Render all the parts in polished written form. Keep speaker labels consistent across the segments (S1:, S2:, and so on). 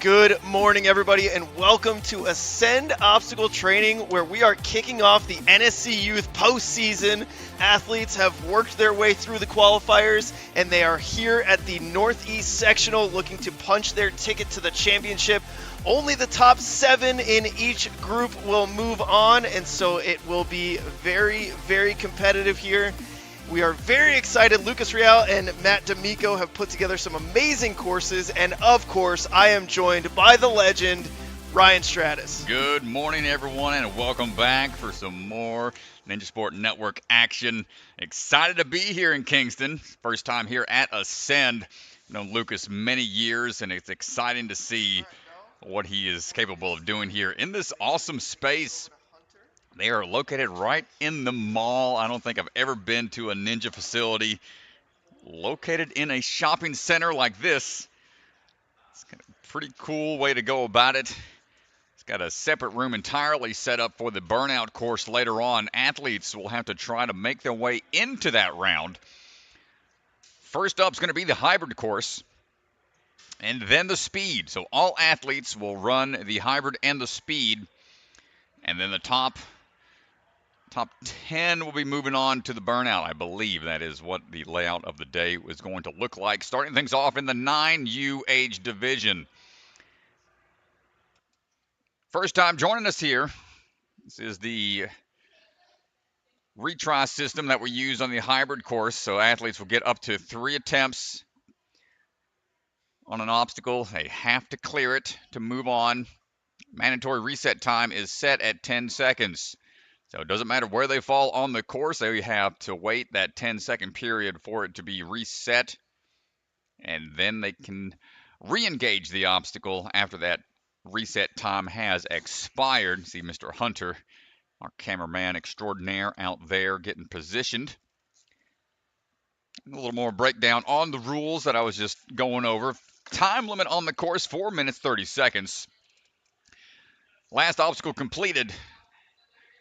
S1: Good morning, everybody, and welcome to Ascend Obstacle Training, where we are kicking off the NSC Youth postseason. Athletes have worked their way through the qualifiers, and they are here at the Northeast Sectional looking to punch their ticket to the championship. Only the top 7 in each group will move on, and so it will be very, very competitive here. We are very excited. Lucas Real and Matt D'Amico have put together some amazing courses, and of course, I am joined by the legend, Ryan Stratus.
S2: Good morning, everyone, and welcome back for some more Ninja Sport Network action. Excited to be here in Kingston. First time here at Ascend. I've known Lucas many years, and it's exciting to see what he is capable of doing here in this awesome space. They are located right in the mall. I don't think I've ever been to a Ninja facility located in a shopping center like this. It's kind of a pretty cool way to go about it. It's got a separate room entirely set up for the burnout course later on. Athletes will have to try to make their way into that round. First up is going to be the hybrid course, and then the speed. So all athletes will run the hybrid and the speed, and then the top 10 will be moving on to the burnout. I believe that is what the layout of the day is going to look like. Starting things off in the 9U age division. First time joining us here. This is the retry system that we use on the hybrid course. So athletes will get up to 3 attempts on an obstacle. They have to clear it to move on. Mandatory reset time is set at 10 seconds. So it doesn't matter where they fall on the course, they have to wait that 10-second period for it to be reset, and then they can re-engage the obstacle after that reset time has expired. See Mr. Hunter, our cameraman extraordinaire, out there getting positioned. A little more breakdown on the rules that I was just going over. Time limit on the course, 4 minutes, 30 seconds. Last obstacle completed.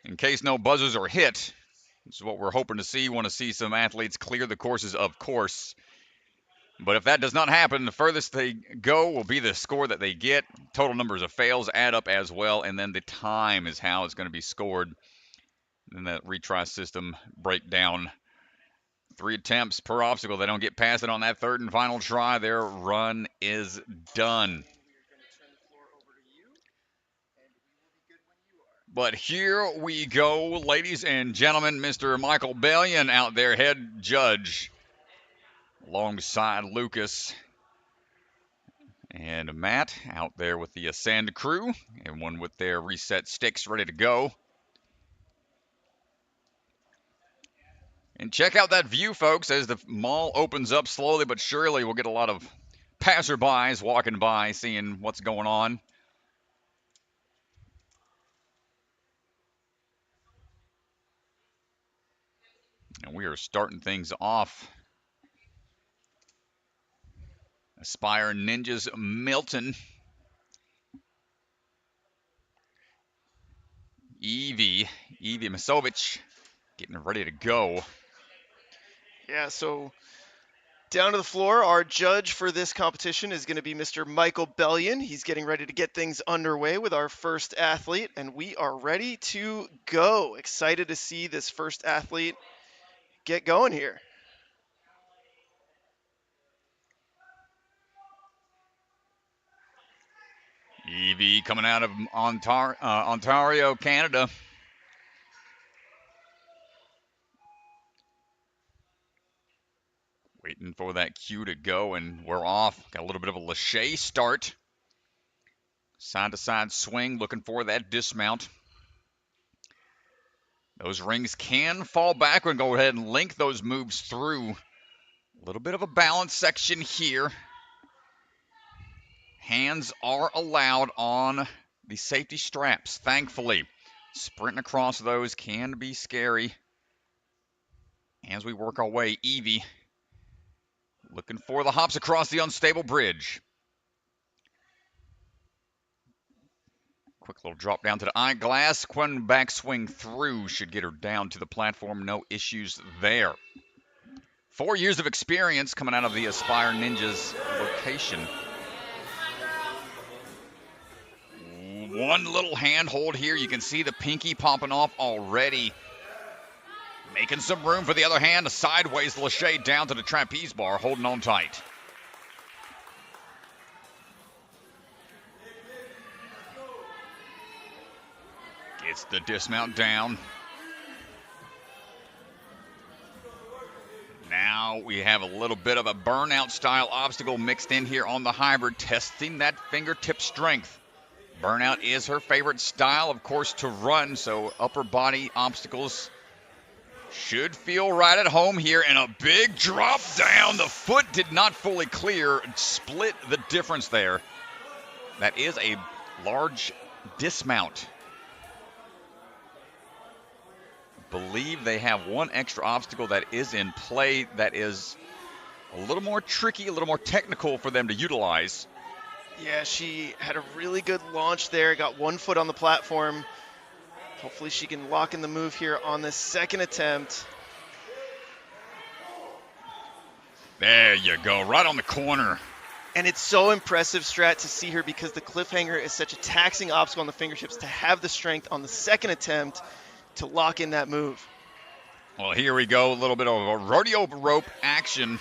S2: In case no buzzers are hit, this is what we're hoping to see. Want to see some athletes clear the courses, of course. But if that does not happen, the furthest they go will be the score that they get. Total numbers of fails add up as well, and then the time is how it's going to be scored. And that retry system breakdown. 3 attempts per obstacle. They don't get past it on that third and final try. Their run is done. But here we go, ladies and gentlemen. Mr. Michael Bellion out there, head judge, alongside Lucas and Matt out there with the Ascend crew, and one with their reset sticks ready to go. And check out that view, folks, as the mall opens up slowly but surely. We'll get a lot of passerbys walking by, seeing what's going on. And we are starting things off. Aspire Ninjas Milton. Evie Musovic getting ready to go.
S1: Yeah, so down to the floor, our judge for this competition is going to be Mr. Michael Bellion. He's getting ready to get things underway with our first athlete, and we are ready to go. Excited to see this first athlete get going here.
S2: Evie coming out of Ontario, Canada. Waiting for that cue to go, and we're off. Got a little bit of a lache start. Side-to-side swing, looking for that dismount. Those rings can fall backward. Go ahead and link those moves through. A little bit of a balance section here. Hands are allowed on the safety straps, thankfully. Sprinting across those can be scary. As we work our way, Evie looking for the hops across the unstable bridge. Quick little drop down to the eyeglass. One backswing through should get her down to the platform. No issues there. 4 years of experience coming out of the Aspire Ninjas location. one little handhold here. You can see the pinky popping off already. Making some room for the other hand. A sideways Lachey down to the trapeze bar, holding on tight. Gets the dismount down. Now we have a little bit of a burnout style obstacle mixed in here on the hybrid, testing that fingertip strength. Burnout is her favorite style, of course, to run, so upper body obstacles should feel right at home here. And a big drop down. The foot did not fully clear, split the difference there. That is a large dismount. Believe they have one extra obstacle that is in play that is a little more tricky, a little more technical for them to utilize.
S1: Yeah, she had a really good launch there, got 1 foot on the platform. Hopefully she can lock in the move here on this second attempt.
S2: There you go, right on the corner.
S1: And it's so impressive, Strat, to see her, because the cliffhanger is such a taxing obstacle on the fingertips, to have the strength on the second attempt to lock in that move.
S2: Well, here we go, a little bit of a rodeo rope action.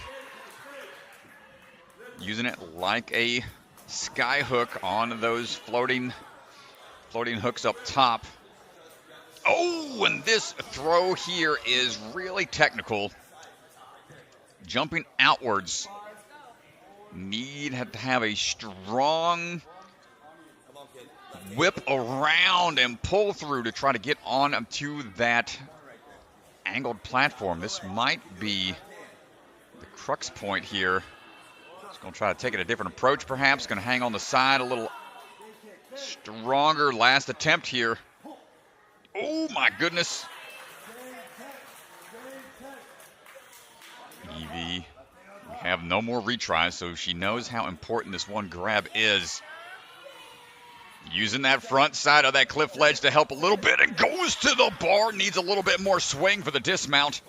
S2: Using it like a sky hook on those floating hooks up top. Oh, and this throw here is really technical. Jumping outwards. Need to have a strong whip around and pull through to try to get on to that angled platform. This might be the crux point here. Just going to try to take it a different approach perhaps. Going to hang on the side a little stronger. Last attempt here. Oh my goodness. Evie, we have no more retries, so she knows how important this one grab is. Using that front side of that cliff ledge to help a little bit, and goes to the bar. Needs a little bit more swing for the dismount.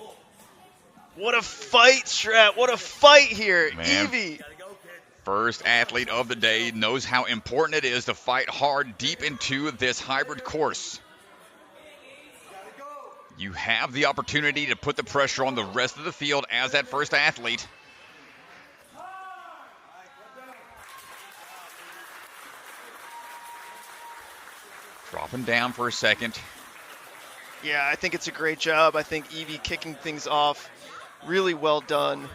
S1: What a fight, Strat. What a fight here.
S2: Man.
S1: Evie.
S2: First athlete of the day, knows how important it is to fight hard deep into this hybrid course. You have the opportunity to put the pressure on the rest of the field as that first athlete. Dropping down for a second.
S1: Yeah, I think it's a great job. I think Evie kicking things off really well done.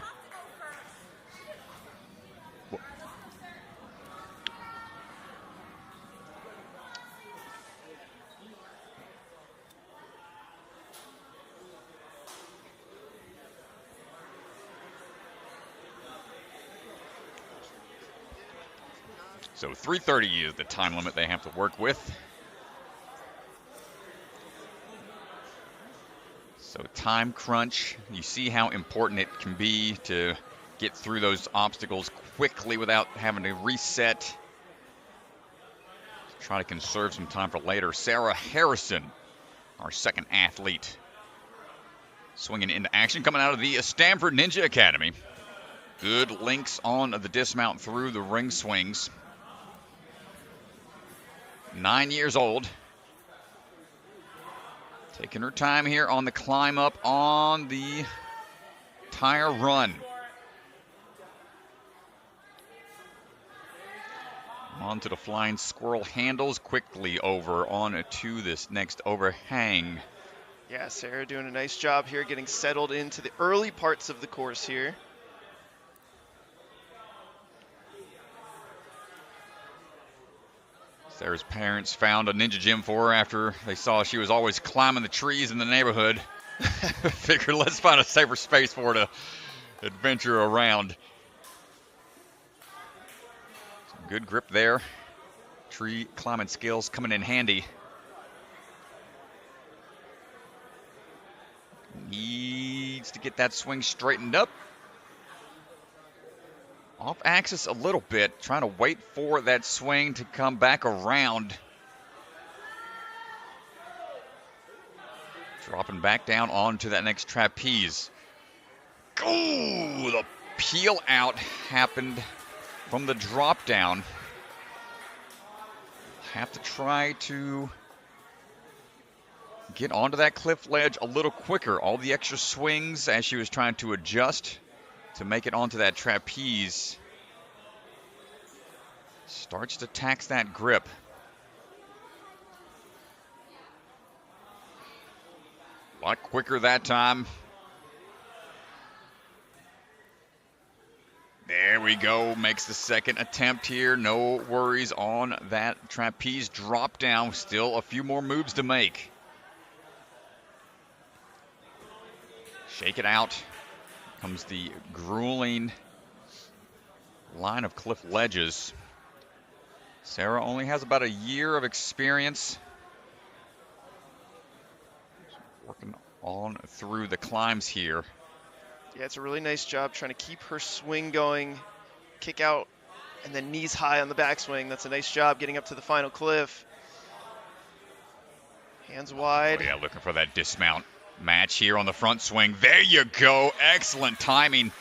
S2: So 3:30 is the time limit they have to work with. So time crunch. You see how important it can be to get through those obstacles quickly without having to reset. Try to conserve some time for later. Sarah Harrison, our second athlete, swinging into action, coming out of the Stanford Ninja Academy. Good links on the dismount through the ring swings. 9 years old. Taking her time here on the climb up on the tire run. On to the flying squirrel handles, quickly over on to this next overhang.
S1: Yeah, Sarah doing a nice job here, getting settled into the early parts of the course here.
S2: Sarah's parents found a ninja gym for her after they saw she was always climbing the trees in the neighborhood. Figured let's find a safer space for her to adventure around. Some good grip there. Tree climbing skills coming in handy. Needs to get that swing straightened up. Off axis a little bit, trying to wait for that swing to come back around. Dropping back down onto that next trapeze. Oh, the peel out happened from the drop down. have to try to get onto that cliff ledge a little quicker. All the extra swings as she was trying to adjust to make it onto that trapeze starts to tax that grip. A lot quicker that time. There we go. Makes the second attempt here. No worries on that trapeze drop down. Still a few more moves to make. Shake it out. Comes the grueling line of cliff ledges. Sarah only has about a year of experience. Working on through the climbs here.
S1: Yeah, it's a really nice job trying to keep her swing going, kick out, and then knees high on the backswing. That's a nice job getting up to the final cliff. Hands wide.
S2: Oh yeah, looking for that dismount match here on the front swing. There you go. Excellent timing.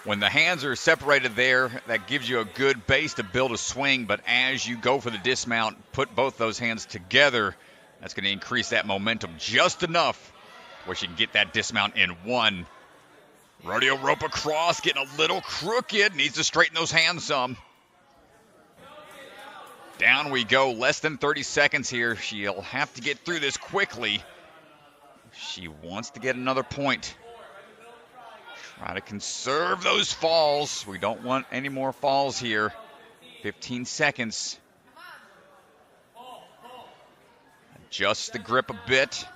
S2: When the hands are separated there, that gives you a good base to build a swing, but as you go for the dismount, put both those hands together, that's going to increase that momentum just enough where she can get that dismount in one. Rodeo rope across, getting a little crooked. Needs to straighten those hands some. Down we go. Less than 30 seconds here. She'll have to get through this quickly. She wants to get another point. Try to conserve those falls. We don't want any more falls here. 15 seconds. Adjust the grip a bit.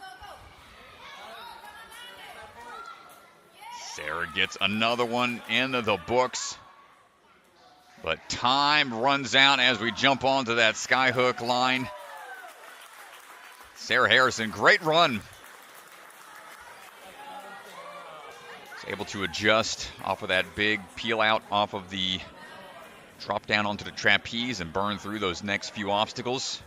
S2: Sarah gets another one into the books. But time runs out as we jump onto that skyhook line. Sarah Harrison, great run. Is able to adjust off of that big peel out off of the drop down onto the trapeze and burn through those next few obstacles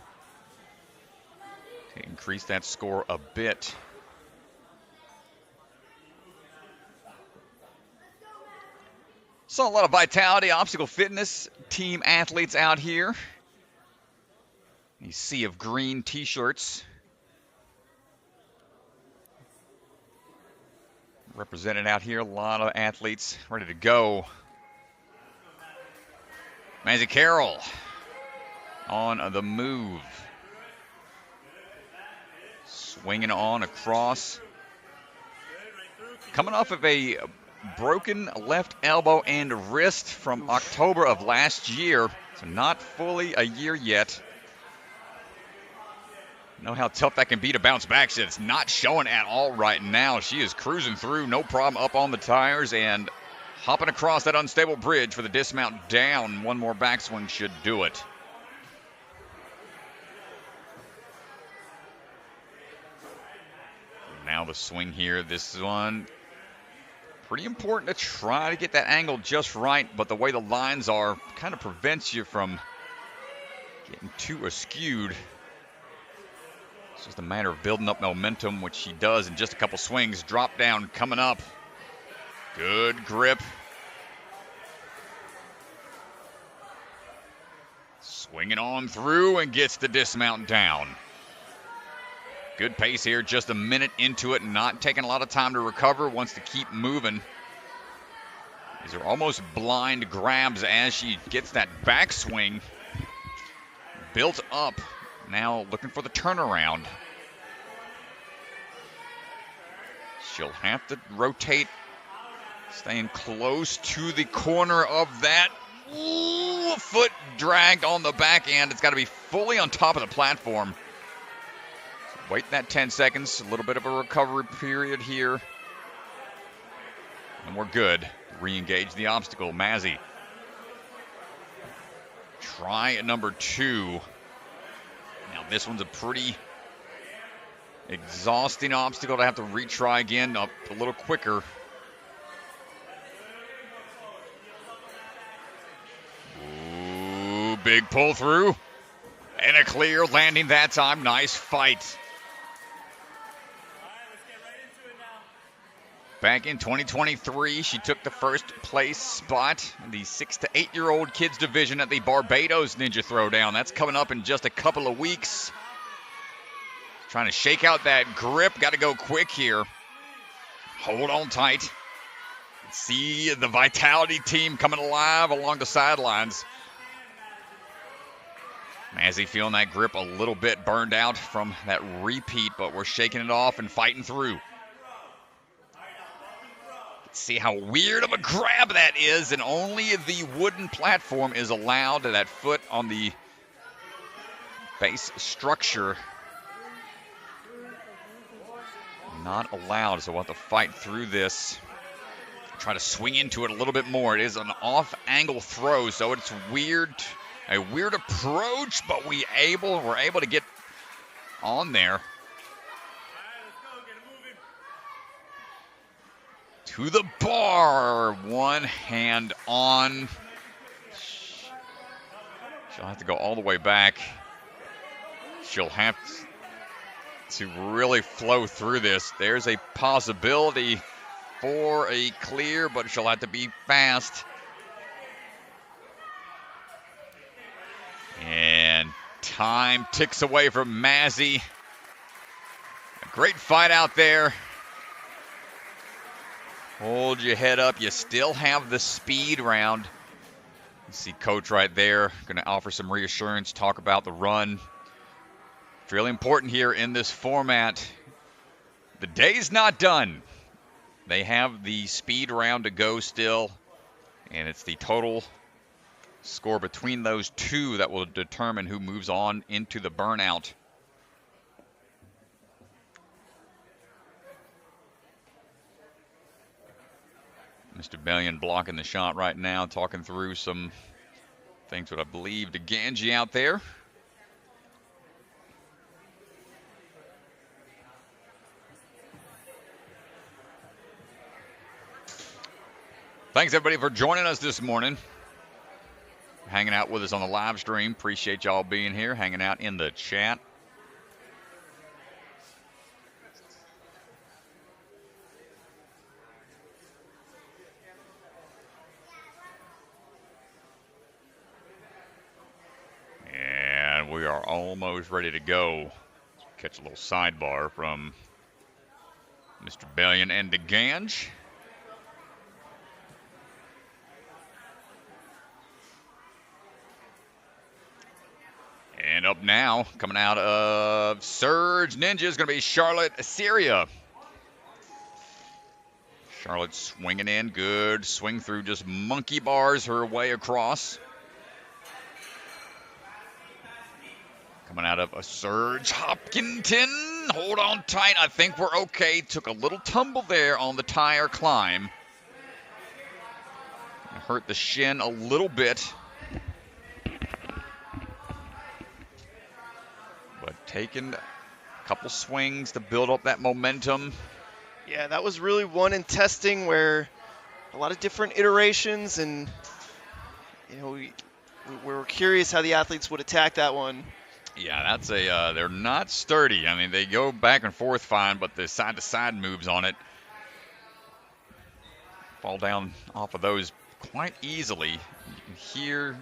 S2: to increase that score a bit. Saw a lot of vitality, obstacle fitness team athletes out here. A sea of green t-shirts. Represented out here, a lot of athletes ready to go. Mazzy Carroll on the move. Swinging on across. Coming off of a broken left elbow and wrist from October of last year. So not fully a year yet. Know how tough that can be to bounce back. It's not showing at all right now. She is cruising through, no problem, up on the tires and hopping across that unstable bridge for the dismount down. One more backswing should do it. Now the swing here. This one pretty important to try to get that angle just right, but the way the lines are kind of prevents you from getting too askewed. It's just a matter of building up momentum, which she does in just a couple swings. Drop down coming up. Good grip. Swinging on through and gets the dismount down. Good pace here, just a minute into it, not taking a lot of time to recover, wants to keep moving. These are almost blind grabs as she gets that backswing built up. Now looking for the turnaround. She'll have to rotate, staying close to the corner of that. Ooh, foot dragged on the back end. It's got to be fully on top of the platform. Wait that 10 seconds, a little bit of a recovery period here. And we're good. Re-engage the obstacle. Mazzy. Try number 2. Now this one's a pretty exhausting obstacle to have to retry again, up a little quicker. Ooh, big pull through. And a clear landing that time. Nice fight. Back in 2023, she took the first place spot in the 6 to 8-year-old kids division at the Barbados Ninja Throwdown. That's coming up in just a couple of weeks. Trying to shake out that grip. Got to go quick here. Hold on tight. See the Vitality team coming alive along the sidelines. Mazzy feeling that grip a little bit burned out from that repeat, but we're shaking it off and fighting through. See how weird of a grab that is, and only the wooden platform is allowed. That foot on the base structure not allowed, so we'll have to fight through this. Try to swing into it a little bit more. It is an off-angle throw, so it's weird, a weird approach, but we're able to get on there. To the bar, one hand on. She'll have to go all the way back. She'll have to really flow through this. There's a possibility for a clear, but she'll have to be fast. And time ticks away from Mazzy. A great fight out there. Hold your head up. You still have the speed round. You see Coach right there. Going to offer some reassurance, talk about the run. It's really important here in this format. The day's not done. They have the speed round to go still. And it's the total score between those two that will determine who moves on into the burnout. Mr. Bellion blocking the shot right now, talking through some things with, I believe, DeGangi out there. Thanks, everybody, for joining us this morning. Hanging out with us on the live stream. Appreciate y'all being here, hanging out in the chat. We are almost ready to go. Catch a little sidebar from Mr. Bellion and DeGange. And up now, coming out of Surge Ninja is going to be Charlotte Assyria. Charlotte swinging in, good swing through, just monkey bars her way across. Coming out of a Surge Hopkinton. Hold on tight. I think we're okay. Took a little tumble there on the tire climb. Hurt the shin a little bit. But taking a couple swings to build up that momentum.
S1: Yeah, that was really one in testing where a lot of different iterations, and you know, we were curious how the athletes would attack that one.
S2: Yeah, that's they're not sturdy. I mean, they go back and forth fine, but the side-to-side moves on it fall down off of those quite easily. You can hear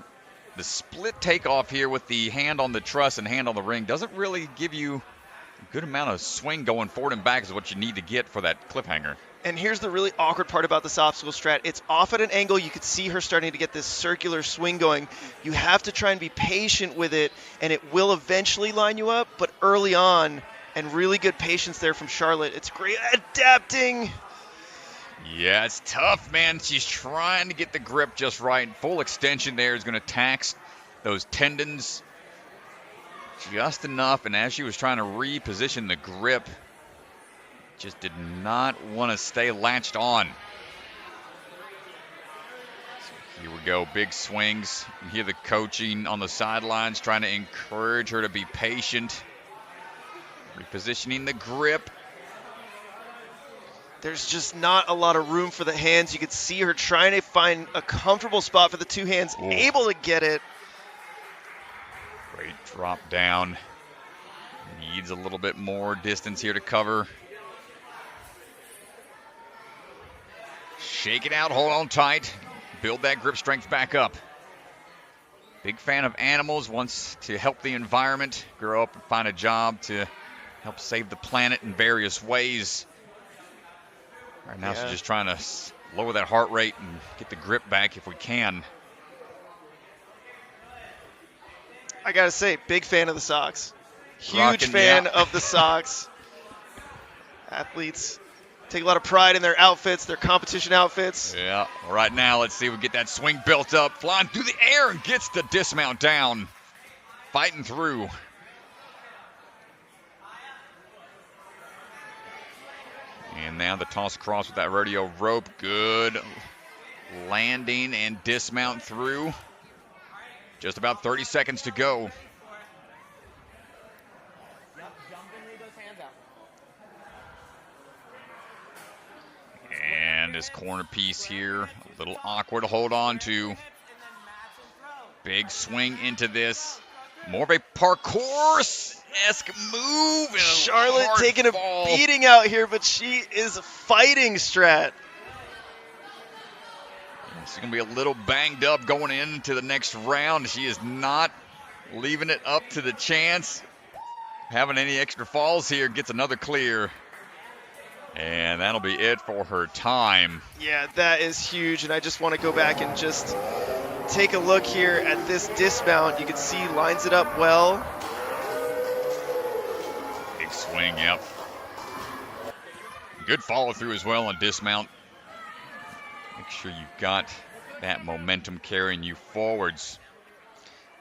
S2: the split takeoff here with the hand on the truss and hand on the ring. Doesn't really give you a good amount of swing going forward and back is what you need to get for that cliffhanger.
S1: And here's the really awkward part about this obstacle strat. It's off at an angle. You could see her starting to get this circular swing going. You have to try and be patient with it, and it will eventually line you up, but early on, and really good patience there from Charlotte. It's great adapting.
S2: Yeah, it's tough, man. She's trying to get the grip just right. Full extension there is going to tax those tendons just enough, and as she was trying to reposition the grip, just did not want to stay latched on. So here we go, big swings. You hear the coaching on the sidelines trying to encourage her to be patient. Repositioning the grip.
S1: There's just not a lot of room for the hands. You could see her trying to find a comfortable spot for the two hands, able to get it.
S2: Great drop down. Needs a little bit more distance here to cover. Shake it out, hold on tight, build that grip strength back up. Big fan of animals, wants to help the environment, grow up and find a job to help save the planet in various ways. Right now she's just trying to lower that heart rate and get the grip back if we can.
S1: I gotta say, big fan of the socks. Huge fan of the socks. Athletes take a lot of pride in their outfits, their competition outfits.
S2: Yeah, right now let's see if we get that swing built up. Flying through the air and gets the dismount down. Fighting through. And now the toss across with that rodeo rope. Good landing and dismount through. Just about 30 seconds to go. And this corner piece here, a little awkward to hold on to. Big swing into this. More of a parkour-esque move. And
S1: Charlotte taking a beating out here, but she is fighting Strat.
S2: She's going to be a little banged up going into the next round. She is not leaving it up to the chance. Having any extra falls here, gets another clear. And that'll be it for her time.
S1: Yeah, that is huge. And I just want to go back and just take a look here at this dismount. You can see lines it up well.
S2: Big swing, yep. Good follow through as well on dismount. Make sure you've got that momentum carrying you forwards.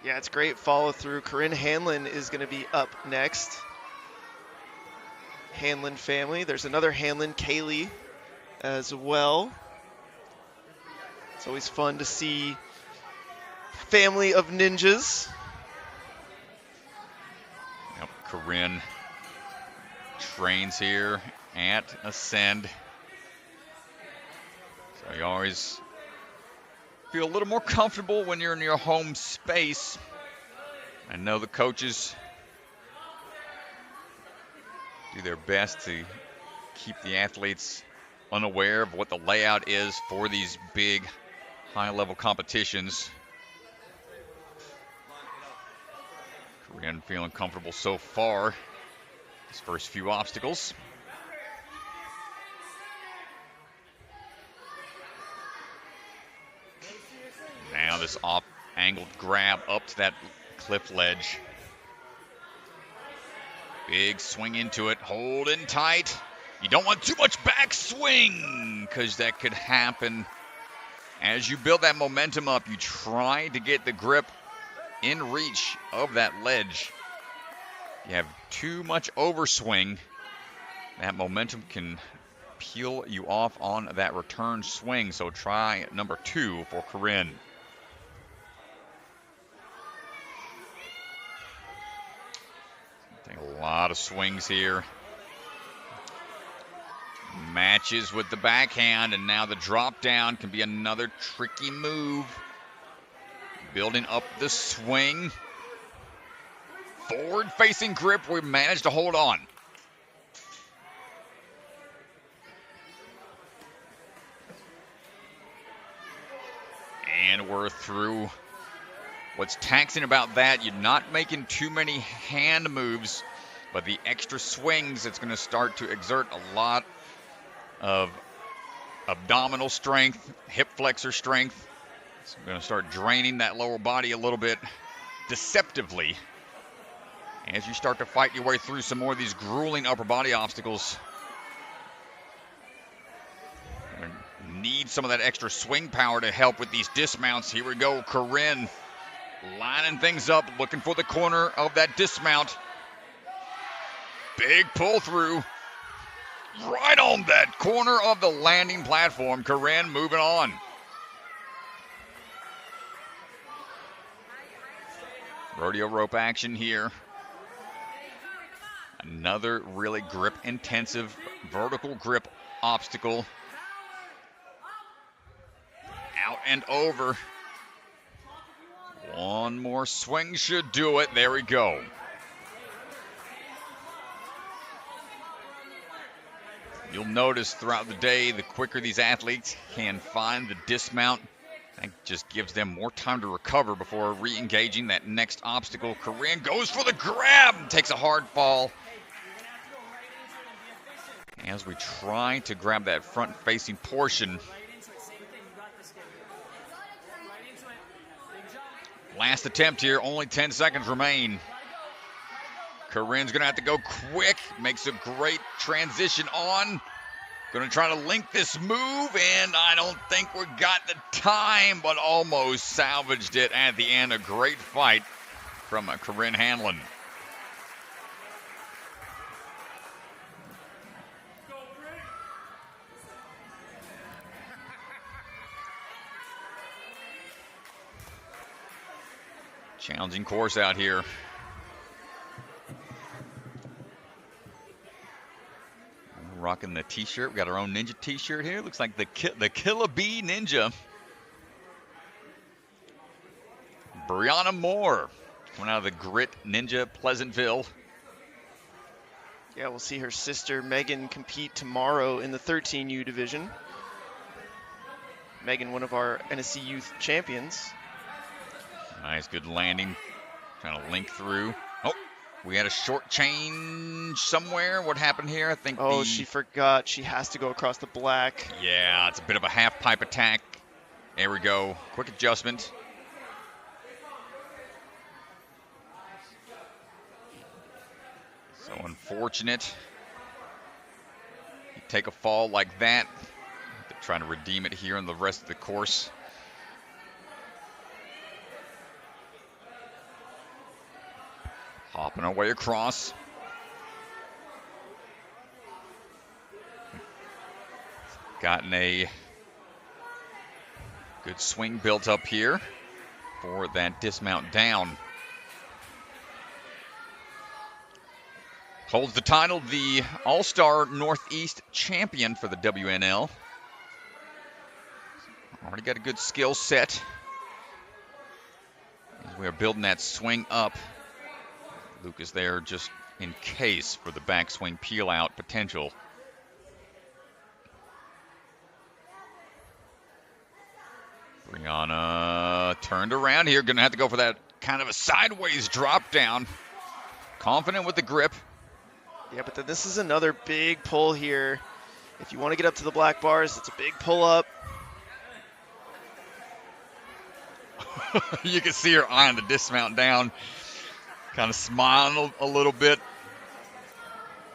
S1: Yeah, it's great follow through. Corinne Hanlon is going to be up next. Hanlon family. There's another Hanlon, Kaylee, as well. It's always fun to see family of ninjas.
S2: Yep, Corinne trains here at Ascend. So you always feel a little more comfortable when you're in your home space. I know the coaches do their best to keep the athletes unaware of what the layout is for these big, high-level competitions. Corinne feeling comfortable so far. These first few obstacles. Now this off-angled grab up to that cliff ledge. Big swing into it, holding tight. You don't want too much backswing because that could happen. As you build that momentum up, you try to get the grip in reach of that ledge. You have too much overswing. That momentum can peel you off on that return swing. So try number 2 for Corinne. Take a lot of swings here. Matches with the backhand, and now the drop down can be another tricky move. Building up the swing. Forward facing grip, we managed to hold on. And we're through. What's taxing about that, you're not making too many hand moves, but the extra swings, it's going to start to exert a lot of abdominal strength, hip flexor strength. So we're going to start draining that lower body a little bit deceptively as you start to fight your way through some more of these grueling upper body obstacles. Need some of that extra swing power to help with these dismounts. Here we go, Corinne lining things up, looking for the corner of that dismount. Big pull through. Right on that corner of the landing platform. Corinne moving on. Rodeo rope action here. Another really grip intensive vertical grip obstacle. Out and over. One more swing should do it. There we go. You'll notice throughout the day, the quicker these athletes can find the dismount, that just gives them more time to recover before re-engaging that next obstacle. Corinne goes for the grab, takes a hard fall. As we try to grab that front-facing portion. Last attempt here, only 10 seconds remain. Corinne's gonna have to go quick, makes a great transition on. Gonna try to link this move, and I don't think we got the time, but almost salvaged it at the end. A great fight from Corinne Hanlon. Challenging course out here. Rocking the t-shirt. We got our own ninja t-shirt here. Looks like the Killer Bee Ninja. Briana Moore coming out of the Grit Ninja Pleasantville.
S1: Yeah, we'll see her sister Megan compete tomorrow in the 13U division. Megan, one of our NSC Youth champions.
S2: Nice, good landing. Trying to link through. Oh, we had a short change somewhere. What happened here? I think.
S1: Oh, she forgot. She has to go across the black.
S2: Yeah, it's a bit of a half pipe attack. There we go. Quick adjustment. So unfortunate. You take a fall like that. They're trying to redeem it here in the rest of the course. Hopping our way across. Gotten a good swing built up here for that dismount down. Holds the title, the All-Star Northeast champion for the WNL. Already got a good skill set. As we are building that swing up. Luke is there just in case for the backswing peel out potential. Briana turned around here. Going to have to go for that kind of a sideways drop down. Confident with the grip.
S1: Yeah, but then this is another big pull here. If you want to get up to the black bars, it's a big pull up.
S2: You can see her eyeing the dismount down. Kind of smiling a little bit.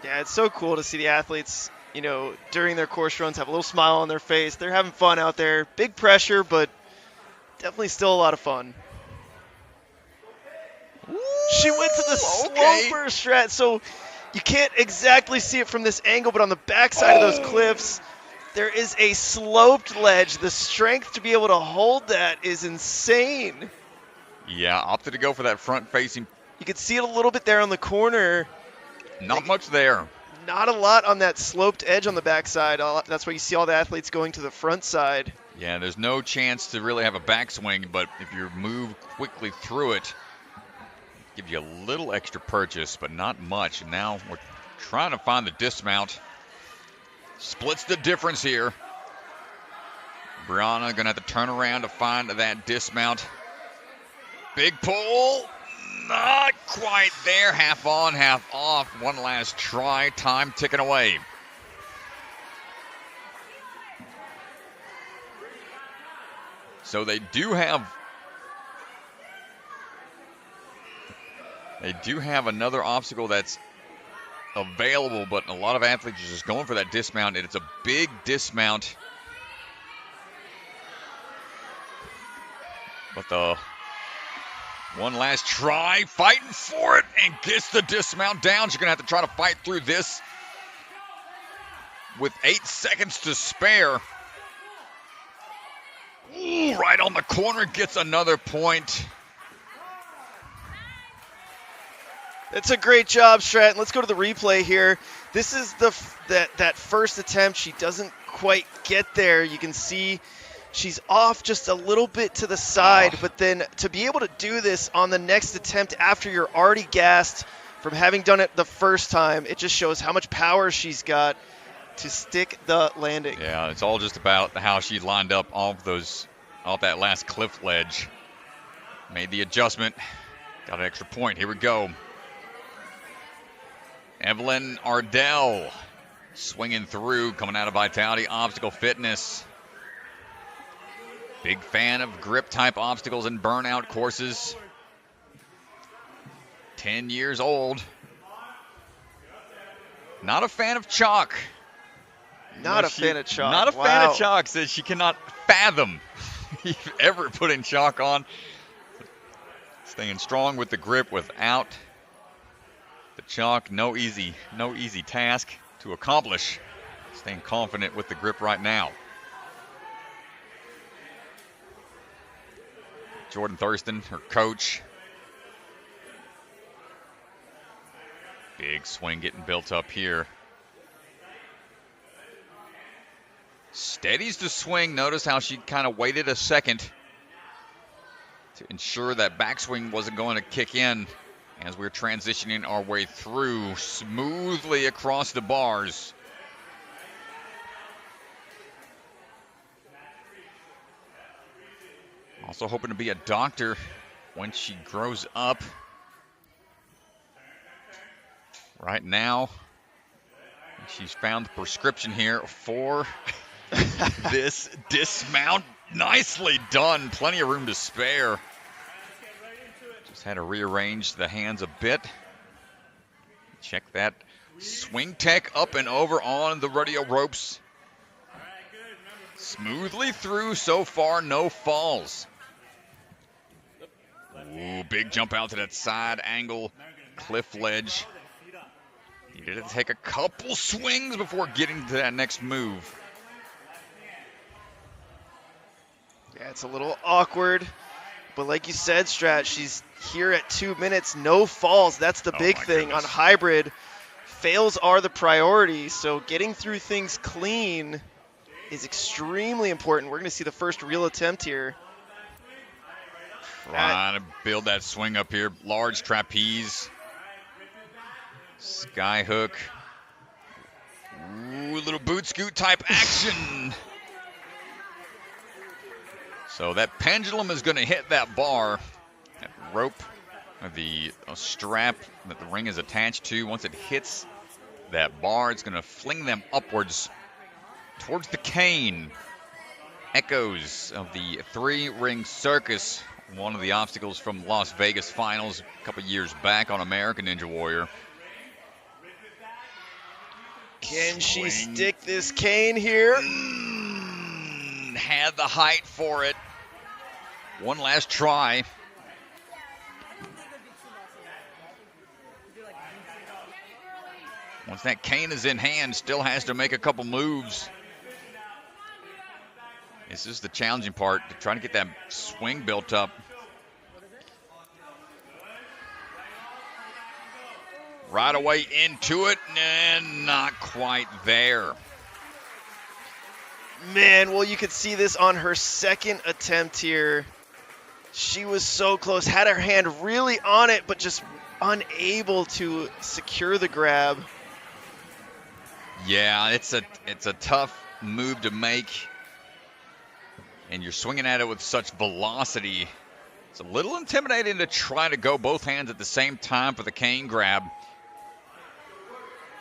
S1: Yeah, it's so cool to see the athletes, you know, during their course runs have a little smile on their face. They're having fun out there. Big pressure, but definitely still a lot of fun. Ooh, she went to the sloper strat, so you can't exactly see it from this angle, but on the backside of those cliffs, there is a sloped ledge. The strength to be able to hold that is insane.
S2: Yeah, opted to go for that front-facing.
S1: You can see it a little bit there on the corner.
S2: Not much there.
S1: Not a lot on that sloped edge on the backside. That's why you see all the athletes going to the front side.
S2: Yeah, there's no chance to really have a backswing, but if you move quickly through it, give you a little extra purchase, but not much. And now we're trying to find the dismount. Splits the difference here. Briana going to have to turn around to find that dismount. Big pull. Not quite there. Half on, half off. One last try. Time ticking away. So they do have another obstacle that's available, but a lot of athletes are just going for that dismount, and it's a big dismount. But the one last try, fighting for it, and gets the dismount down. She's going to have to try to fight through this with 8 seconds to spare. Ooh, right on the corner, gets another point.
S1: That's a great job, Stratton. Let's go to the replay here. This is that first attempt. She doesn't quite get there. You can see she's off just a little bit to the side, but then to be able to do this on the next attempt after you're already gassed from having done it the first time, it just shows how much power she's got. to stick the landing.
S2: Yeah, it's all just about how she lined up off that last cliff ledge. Made the adjustment. Got an extra point. Here we go. Evelyn Ardell swinging through, coming out of Vitality Obstacle Fitness. Big fan of grip-type obstacles and burnout courses. 10 years old. Not a fan of chalk.
S1: Not a fan of chalk.
S2: Not a fan of chalk. Says she cannot fathom ever putting chalk on. Staying strong with the grip without the chalk. No easy task to accomplish. Staying confident with the grip right now. Jordan Thurston, her coach. Big swing getting built up here. Steadies the swing. Notice how she kind of waited a second to ensure that backswing wasn't going to kick in as we're transitioning our way through smoothly across the bars. Also hoping to be a doctor when she grows up. Right now, she's found the prescription here for this dismount. Nicely done. Plenty of room to spare. Just had to rearrange the hands a bit. Check that swing tech up and over on the rodeo ropes. Smoothly through so far, no falls. Ooh, big jump out to that side angle cliff ledge. Needed to take a couple swings before getting to that next move.
S1: Yeah, it's a little awkward. But like you said, Strat, she's here at 2 minutes, no falls. That's the big thing.
S2: Goodness.
S1: On hybrid, fails are the priority. So getting through things clean is extremely important. We're going to see the first real attempt here.
S2: Trying to build that swing up here. Large trapeze. Sky hook. Ooh, little boot scoot type action. So that pendulum is going to hit that bar, that rope, the strap that the ring is attached to. Once it hits that bar, it's going to fling them upwards towards the cane. Echoes of the three-ring circus, one of the obstacles from Las Vegas finals a couple years back on American Ninja Warrior.
S1: Can she stick this cane here?
S2: Had the height for it. One last try. Once that cane is in hand, still has to make a couple moves. This is the challenging part, to try to get that swing built up. Right away into it, and not quite there.
S1: Man, well, you could see this on her second attempt here. She was so close, had her hand really on it, but just unable to secure the grab.
S2: Yeah, it's a tough move to make, and you're swinging at it with such velocity. It's a little intimidating to try to go both hands at the same time for the cane grab.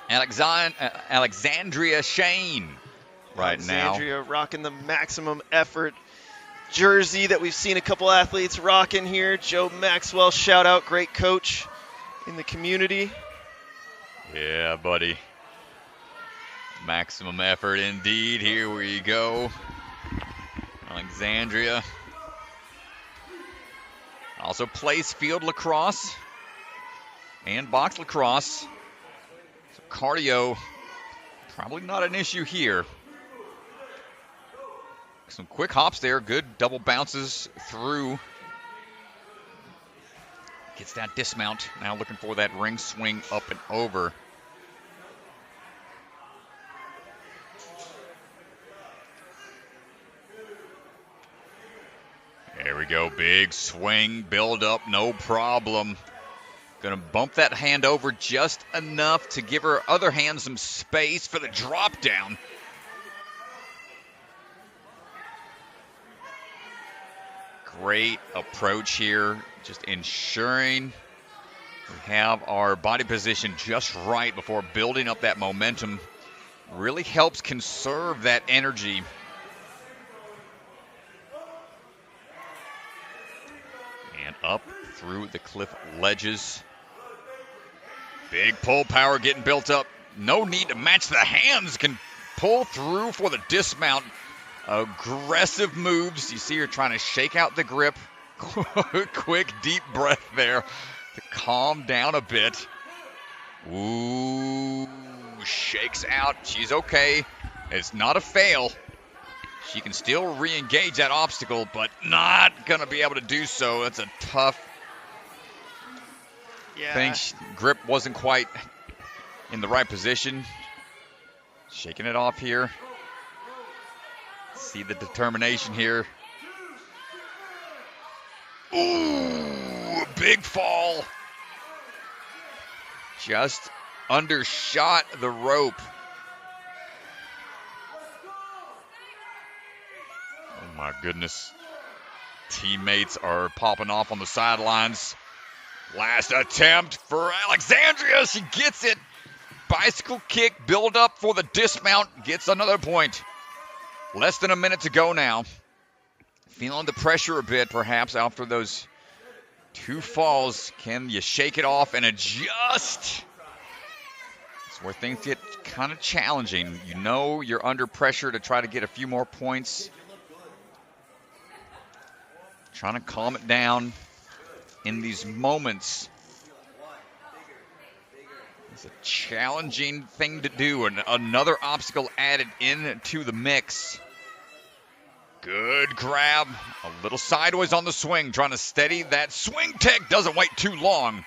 S2: Alexandria Shane right now.
S1: Alexandria rocking the maximum effort jersey that we've seen a couple athletes rocking here. Joe Maxwell, shout out, great coach in the community.
S2: Yeah, buddy. Maximum effort indeed. Here we go. Alexandria. Also plays field lacrosse and box lacrosse. So cardio, probably not an issue here. Some quick hops there, good double bounces through. Gets that dismount. Now looking for that ring swing up and over. There we go, big swing, build up, no problem. Going to bump that hand over just enough to give her other hand some space for the drop down. Great approach here, just ensuring we have our body position just right before building up that momentum. Really helps conserve that energy. And up through the cliff ledges. Big pull power getting built up. No need to match the hands. Can pull through for the dismount. Aggressive moves. You see her trying to shake out the grip. Quick, deep breath there to calm down a bit. Ooh, shakes out. She's okay. It's not a fail. She can still re-engage that obstacle, but not going to be able to do so. That's a tough thing. Grip wasn't quite in the right position. Shaking it off here. See the determination here. Ooh, big fall. Just undershot the rope. Oh my goodness. Teammates are popping off on the sidelines. Last attempt for Alexandria. She gets it. Bicycle kick, build up for the dismount. Gets another point. Less than a minute to go now. Feeling the pressure a bit, perhaps, after those two falls. Can you shake it off and adjust? It's where things get kind of challenging. You know you're under pressure to try to get a few more points. Trying to calm it down in these moments. It's a challenging thing to do, and another obstacle added into the mix. Good grab, a little sideways on the swing, trying to steady that swing tech. Doesn't wait too long.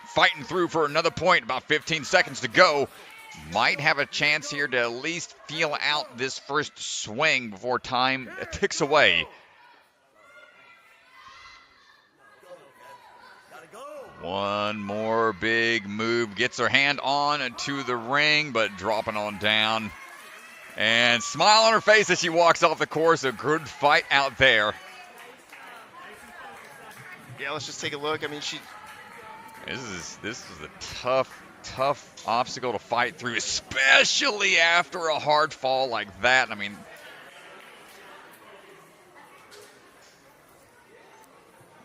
S2: Fighting through for another point, about 15 seconds to go. Might have a chance here to at least feel out this first swing before time ticks away. One more big move, gets her hand on to the ring, but dropping on down. And smile on her face as she walks off the course. A good fight out there.
S1: Yeah, let's just take a look. I mean,
S2: This is a tough obstacle to fight through, especially after a hard fall like that. I mean,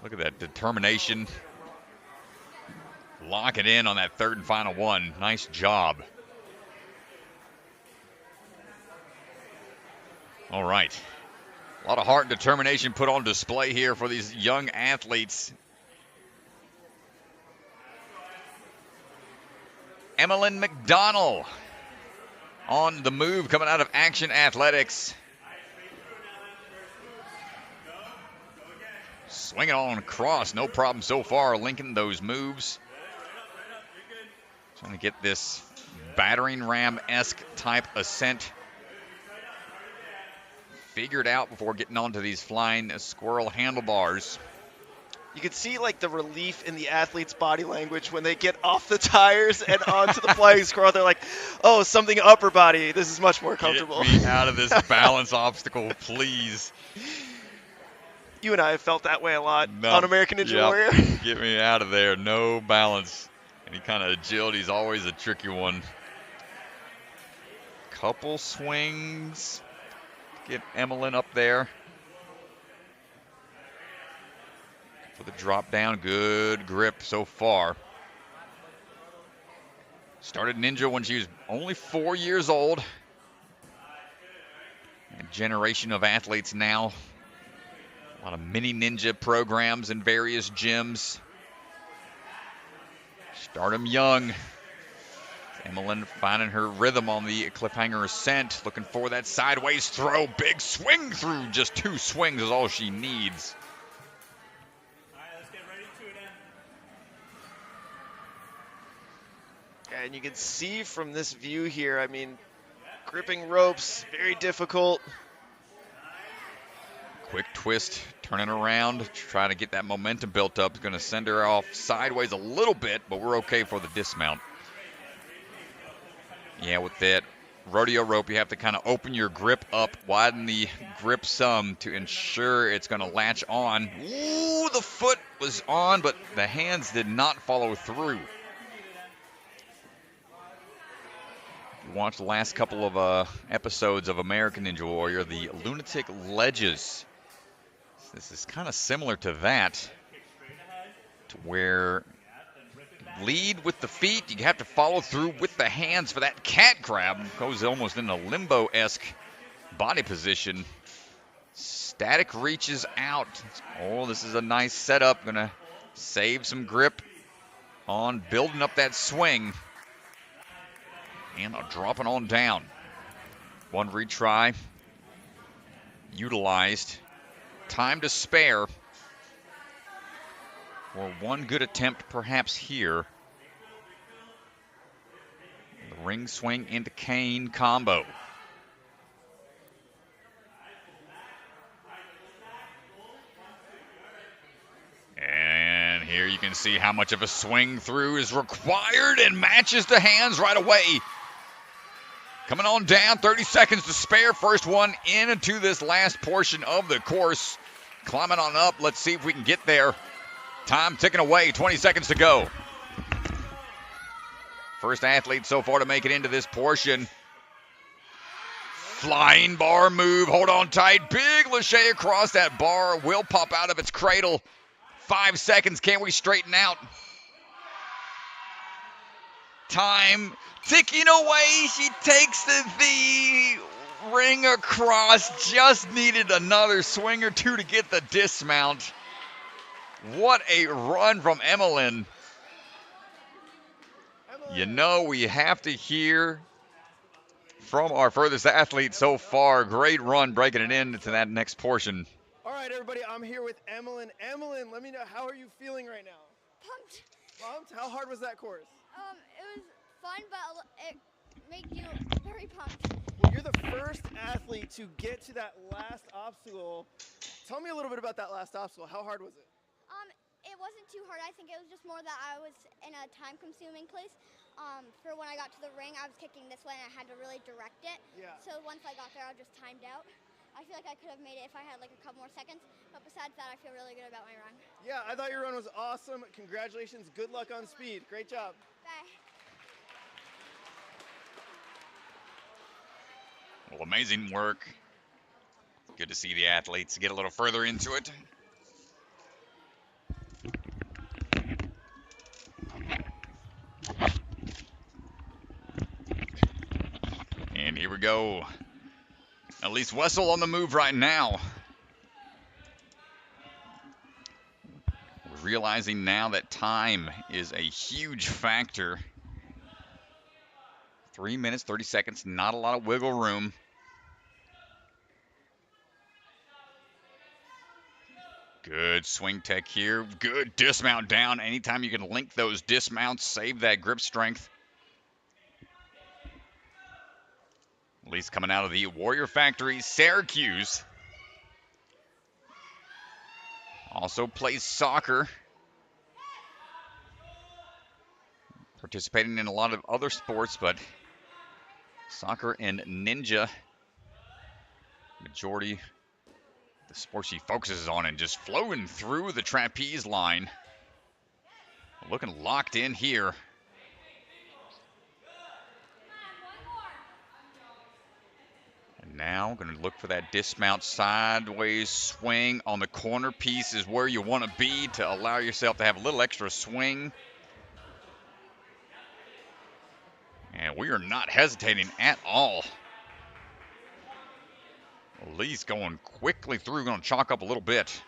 S2: look at that determination. Lock it in on that third and final one. Nice job. All right. A lot of heart and determination put on display here for these young athletes. Emelyn McDonald on the move coming out of Action Athletics. Swinging on across, no problem so far, linking those moves. Trying to get this battering ram-esque type ascent figured out before getting onto these flying squirrel handlebars.
S1: you can see like the relief in the athlete's body language when they get off the tires and onto the flying squirrel. They're like, oh, something upper body. This is much more comfortable.
S2: Get me out of this balance obstacle, please.
S1: You and I have felt that way a lot on American Ninja Warrior.
S2: Get me out of there. No balance. Any kind of agility is always a tricky one. Couple swings. Get Emelyn up there. For the drop down. Good grip so far. Started Ninja when she was only 4 years old. A generation of athletes now. A lot of mini ninja programs in various gyms. Start them young. Emelyn finding her rhythm on the cliffhanger ascent. Looking for that sideways throw. Big swing through. Just 2 swings is all she needs.
S3: All right, let's get ready to it.
S1: And you can see from this view here, I mean, gripping ropes, very difficult.
S2: Quick twist, Turning around, trying to get that momentum built up. Going to send her off sideways a little bit, but we're okay for the dismount. Yeah, with that rodeo rope, you have to kind of open your grip up, widen the grip some to ensure it's going to latch on. Ooh, the foot was on, but the hands did not follow through. Watch the last couple of episodes of American Ninja Warrior, the lunatic ledges. This is kind of similar to that, to where lead with the feet, you have to follow through with the hands for that cat grab. Goes almost in a limbo-esque body position. Static reaches out. Oh, this is a nice setup. Gonna save some grip on building up that swing. And dropping on down. One retry. Utilized. Time to spare. Or one good attempt perhaps here. The ring swing into cane combo. And here you can see how much of a swing through is required and matches the hands right away. Coming on down, 30 seconds to spare. First one into this last portion of the course. Climbing on up, let's see if we can get there. Time ticking away, 20 seconds to go. First athlete so far to make it into this portion. Flying bar move, hold on tight. Big lache across that bar, will pop out of its cradle. 5 seconds, can we straighten out? Time ticking away, she takes the ring across. Just needed another swing or two to get the dismount. What a run from Emalyn. You know, we have to hear from our furthest athlete so far. Great run breaking it into that next portion.
S1: All right, everybody, I'm here with Emalyn. Emalyn, let me know, how are you feeling right now?
S4: Pumped.
S1: Pumped? How hard was that course?
S4: It was fun, but it made you very pumped.
S1: Well, you're the first athlete to get to that last obstacle. Tell me a little bit about that last obstacle. How hard was it?
S4: It wasn't too hard. I think it was just more that I was in a time-consuming place. For when I got to the ring, I was kicking this way, and I had to really direct it.
S1: Yeah.
S4: So once I got there, I just timed out. I feel like I could have made it if I had like a couple more seconds. But besides that, I feel really good about my run.
S1: Yeah, I thought your run was awesome. Congratulations. Good luck on speed. Great job.
S4: Bye.
S2: Well, amazing work. Good to see the athletes get a little further into it. And here we go. Elise Wessel on the move right now. We're realizing now that time is a huge factor. 3 minutes, 30 seconds, not a lot of wiggle room. Good swing tech here. Good dismount down. Anytime you can link those dismounts, save that grip strength. Elise coming out of the Warrior Factory, Syracuse. Also plays soccer. Participating in a lot of other sports, but soccer and ninja, majority the sport she focuses on, and just flowing through the trapeze line. Looking locked in here. And now going to look for that dismount sideways swing on the corner piece is where you want to be to allow yourself to have a little extra swing. And we are not hesitating at all. Elise going quickly through, going to chalk up a little bit.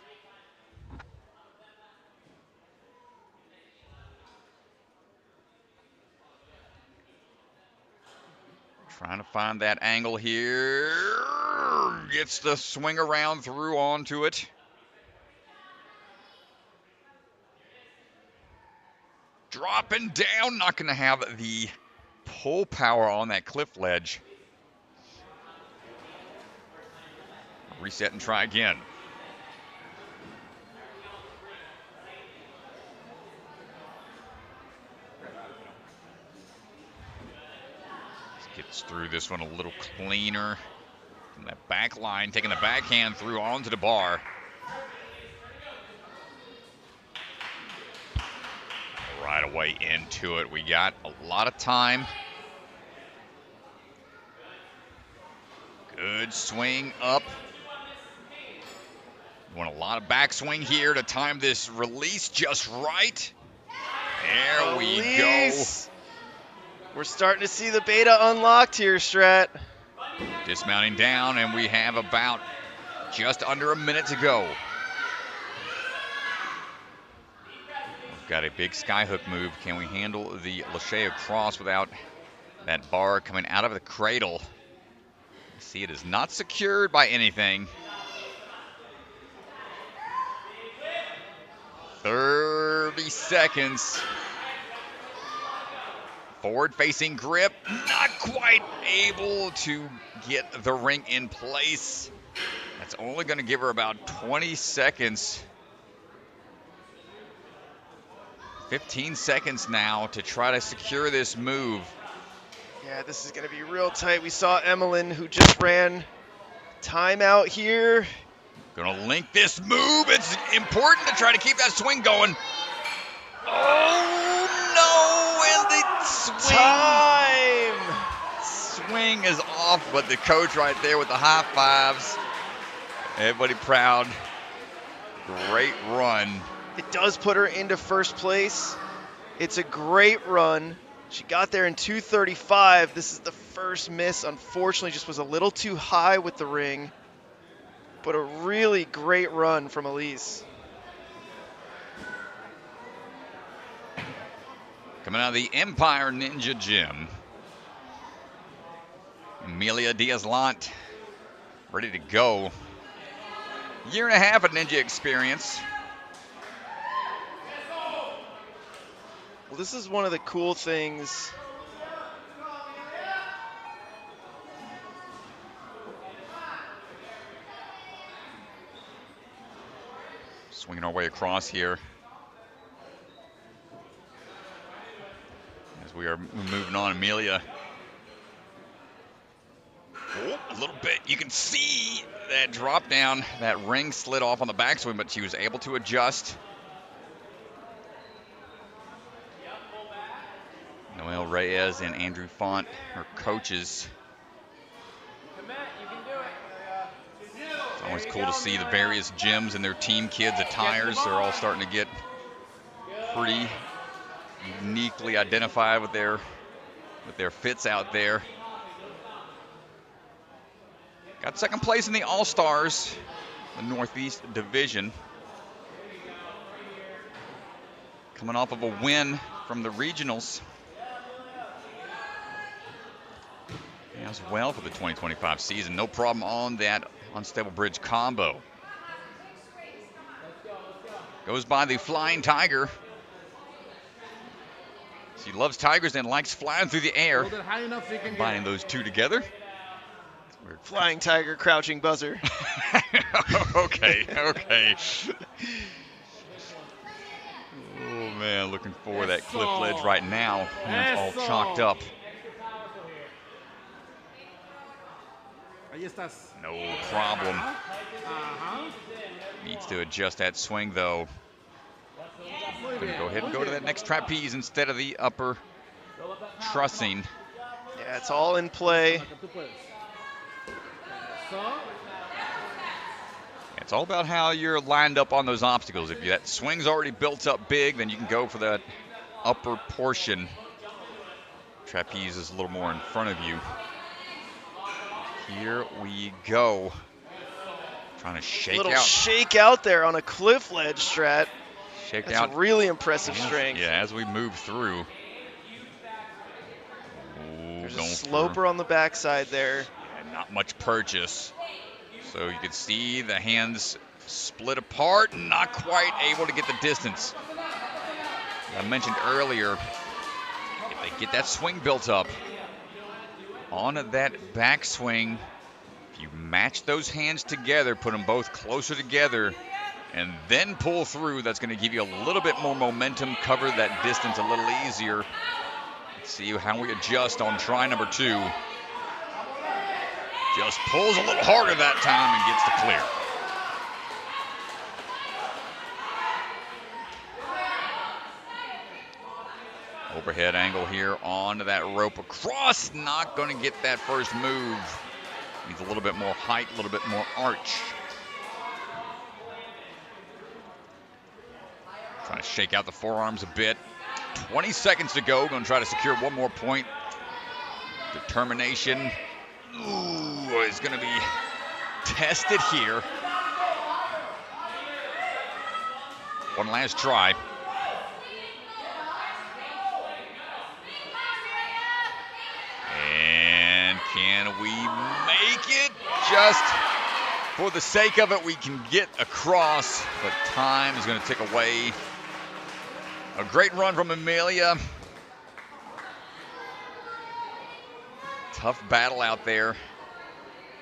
S2: Trying to find that angle here. Gets the swing around through onto it. Dropping down, not going to have the pull power on that cliff ledge. Reset and try again. Gets through this one a little cleaner. From that back line, taking the backhand through onto the bar. Right away into it. We got a lot of time. Good swing up. Want a lot of backswing here to time this release just right. There we go.
S1: We're starting to see the beta unlocked here, Strat.
S2: Dismounting down, and we have about just under a minute to go. We've got a big skyhook move. Can we handle the Lachey cross without that bar coming out of the cradle? See, it is not secured by anything. 30 seconds. Forward-facing grip, not quite able to get the ring in place. That's only going to give her about 20 seconds. 15 seconds now to try to secure this move.
S1: Yeah, this is going to be real tight. We saw Emalyn, who just ran timeout here.
S2: Gonna link this move. It's important to try to keep that swing going. Oh no, and the swing is off, but the coach right there with the high fives. Everybody proud. Great run.
S1: It does put her into first place. It's a great run. She got there in 2:35. This is the first miss. Unfortunately, just was a little too high with the ring. But a really great run from Elise.
S2: Coming out of the Empire Ninja Gym, Amelia Diaz-Lant, ready to go. Year and a half of ninja experience.
S1: Well, this is one of the cool things.
S2: Swinging our way across here. As we are moving on, Amelia. Oh, a little bit. You can see that drop down. That ring slid off on the backswing, but she was able to adjust. Noel Reyes and Andrew Font, her coaches. It's always cool to see the various gyms and their team kids' attires. They're all starting to get pretty uniquely identified with their fits out there. Got second place in the All-Stars, the Northeast Division. Coming off of a win from the regionals. As well for the 2025 season. No problem on that unstable bridge combo. Goes by the Flying Tiger. She loves tigers and likes flying through the air. Combining those two together.
S1: Flying Tiger, crouching buzzer.
S2: Okay. Oh man, looking for that cliff ledge right now. And it's all chalked up. No problem. Needs to adjust that swing though. Gonna go ahead and go to that next trapeze instead of the upper trussing.
S1: Yeah, it's all in play.
S2: It's all about how you're lined up on those obstacles. If that swing's already built up big, then you can go for that upper portion. Trapeze is a little more in front of you. Here we go. Trying to shake out.
S1: A little shake out there on a cliff ledge, Strat.
S2: Shake
S1: That's
S2: out.
S1: really impressive strength.
S2: Yeah, as we move through. Ooh,
S1: There's a sloper on the backside there.
S2: Yeah, not much purchase. So you can see the hands split apart, not quite able to get the distance. I mentioned earlier, if they get that swing built up, on that backswing, if you match those hands together, put them both closer together, and then pull through, that's going to give you a little bit more momentum, cover that distance a little easier. Let's see how we adjust on try number 2. Just pulls a little harder that time and gets the clear. Overhead angle here onto that rope across. Not going to get that first move. Needs a little bit more height, a little bit more arch. Trying to shake out the forearms a bit. 20 seconds to go. Going to try to secure one more point. Determination. Ooh, is going to be tested here. One last try. And can we make it? Just for the sake of it, we can get across, but time is going to tick away. A great run from Amelia. Tough battle out there.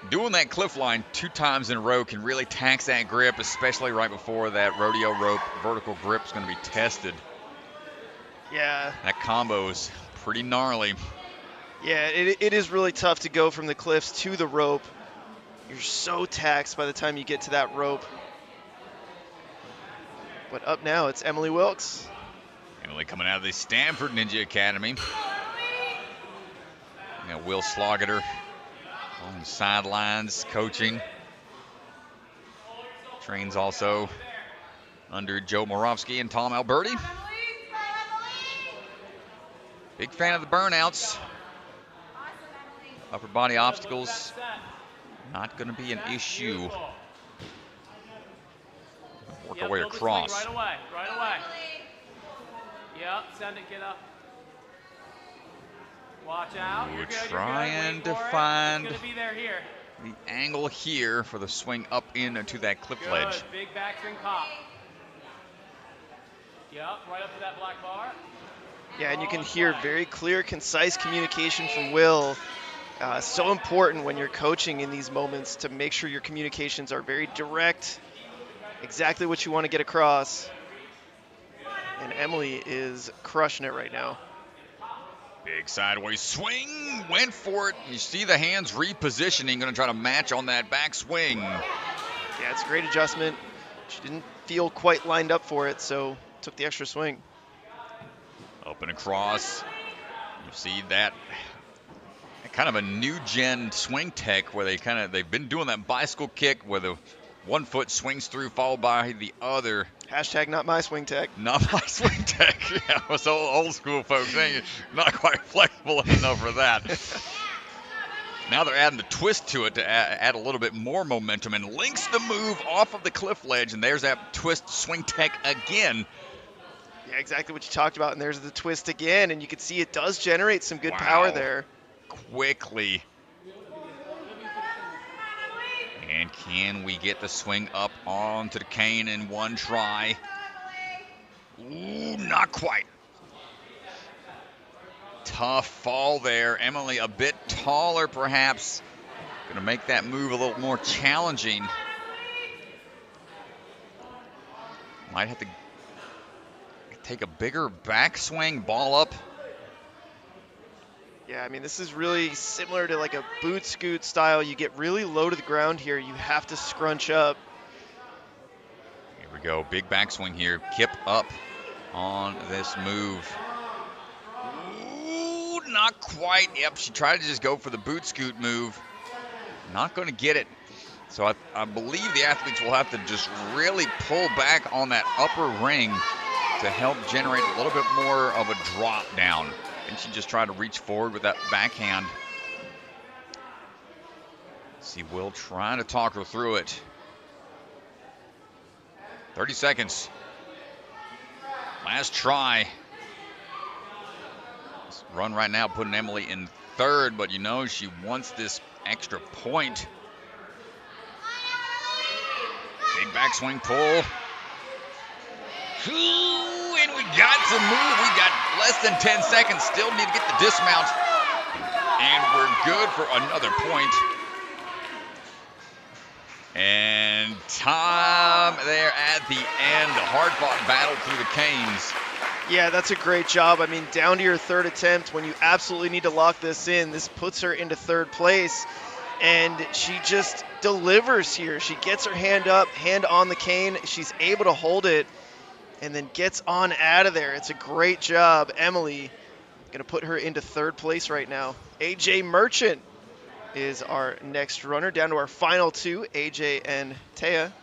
S2: Doing that cliff line 2 times in a row can really tax that grip, especially right before that rodeo rope vertical grip is going to be tested.
S1: Yeah.
S2: That combo is pretty gnarly.
S1: Yeah, it is really tough to go from the cliffs to the rope. You're so taxed by the time you get to that rope. But up now, it's Emily Wilkes.
S2: Emily coming out of the Stanford Ninja Academy. Will Slaughter on the sidelines coaching. Trains also under Joe Morovsky and Tom Alberti. Big fan of the burnouts. Upper body obstacles, not going to be an issue. Work our way across.
S3: Right away. Yep, send it, kiddo. Watch out.
S2: We're
S3: You're good,
S2: trying to find the angle here for the swing up into that cliff ledge.
S3: Big backswing pop. Yep, right up to that black bar.
S1: Yeah, and you can hear very clear, concise communication from Will. So important when you're coaching in these moments to make sure your communications are very direct, exactly what you want to get across. And Emily is crushing it right now.
S2: Big sideways swing, went for it. You see the hands repositioning, going to try to match on that back swing.
S1: Yeah, it's a great adjustment. She didn't feel quite lined up for it, so took the extra swing.
S2: Up and across. You see that kind of a new gen swing tech where they've been doing that bicycle kick where the one foot swings through followed by the other.
S1: Hashtag not my swing tech.
S2: Not my swing tech. Yeah, it was old school folks saying not quite flexible enough for that. Now they're adding the twist to it to add a little bit more momentum and links the move off of the cliff ledge, and there's that twist swing tech again.
S1: Yeah, exactly what you talked about, and there's the twist again, and you can see it does generate some good power there.
S2: Quickly. And can we get the swing up onto the cane in one try? Ooh, not quite. Tough fall there. Emily a bit taller, perhaps. Going to make that move a little more challenging. Might have to take a bigger backswing, ball up.
S1: Yeah, I mean, this is really similar to like a boot scoot style. You get really low to the ground here. You have to scrunch up.
S2: Here we go. Big backswing here. Kip up on this move. Ooh, not quite. Yep, she tried to just go for the boot scoot move. Not going to get it. So I believe the athletes will have to just really pull back on that upper ring to help generate a little bit more of a drop down. And she just tried to reach forward with that backhand. See Will trying to talk her through it. 30 seconds. Last try. This run right now putting Emily in third, but you know she wants this extra point. Big backswing pull. Ooh, and we got to move. We got less than 10 seconds. Still need to get the dismount. And we're good for another point. And time there at the end. A hard-fought battle through the canes.
S1: Yeah, that's a great job. I mean, down to your third attempt when you absolutely need to lock this in. This puts her into third place, and she just delivers here. She gets her hand up, hand on the cane. She's able to hold it and then gets on out of there. It's a great job. Emily going to put her into third place right now. AJ Merchant is our next runner. Down to our final two, AJ and Taya.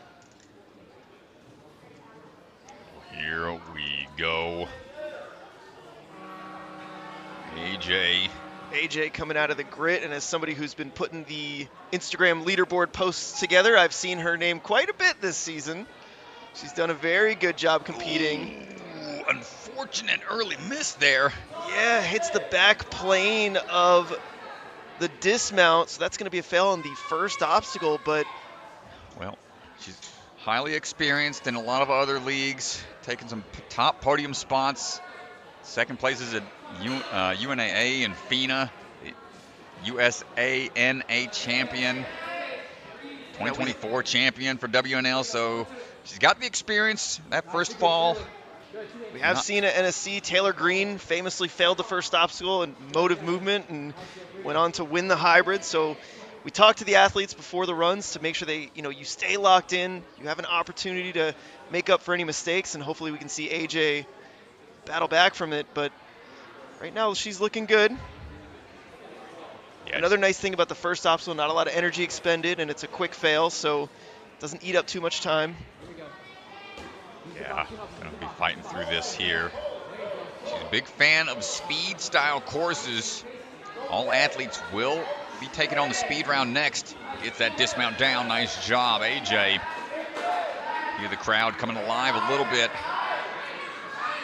S2: Here we go. AJ
S1: coming out of the grit, and as somebody who's been putting the Instagram leaderboard posts together, I've seen her name quite a bit this season. She's done a very good job competing.
S2: Ooh, unfortunate early miss there.
S1: Yeah, hits the back plane of the dismount, so that's going to be a fail on the first obstacle, but...
S2: Well, she's highly experienced in a lot of other leagues, taking some top podium spots. Second place is at UNAA and FINA, USANA champion, 2024 champion for WNL. So she's got the experience. That first fall.
S1: We have seen at NSC, Taylor Green famously failed the first obstacle in motive movement and went on to win the hybrid. So we talked to the athletes before the runs to make sure they, you stay locked in. You have an opportunity to make up for any mistakes, and hopefully we can see AJ battle back from it. But right now she's looking good.
S2: Yes.
S1: Another nice thing about the first obstacle, not a lot of energy expended, and it's a quick fail, so it doesn't eat up too much time.
S2: Yeah, gonna be fighting through this here. She's a big fan of speed style courses. All athletes will be taking on the speed round next. Gets that dismount down. Nice job, AJ. Hear the crowd coming alive a little bit.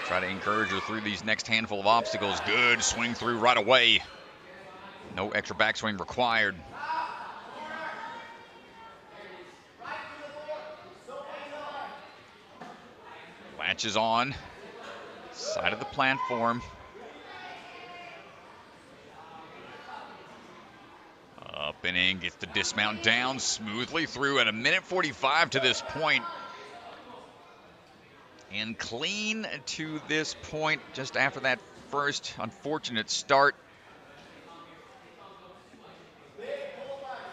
S2: Try to encourage her through these next handful of obstacles. Good swing through right away. No extra backswing required. Latches on. Side of the platform. Up and in, gets the dismount down smoothly through at 1:45 to this point. And clean to this point just after that first unfortunate start.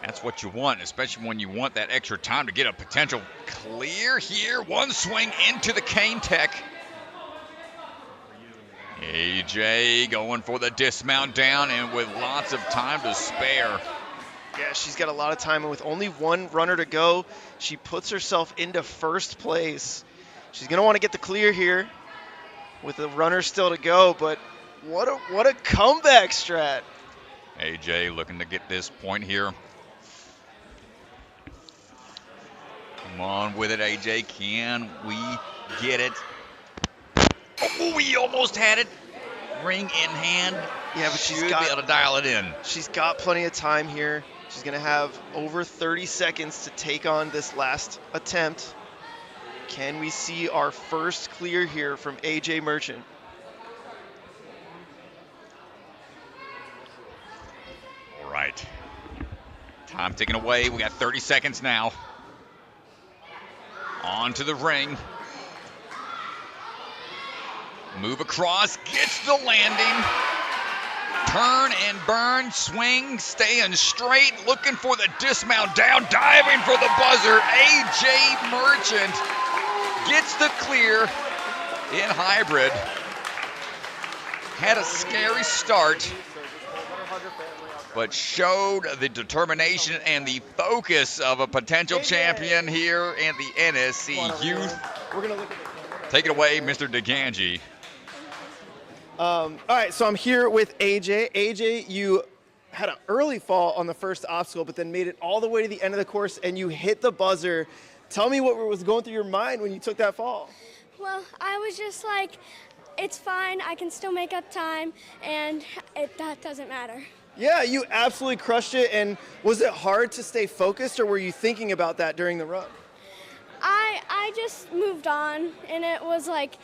S2: That's what you want, especially when you want that extra time to get a potential clear here. One swing into the cane tech. AJ going for the dismount down and with lots of time to spare.
S1: Yeah, she's got a lot of time, and with only one runner to go, she puts herself into first place. She's going to want to get the clear here with the runner still to go, but what a comeback strat.
S2: AJ looking to get this point here. Come on with it, AJ. Can we get it? Oh, we almost had it. Ring in hand.
S1: Yeah, but
S2: she's got to be able to dial it in.
S1: She's got plenty of time here. She's going to have over 30 seconds to take on this last attempt. Can we see our first clear here from AJ Merchant?
S2: All right. Time ticking away. We got 30 seconds now. On to the ring. Move across, gets the landing. Turn and burn, swing, staying straight, looking for the dismount down, diving for the buzzer. AJ Merchant gets the clear in hybrid. Had a scary start, but showed the determination and the focus of a potential champion here in the NSC Youth. Take it away, Mr. DeGangi.
S1: All right, so I'm here with AJ. AJ, you had an early fall on the first obstacle, but then made it all the way to the end of the course, and you hit the buzzer. Tell me what was going through your mind when you took that fall.
S5: Well, I was just like, it's fine. I can still make up time, and that doesn't matter.
S1: Yeah, you absolutely crushed it. And was it hard to stay focused, or were you thinking about that during the run?
S5: I just moved on, and it was like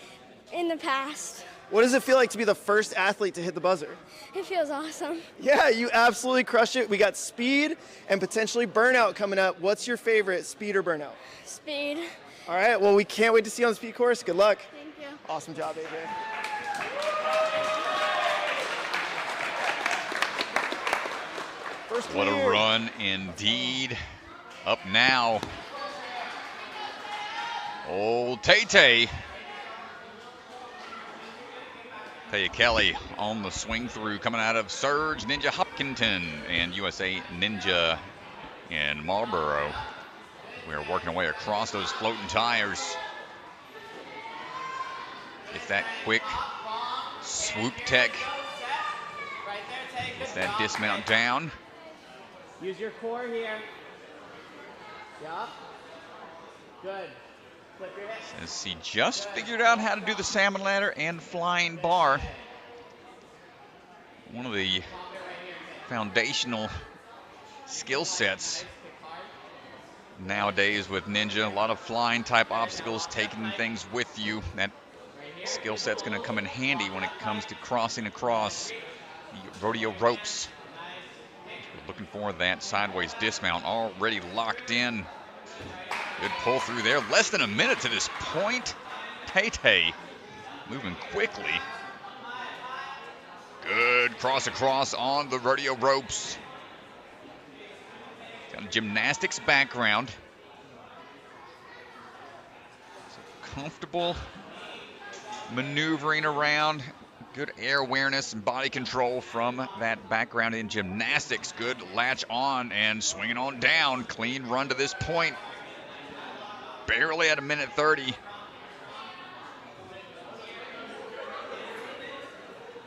S5: in the past.
S1: What does it feel like to be the first athlete to hit the buzzer?
S5: It feels awesome.
S1: Yeah, you absolutely crushed it. We got speed and potentially burnout coming up. What's your favorite, speed or burnout?
S5: Speed.
S1: All right, well, we can't wait to see you on the speed course. Good luck.
S5: Thank you.
S1: Awesome job, AJ.
S2: What a run indeed. Up now. Old Tay. Taya Kelly on the swing through, coming out of Surge Ninja Hopkinton and USA Ninja in Marlboro. We're working our way across those floating tires. It's that quick swoop tech. Gets that dismount down.
S3: Use your core here. Yup. Good. Flip your hips.
S2: As he just figured out how to do the salmon ladder and flying bar. One of the foundational skill sets nowadays with Ninja. A lot of flying type obstacles, taking things with you. That skill set's going to come in handy when it comes to crossing across the rodeo ropes. We're looking for that sideways dismount already locked in. Good pull through there. Less than a minute to this point. Tay moving quickly. Good cross across on the rodeo ropes. Got a gymnastics background. So comfortable maneuvering around. Good air awareness and body control from that background in gymnastics. Good latch on and swinging on down. Clean run to this point. Barely at a minute 30.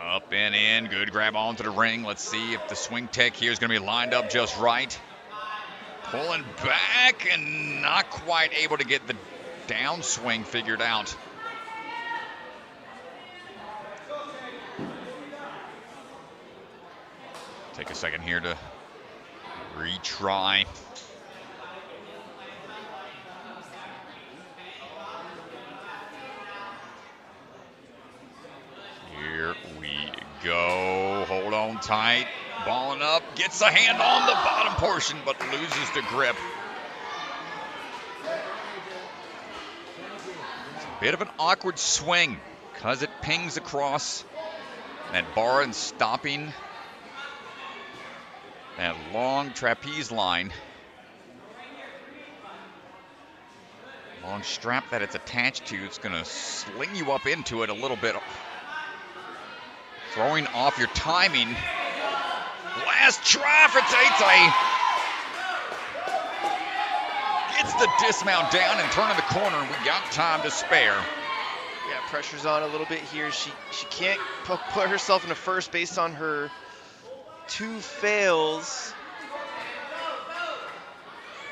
S2: Up and in. Good grab onto the ring. Let's see if the swing tech here is going to be lined up just right. Pulling back and not quite able to get the downswing figured out. Take a second here to retry. Here we go. Hold on tight. Balling up. Gets a hand on the bottom portion, but loses the grip. It's a bit of an awkward swing because it pings across that bar and stopping that long trapeze line. Long strap that it's attached to. It's going to sling you up into it a little bit. Throwing off your timing. Last try for Tay. Gets the dismount down and turning the corner. We got time to spare.
S1: Yeah, pressure's on a little bit here. She can't put herself into first based on her 2 fails.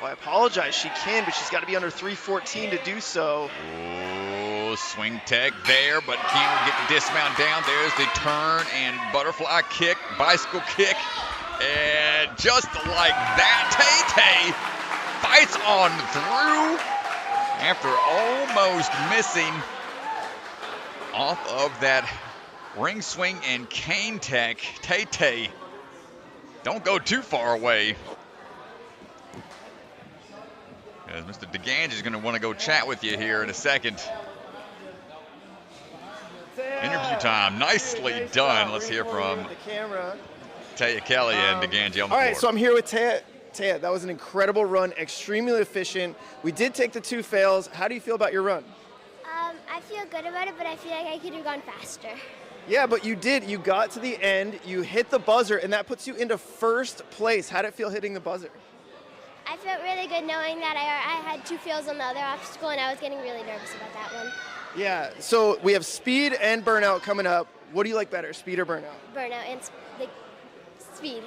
S1: Well, I apologize. She can, but she's got to be under 3:14 to do so.
S2: Oh, swing tech there, but can't get the dismount down. There's the turn and butterfly kick, bicycle kick. And just like that, Tay fights on through after almost missing off of that ring swing and cane tech. Tay, don't go too far away. As Mr. DeGange is going to want to go chat with you here in a second. Interview time. Nicely done. Let's hear from Taya Kelly and DeGange on the
S1: All right,
S2: floor.
S1: so I'm here with Taya. Taya, that was an incredible run, extremely efficient. We did take the 2 fails. How do you feel about your run?
S4: I feel good about it, but I feel like I could have gone faster.
S1: Yeah, but you did. You got to the end, you hit the buzzer, and that puts you into first place. How did it feel hitting the buzzer?
S4: I felt really good knowing that I had 2 fails on the other obstacle, and I was getting really nervous about that one.
S1: Yeah, so we have speed and burnout coming up. What do you like better, speed or burnout?
S4: Burnout and speed.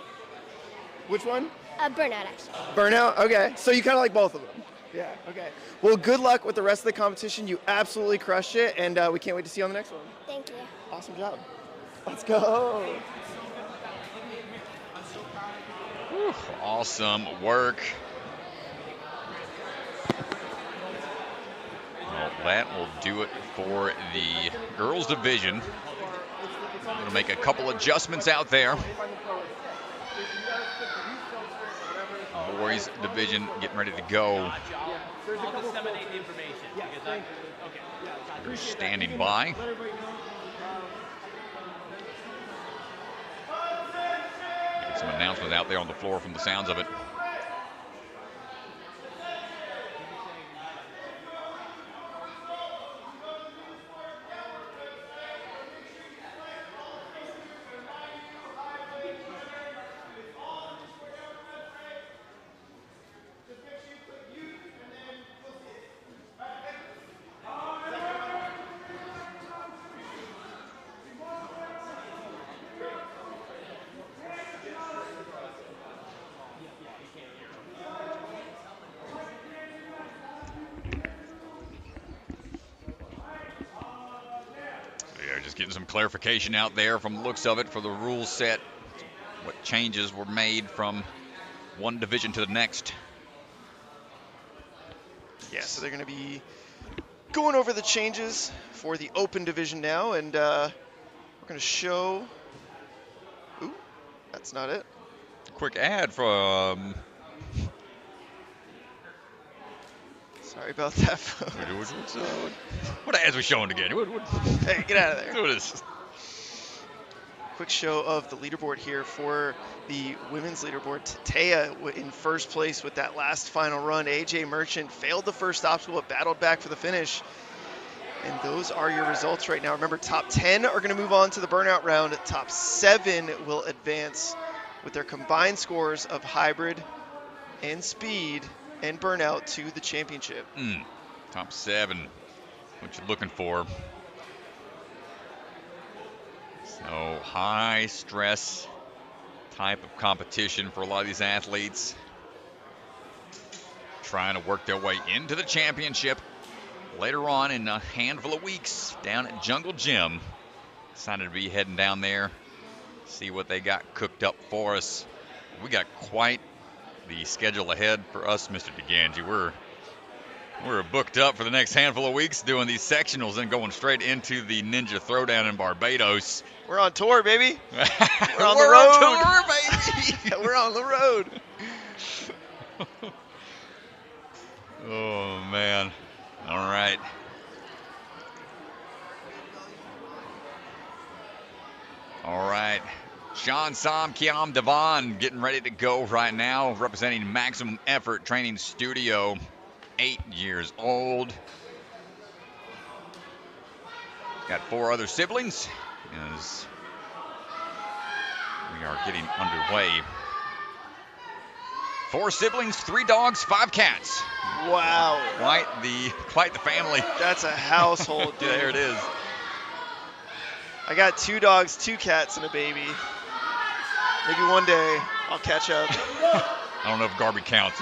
S1: Which one?
S4: Burnout, actually.
S1: Burnout? Okay, so you kind of like both of them. Yeah, okay. Well, good luck with the rest of the competition. You absolutely crushed it, and we can't wait to see you on the next one.
S4: Thank you.
S1: Awesome job. Let's go.
S2: Whew, awesome work. Well, that will do it for the girls division. Going to make a couple adjustments out there. Boys division getting ready to go.
S3: I'll disseminate the information. Okay.
S2: They're standing by. Some announcements out there on the floor from the sounds of it. Just getting some clarification out there from the looks of it for the rule set. What changes were made from one division to the next.
S1: Yeah, so they're going to be going over the changes for the open division now, and we're going to show... Ooh, that's not it.
S2: Quick ad from...
S1: Sorry about that, folks.
S2: What ads we showing again?
S1: Hey, get out of there.
S2: What is this?
S1: Quick show of the leaderboard here for the women's leaderboard. Taya in first place with that last final run. AJ Merchant failed the first obstacle but battled back for the finish. And those are your results right now. Remember, top 10 are going to move on to the burnout round. Top 7 will advance with their combined scores of hybrid and speed and burnout to the championship.
S2: Top 7, what you're looking for. So high stress type of competition for a lot of these athletes. Trying to work their way into the championship later on in a handful of weeks down at Jungle Gym. Excited to be heading down there, see what they got cooked up for us. We got quite the schedule ahead for us, Mr. DeGangi. We're booked up for the next handful of weeks doing these sectionals and going straight into the Ninja Throwdown in Barbados.
S1: We're on tour, baby. We're on
S2: We're
S1: the road.
S2: on tour, baby.
S1: We're on the road.
S2: Oh, man. All right. All right. Shawn Sam Kam Devon getting ready to go right now, representing Maximum Effort Training Studio, 8 years old. Got 4 other siblings as we are getting underway. 4 siblings, 3 dogs, 5 cats.
S1: Wow.
S2: Quite the family.
S1: That's a household, dude.
S2: Yeah, there it is.
S1: I got 2 dogs, 2 cats, and a baby. Maybe one day I'll catch up.
S2: I don't know if Garby counts.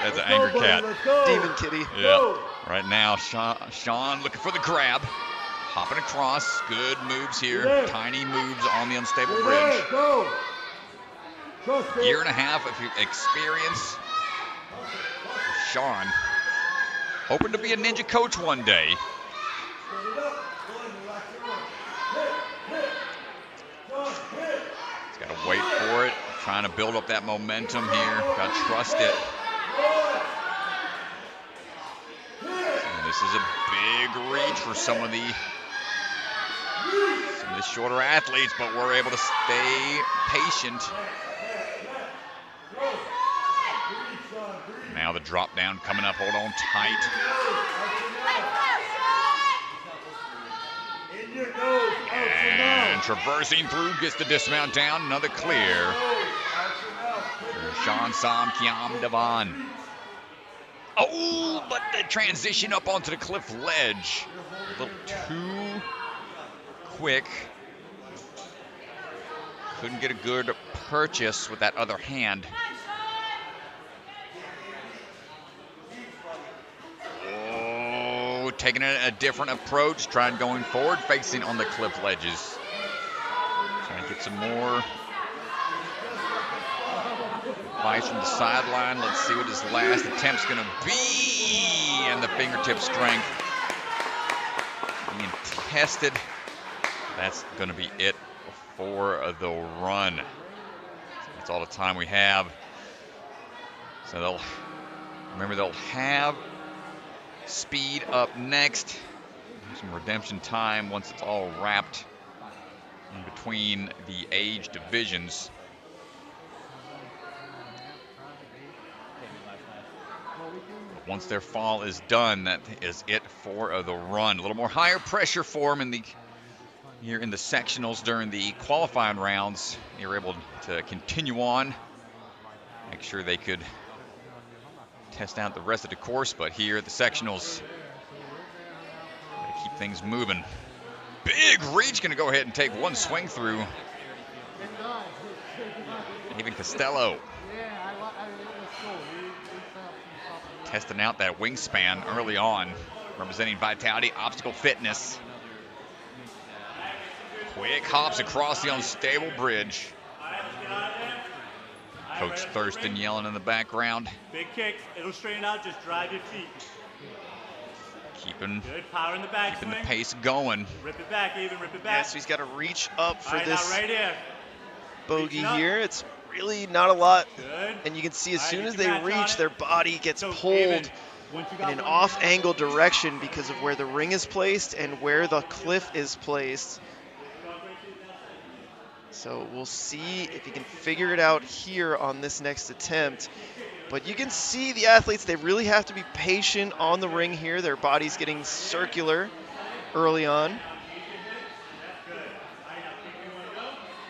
S2: That's an angry cat.
S1: Demon kitty.
S2: Yeah. Right now, Shawn looking for the grab. Hopping across. Good moves here. Tiny moves on the unstable bridge. Year and a half of experience. Shawn hoping to be a ninja coach one day. He's got to wait for it. Trying to build up that momentum here. Got to trust it. And this is a big reach for some of the shorter athletes, but we're able to stay patient. Now the drop down coming up. Hold on tight. And traversing through, gets the dismount down. Another clear for Shawn Sam Khiamdavanh. Oh, but the transition up onto the cliff ledge. A little too quick. Couldn't get a good purchase with that other hand. Oh, taking a different approach, trying going forward, facing on the cliff ledges. Trying to get some more advice from the sideline. Let's see what his last attempt's going to be. And the fingertip strength being tested. That's going to be it for the run. That's all the time we have. So they'll have speed up next. Some redemption time once it's all wrapped in between the age divisions. Once their fall is done, that is it for the run. A little more higher pressure for them here in the sectionals during the qualifying rounds. They were able to continue on, make sure they could test out the rest of the course, but here at the sectionals, gotta keep things moving. Big reach, gonna go ahead and take one swing through. Evan Costello testing out that wingspan early on, representing Vitality Obstacle Fitness. Quick hops across the unstable bridge. Coach Thurston yelling in the background.
S6: Big kick, it'll straighten out, just drive your feet.
S2: Keeping
S6: Good power in the back
S2: the
S6: swing.
S2: pace going.
S6: Rip it back, even rip it
S1: Yeah,
S6: back.
S1: so he's got to reach up for
S6: All right,
S1: this
S6: now right here.
S1: bogey
S6: Reaching up.
S1: here. It's really not a lot.
S6: Good.
S1: And you can see as
S6: All right,
S1: soon
S6: get
S1: as
S6: your
S1: they
S6: match on
S1: reach,
S6: it.
S1: their body gets
S6: So,
S1: pulled
S6: Evan, once you
S1: in
S6: got
S1: an
S6: one
S1: off-angle direction because of where the ring is placed and where the cliff is placed. So we'll see if he can figure it out here on this next attempt. But you can see the athletes, they really have to be patient on the ring here. Their body's getting circular early on.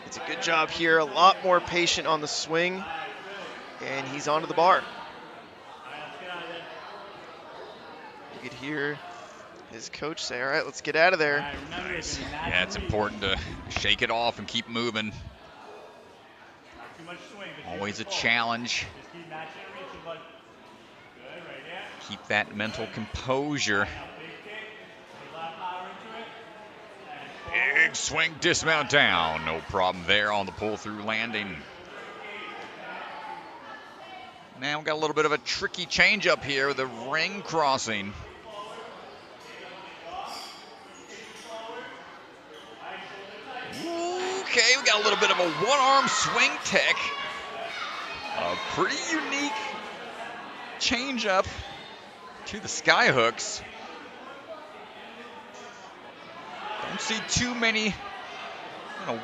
S1: It's a good job here, a lot more patient on the swing. And he's onto the bar. You could hear his coach say, all right, let's get out of there.
S2: Nice. Yeah, it's important to shake it off and keep moving.
S6: Too much swing, but
S2: Always a challenge.
S6: just keep matching and reaching, bud. Good, right there.
S2: Keep that mental composure.
S6: Big kick, put a lot of power into it.
S2: Big swing, dismount down. No problem there on the pull-through landing. Now we've got a little bit of a tricky change up here with the ring crossing. Okay, we got a little bit of a one-arm swing tech. A pretty unique change up to the sky hooks. Don't see too many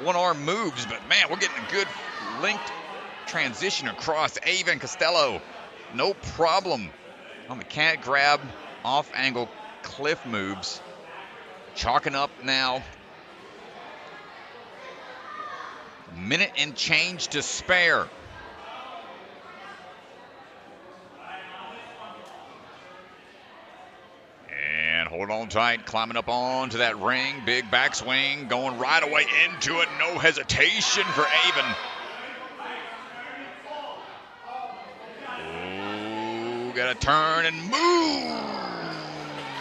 S2: one-arm moves, but man, we're getting a good linked transition across Aven Costello. No problem on the cat grab, off-angle cliff moves. Chalking up now. Minute and change to spare. And hold on tight, climbing up onto that ring. Big backswing, going right away into it. No hesitation for Aven. Oh, gotta turn and move.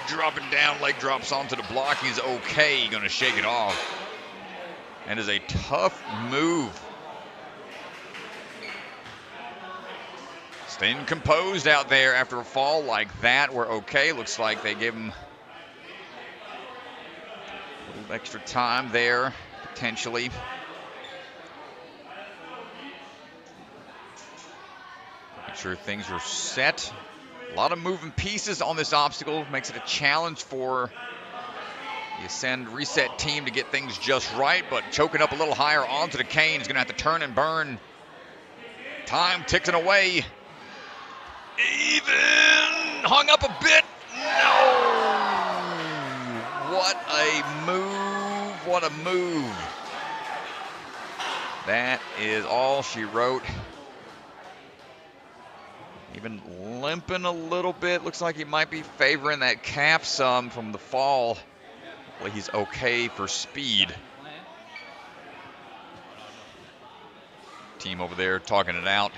S2: Dropping down, leg drops onto the block. He's okay, gonna shake it off. And is a tough move. Staying composed out there after a fall like that. We're okay. Looks like they gave him a little extra time there, potentially. Make sure things are set. A lot of moving pieces on this obstacle. Makes it a challenge for the Ascend Reset team to get things just right, but choking up a little higher onto the cane. He's going to have to turn and burn. Time ticking away. Even hung up a bit. No! What a move. What a move. That is all she wrote. Even limping a little bit. Looks like he might be favoring that calf some from the fall. Hopefully he's okay for speed. Team over there talking it out.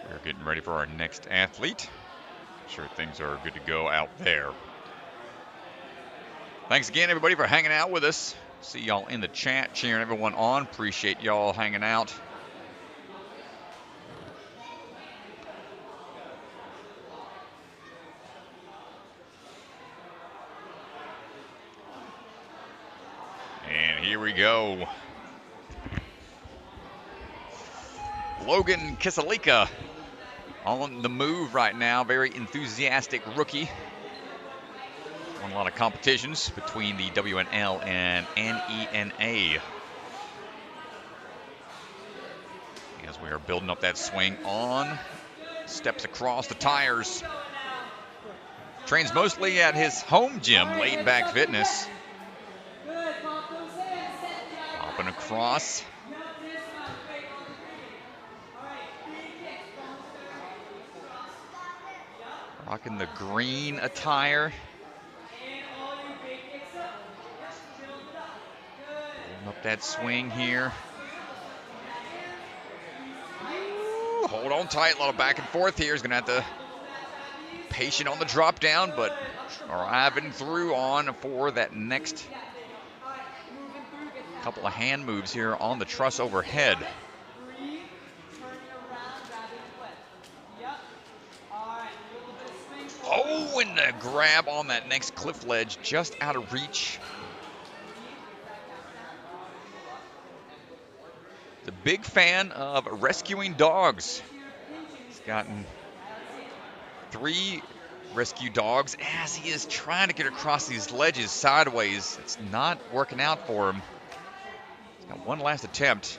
S2: We're getting ready for our next athlete. Sure things are good to go out there. Thanks again, everybody, for hanging out with us. See y'all in the chat, cheering everyone on. Appreciate y'all hanging out. And here we go. Logan Kiselica on the move right now. Very enthusiastic rookie. Won a lot of competitions between the WNL and NENA. As we are building up that swing on. Steps across the tires. Trains mostly at his home gym, Laid Back Fitness. Hopping across. Rocking the green attire. Building up that swing here. Ooh, hold on tight, a lot of back and forth here. He's gonna have to be patient on the drop down, but driving through on for that next couple of hand moves here on the truss overhead. Oh, and the grab on that next cliff ledge, just out of reach. The big fan of rescuing dogs. He's gotten 3 rescue dogs as he is trying to get across these ledges sideways. It's not working out for him. He's got one last attempt.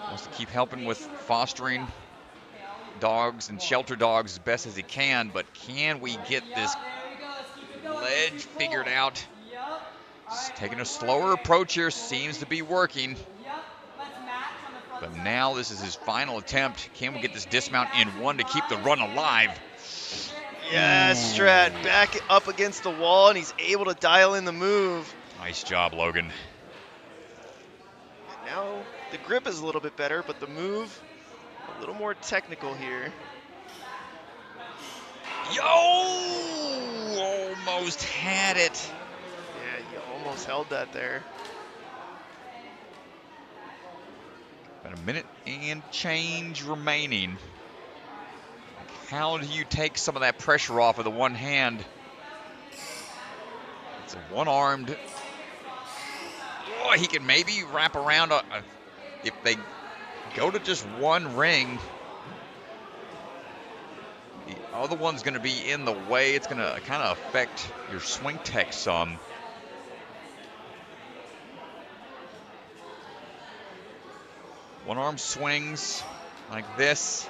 S2: Wants to keep helping with fostering dogs and shelter dogs as best as he can, but can we get this ledge figured out? Just taking a slower approach here, seems to be working. But now this is his final attempt. Can we get this dismount in one to keep the run alive?
S1: Yeah, Strat back up against the wall, and he's able to dial in the move.
S2: Nice job, Logan.
S1: And now the grip is a little bit better, but the move a little more technical here.
S2: Yo! Almost had it.
S1: Yeah, he almost held that there.
S2: About a minute and change remaining. How do you take some of that pressure off of the one hand? It's a one-armed. Oh, he can maybe wrap around if they go to just one ring. The other one's going to be in the way. It's going to kind of affect your swing tech some. One arm swings like this.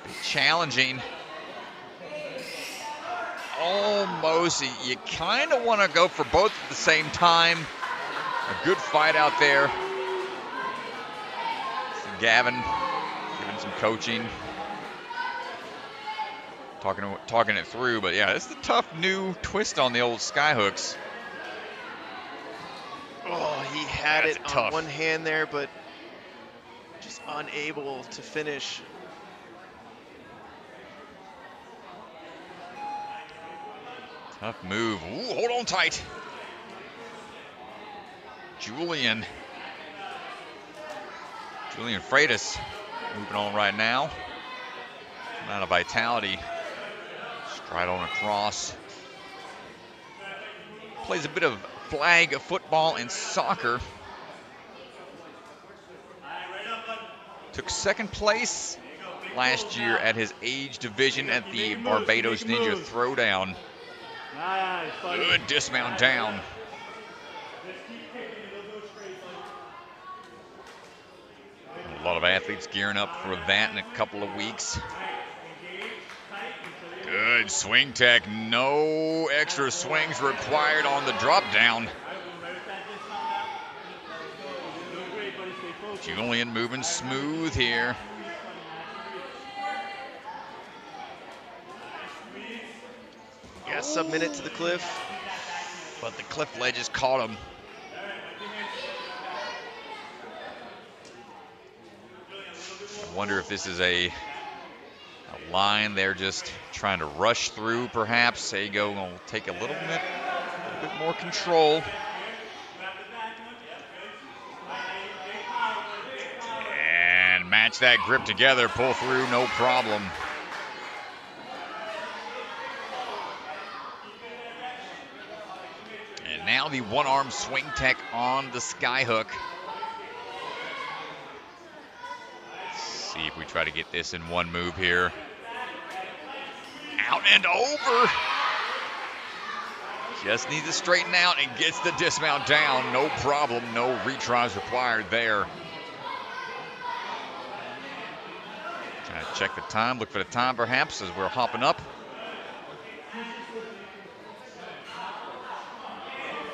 S2: Be challenging. Almost. You kind of want to go for both at the same time. A good fight out there. Gavin giving some coaching. Talking it through, but yeah, it's the tough new twist on the old skyhooks.
S1: Oh, he had
S2: That's
S1: it
S2: tough.
S1: on one hand there, but just unable to finish.
S2: Tough move. Ooh, hold on tight. Julian Freitas moving on right now. Amount of vitality. Stride on across. Plays a bit of flag football and soccer. Took second place last year at his age division at the Barbados Ninja Throwdown. Good dismount down. A lot of athletes gearing up for that in a couple of weeks. Good swing tech. No extra swings required on the drop down. Julian moving smooth here.
S1: Yeah, submit it to the cliff.
S2: But the cliff ledges caught him. I wonder if this is a line they're just trying to rush through, perhaps. Sago will take a little bit more control. And match that grip together, pull through, no problem. And now the one-arm swing tech on the skyhook. See if we try to get this in one move here. Out and over. Just needs to straighten out and gets the dismount down. No problem. No retries required there. Trying to check the time. Look for the time perhaps as we're hopping up.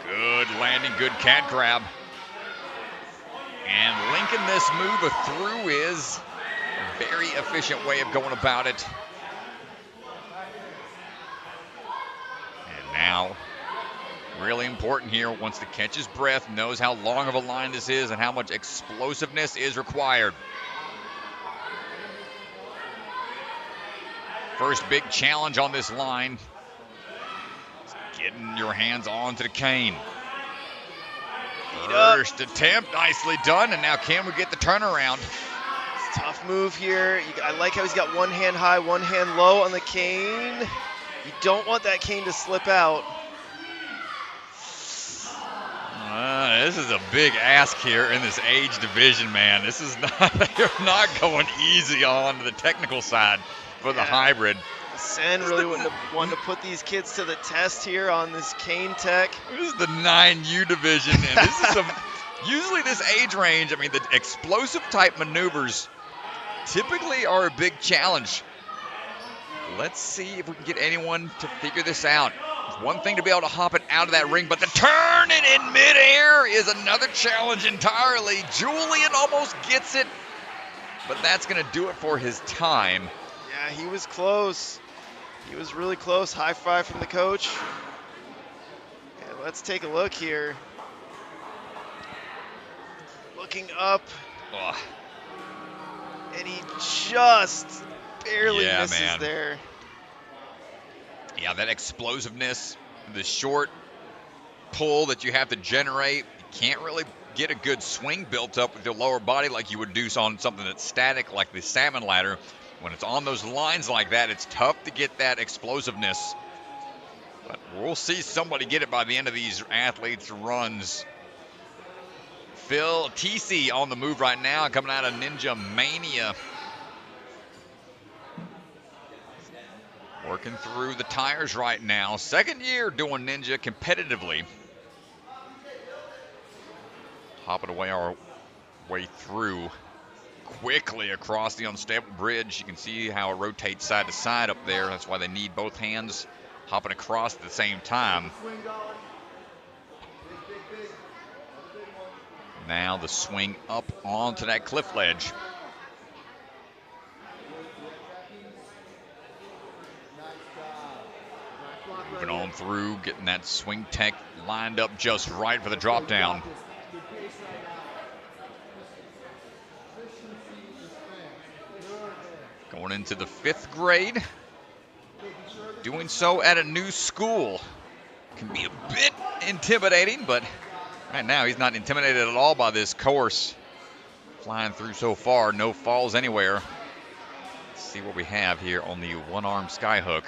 S2: Good landing. Good cat grab. And linking this move through is a very efficient way of going about it. And now, really important here, once to catch his breath, knows how long of a line this is and how much explosiveness is required. First big challenge on this line. Getting your hands onto the cane. First attempt, nicely done, and now can we get the turnaround?
S1: It's a tough move here. I like how he's got one hand high, one hand low on the cane. You don't want that cane to slip out.
S2: This is a big ask here in this age division, man. This is not, they're not going easy on the technical side for the hybrid.
S1: Sen really wanted to put these kids to the test here on this cane tech.
S2: This is the 9U division, and this is usually this age range, I mean, the explosive type maneuvers typically are a big challenge. Let's see if we can get anyone to figure this out. It's one thing to be able to hop it out of that ring, but the turn it in midair is another challenge entirely. Julian almost gets it, but that's going to do it for his time.
S1: Yeah, he was close. He was really close. High five from the coach. And let's take a look here. Looking up.
S2: Ugh.
S1: And he just barely misses there.
S2: Yeah, that explosiveness, the short pull that you have to generate, you can't really get a good swing built up with your lower body like you would do on something that's static like the salmon ladder. When it's on those lines like that, it's tough to get that explosiveness. But we'll see somebody get it by the end of these athletes' runs. Phil TC on the move right now, coming out of Ninja Mania. Working through the tires right now. Second year doing Ninja competitively. Hopping away our way through. Quickly across the unstable bridge. You can see how it rotates side to side up there. That's why they need both hands hopping across at the same time. Now the swing up onto that cliff ledge. Moving on through, getting that swing tech lined up just right for the drop down. Going into the 5th grade. Doing so at a new school. Can be a bit intimidating, but right now he's not intimidated at all by this course. Flying through so far, no falls anywhere. Let's see what we have here on the one-arm skyhook.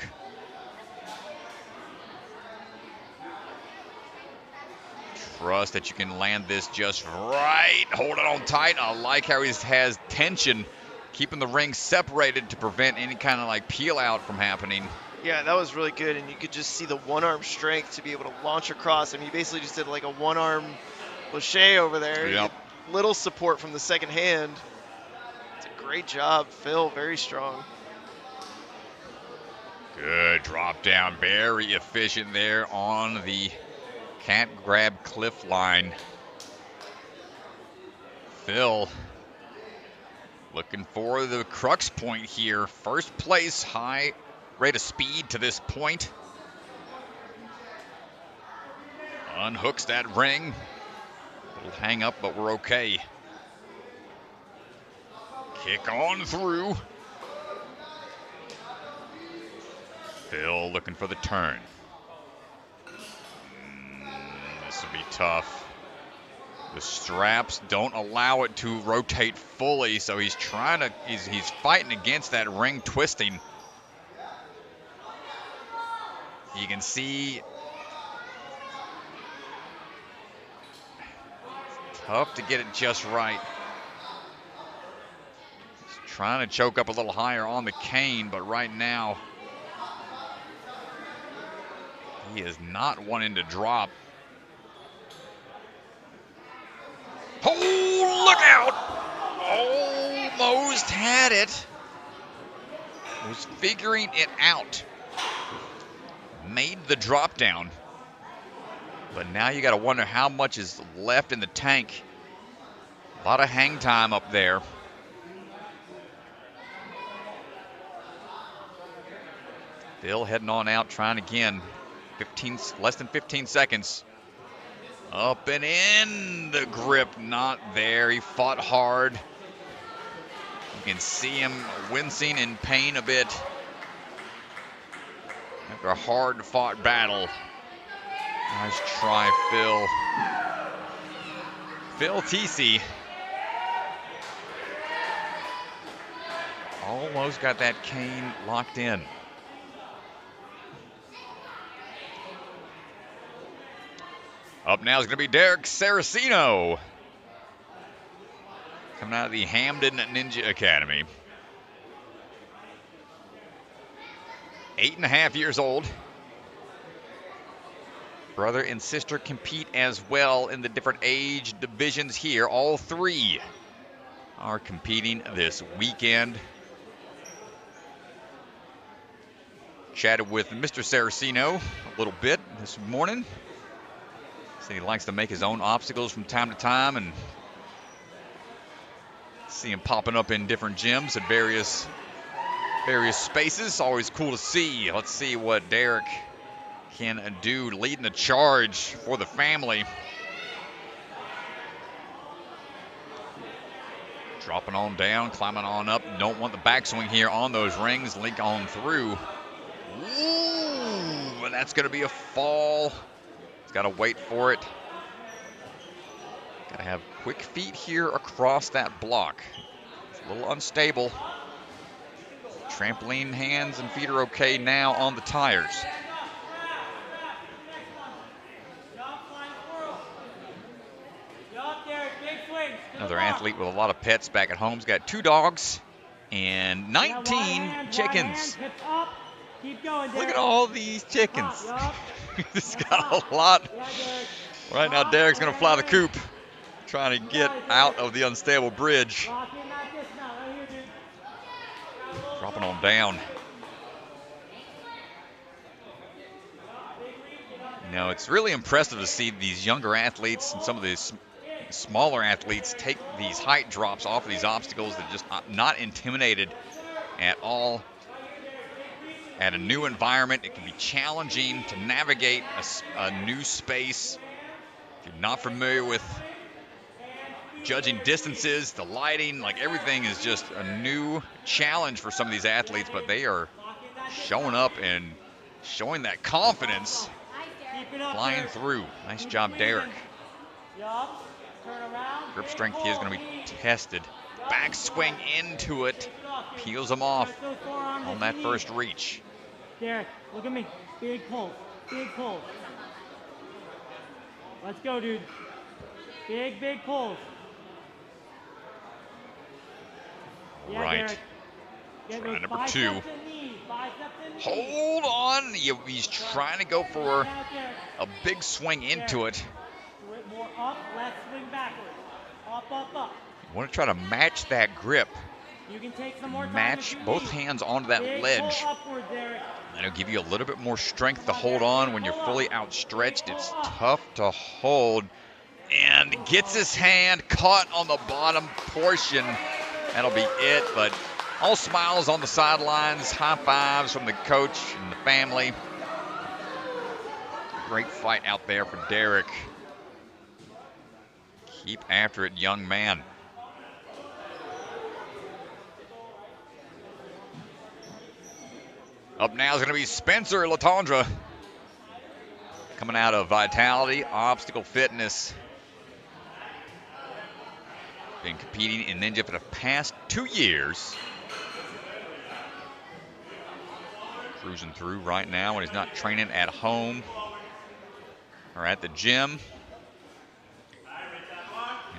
S2: Trust that you can land this just right. Hold it on tight. I like how he has tension, keeping the ring separated to prevent any kind of like peel out from happening.
S1: Yeah, that was really good, and you could just see the one-arm strength to be able to launch across. I mean, you basically just did like a one-arm lache over there.
S2: Yep.
S1: Little support from the second hand. It's a great job, Phil. Very strong.
S2: Good drop down. Very efficient there on the cat grab cliff line. Phil looking for the crux point here. First place, high rate of speed to this point. Unhooks that ring. Little hang up, but we're okay. Kick on through. Phil looking for the turn. This will be tough. The straps don't allow it to rotate fully, so he's trying to, he's fighting against that ring twisting. You can see it's tough to get it just right. He's Trying to choke up a little higher on the cane, but right now he is not wanting to drop. Oh, look out! Almost had it. Was figuring it out. Made the drop down. But now you got to wonder how much is left in the tank. A lot of hang time up there. Phil heading on out, trying again. Less than 15 seconds. Up and in the grip, not there. He fought hard. You can see him wincing in pain a bit after a hard-fought battle. Nice try, Phil. Phil TC. Almost got that cane locked in. Up now is going to be Derek Saraceno. Coming out of the Hamden Ninja Academy. 8.5 years old. Brother and sister compete as well in the different age divisions here. All three are competing this weekend. Chatted with Mr. Saraceno a little bit this morning. Said he likes to make his own obstacles from time to time, and see him popping up in different gyms at various spaces. Always cool to see. Let's see what Derek can do, leading the charge for the family. Dropping on down, climbing on up. Don't want the backswing here on those rings. Link on through. Ooh, and that's going to be a fall. He's got to wait for it. Got to have quick feet here across that block. It's a little unstable. Trampoline hands and feet are okay now on the tires. Another athlete with a lot of pets back at home. He's got 2 dogs and 19 chickens.
S3: Keep going,
S2: Look at all these chickens. He's got a lot. Right now, Derek's going to fly the coop, trying to get out of the unstable bridge. Dropping on down. You know, it's really impressive to see these younger athletes and some of these smaller athletes take these height drops off of these obstacles. They're just not intimidated at all. At a new environment, it can be challenging to navigate a new space. If you're not familiar with judging distances, the lighting, like everything is just a new challenge for some of these athletes, but they are showing up and showing that confidence, flying through. Nice job, Derek. Grip strength here is going to be tested. Backswing into it, peels him off on that first reach.
S3: Derek, look at me. Big pull. Big pull. Let's go, dude. Big, big pulls.
S2: All right. Try number 2. Hold on. He's trying to go for a big swing into it.
S3: More up, left swing backwards. Up, up, up.
S2: You want to try to match that grip.
S3: You can take some more time.
S2: Match both hands onto that ledge. That'll give you a little bit more strength to hold on when you're fully outstretched. It's tough to hold. And gets his hand caught on the bottom portion. That'll be it, but all smiles on the sidelines. High fives from the coach and the family. Great fight out there for Derek. Keep after it, young man. Up now is going to be Spencer Latondra. Coming out of Vitality, Obstacle Fitness. Been competing in Ninja for the past 2 years. Cruising through right now when he's not training at home or at the gym.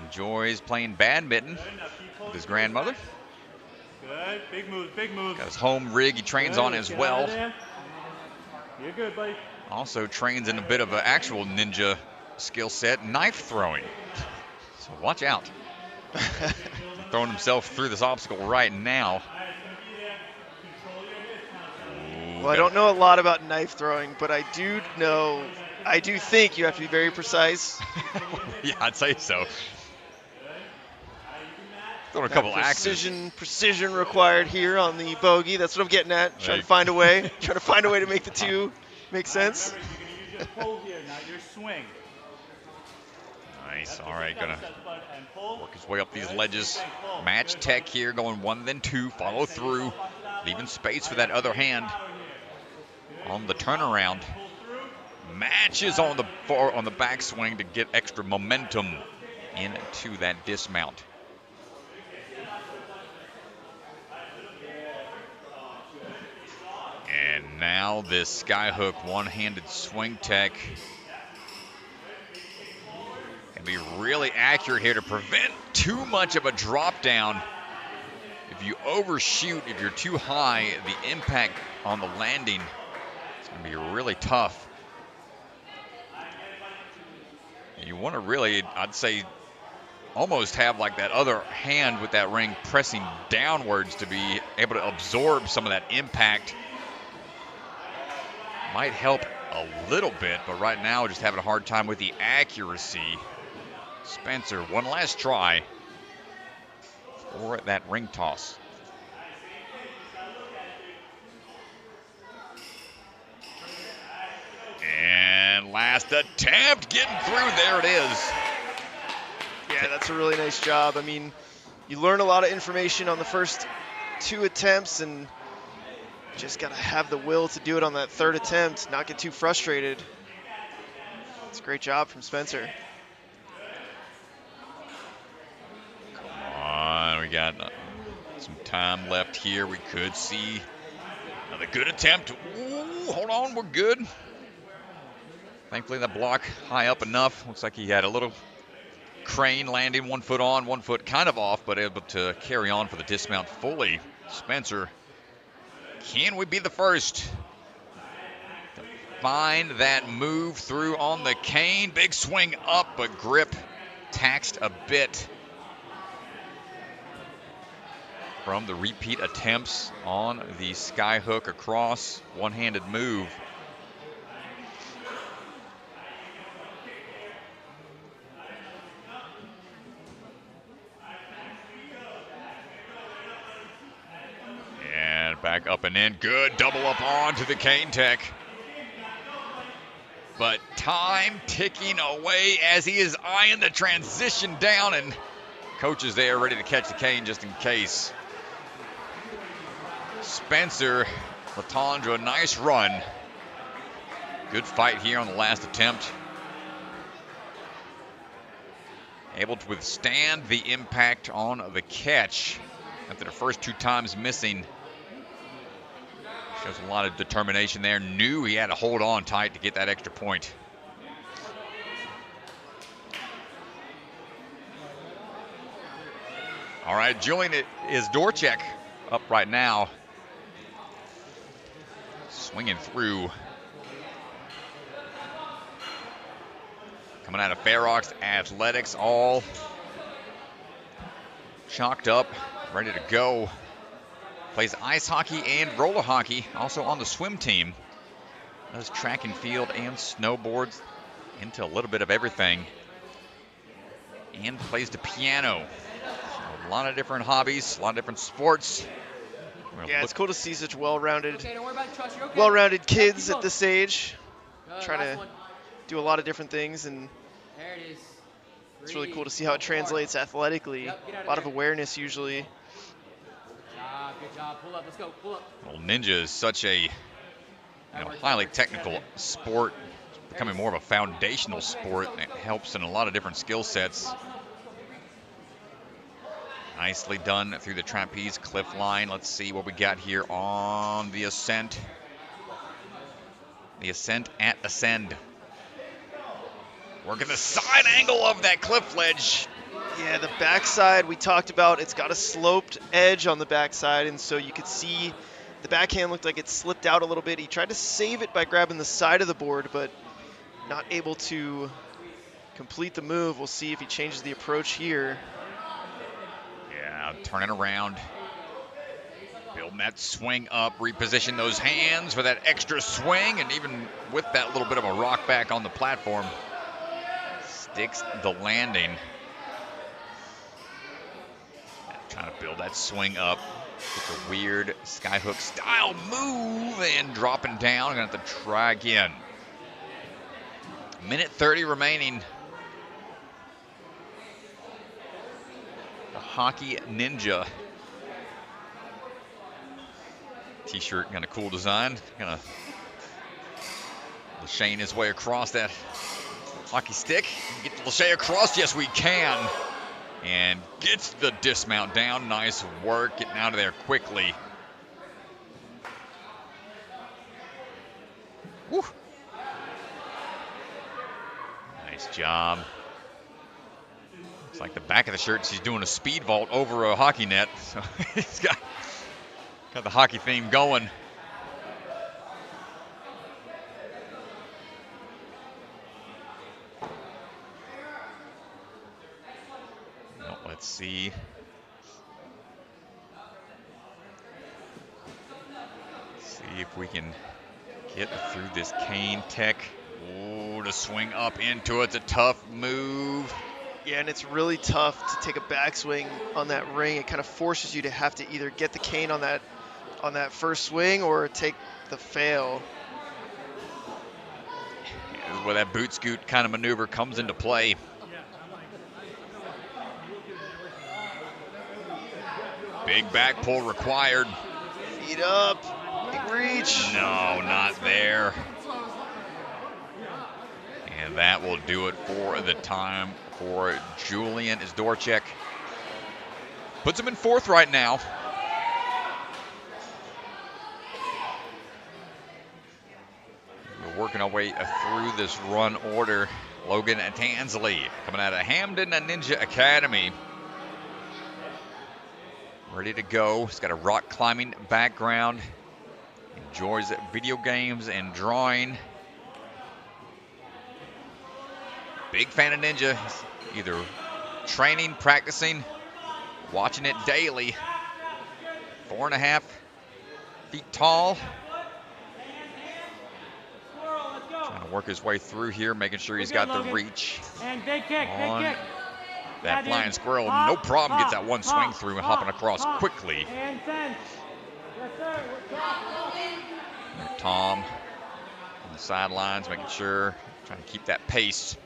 S2: Enjoys playing badminton with his grandmother.
S6: Good. Big moves, big moves.
S2: Got his home rig he trains
S6: Good,
S2: on as
S6: get out
S2: well.
S6: of there. You're good, buddy.
S2: Also trains in a bit of an actual ninja skill set, knife throwing. So watch out. Throwing himself through this obstacle right now.
S1: Well, I don't know a lot about knife throwing, but I do think you have to be very precise.
S2: Yeah, I'd say so. Throwing a couple axes.
S1: Precision required here on the bogey. That's what I'm getting at. Trying to find a way to make the two make sense.
S6: You're going to use your pull here, not your swing.
S2: Nice. All right, gonna work his way up these ledges. Match tech here, going 1 then 2. Follow through, leaving space for that other hand on the turnaround. Matches on the backswing to get extra momentum into that dismount. And now this skyhook one-handed swing tech can be really accurate here to prevent too much of a drop down. If you overshoot, if you're too high, the impact on the landing is going to be really tough. And you want to really, I'd say, almost have like that other hand with that ring pressing downwards to be able to absorb some of that impact. Might help a little bit, but right now just having a hard time with the accuracy. Spencer, one last try for that ring toss. And last attempt, getting through. There it is.
S1: Yeah, that's a really nice job. I mean, you learn a lot of information on the first 2 attempts, and just got to have the will to do it on that 3rd attempt, not get too frustrated. It's a great job from Spencer.
S2: Come on, we got some time left here. We could see another good attempt. Ooh, hold on, we're good. Thankfully, that block high up enough. Looks like he had a little crane landing, 1 foot on, 1 foot kind of off, but able to carry on for the dismount fully. Spencer, can we be the first to find that move through on the cane? Big swing up, but grip taxed a bit from the repeat attempts on the skyhook across one-handed move. And back up and in. Good double up onto the cane tech. But time ticking away as he is eyeing the transition down, and coach is there ready to catch the cane just in case. Spencer Latondra, nice run. Good fight here on the last attempt. Able to withstand the impact on the catch after the first 2 times missing. Shows a lot of determination there. Knew he had to hold on tight to get that extra point. All right, Julian Izydorczyk up right now. Swinging through. Coming out of Fair Oaks Athletics, all chalked up, ready to go. Plays ice hockey and roller hockey, also on the swim team. Does track and field and snowboards, into a little bit of everything. And plays the piano. So a lot of different hobbies, a lot of different sports.
S1: Yeah, it's cool to see such well-rounded
S7: Okay.
S1: kids at this age. Trying to
S7: Last one.
S1: do a lot of different things, and
S7: There it is.
S1: it's really cool to see how it translates athletically.
S7: Yep, get out of
S1: A lot of
S7: there.
S1: awareness usually.
S7: Good job. Pull up. Let's go. Pull up.
S2: Well, ninja is such a highly technical sport. It's becoming more of a foundational sport. It helps in a lot of different skill sets. Nicely done through the trapeze cliff line. Let's see what we got here on the ascent. The ascent at ascend. Working the side angle of that cliff ledge.
S1: Yeah, the backside we talked about, it's got a sloped edge on the backside, and so you could see the backhand looked like it slipped out a little bit. He tried to save it by grabbing the side of the board, but not able to complete the move. We'll see if he changes the approach here.
S2: Yeah, turning around. Building that swing up, reposition those hands for that extra swing, and even with that little bit of a rock back on the platform, sticks the landing. Trying to build that swing up. Get the weird skyhook style move and dropping down. Gonna have to try again. Minute 30 remaining. The Hockey Ninja. T-shirt, kind of cool design. Kind of Lachey his way across that hockey stick. Get Lachey across, yes we can. And gets the dismount down. Nice work, getting out of there quickly. Woo. Nice job. Looks like the back of the shirt, she's doing a speed vault over a hockey net. So he's got the hockey theme going. Well, let's see. See if we can get through this cane tech. Oh, to swing up into it's a tough move.
S1: Yeah, and it's really tough to take a backswing on that ring. It kind of forces you to have to either get the cane on that first swing or take the fail.
S2: This is where that boot scoot kind of maneuver comes into play. Big back pull required.
S1: Feet up, big reach.
S2: No, not there. And that will do it for the time for Julian Izydorczyk. Puts him in fourth right now. We're working our way through this run order. Logan Tansley coming out of Hamden Ninja Academy. Ready to go. He's got a rock climbing background. Enjoys video games and drawing. Big fan of Ninja. He's either training, practicing, watching it daily. 4.5 feet tall. Trying to work his way through here, making sure he's got the reach
S3: And big kick,
S2: on
S3: big kick.
S2: that flying squirrel. No problem, gets that one swing through and hopping across quickly.
S3: And send. Yes, sir.
S2: Tom on the sidelines, making sure, trying to keep that pace.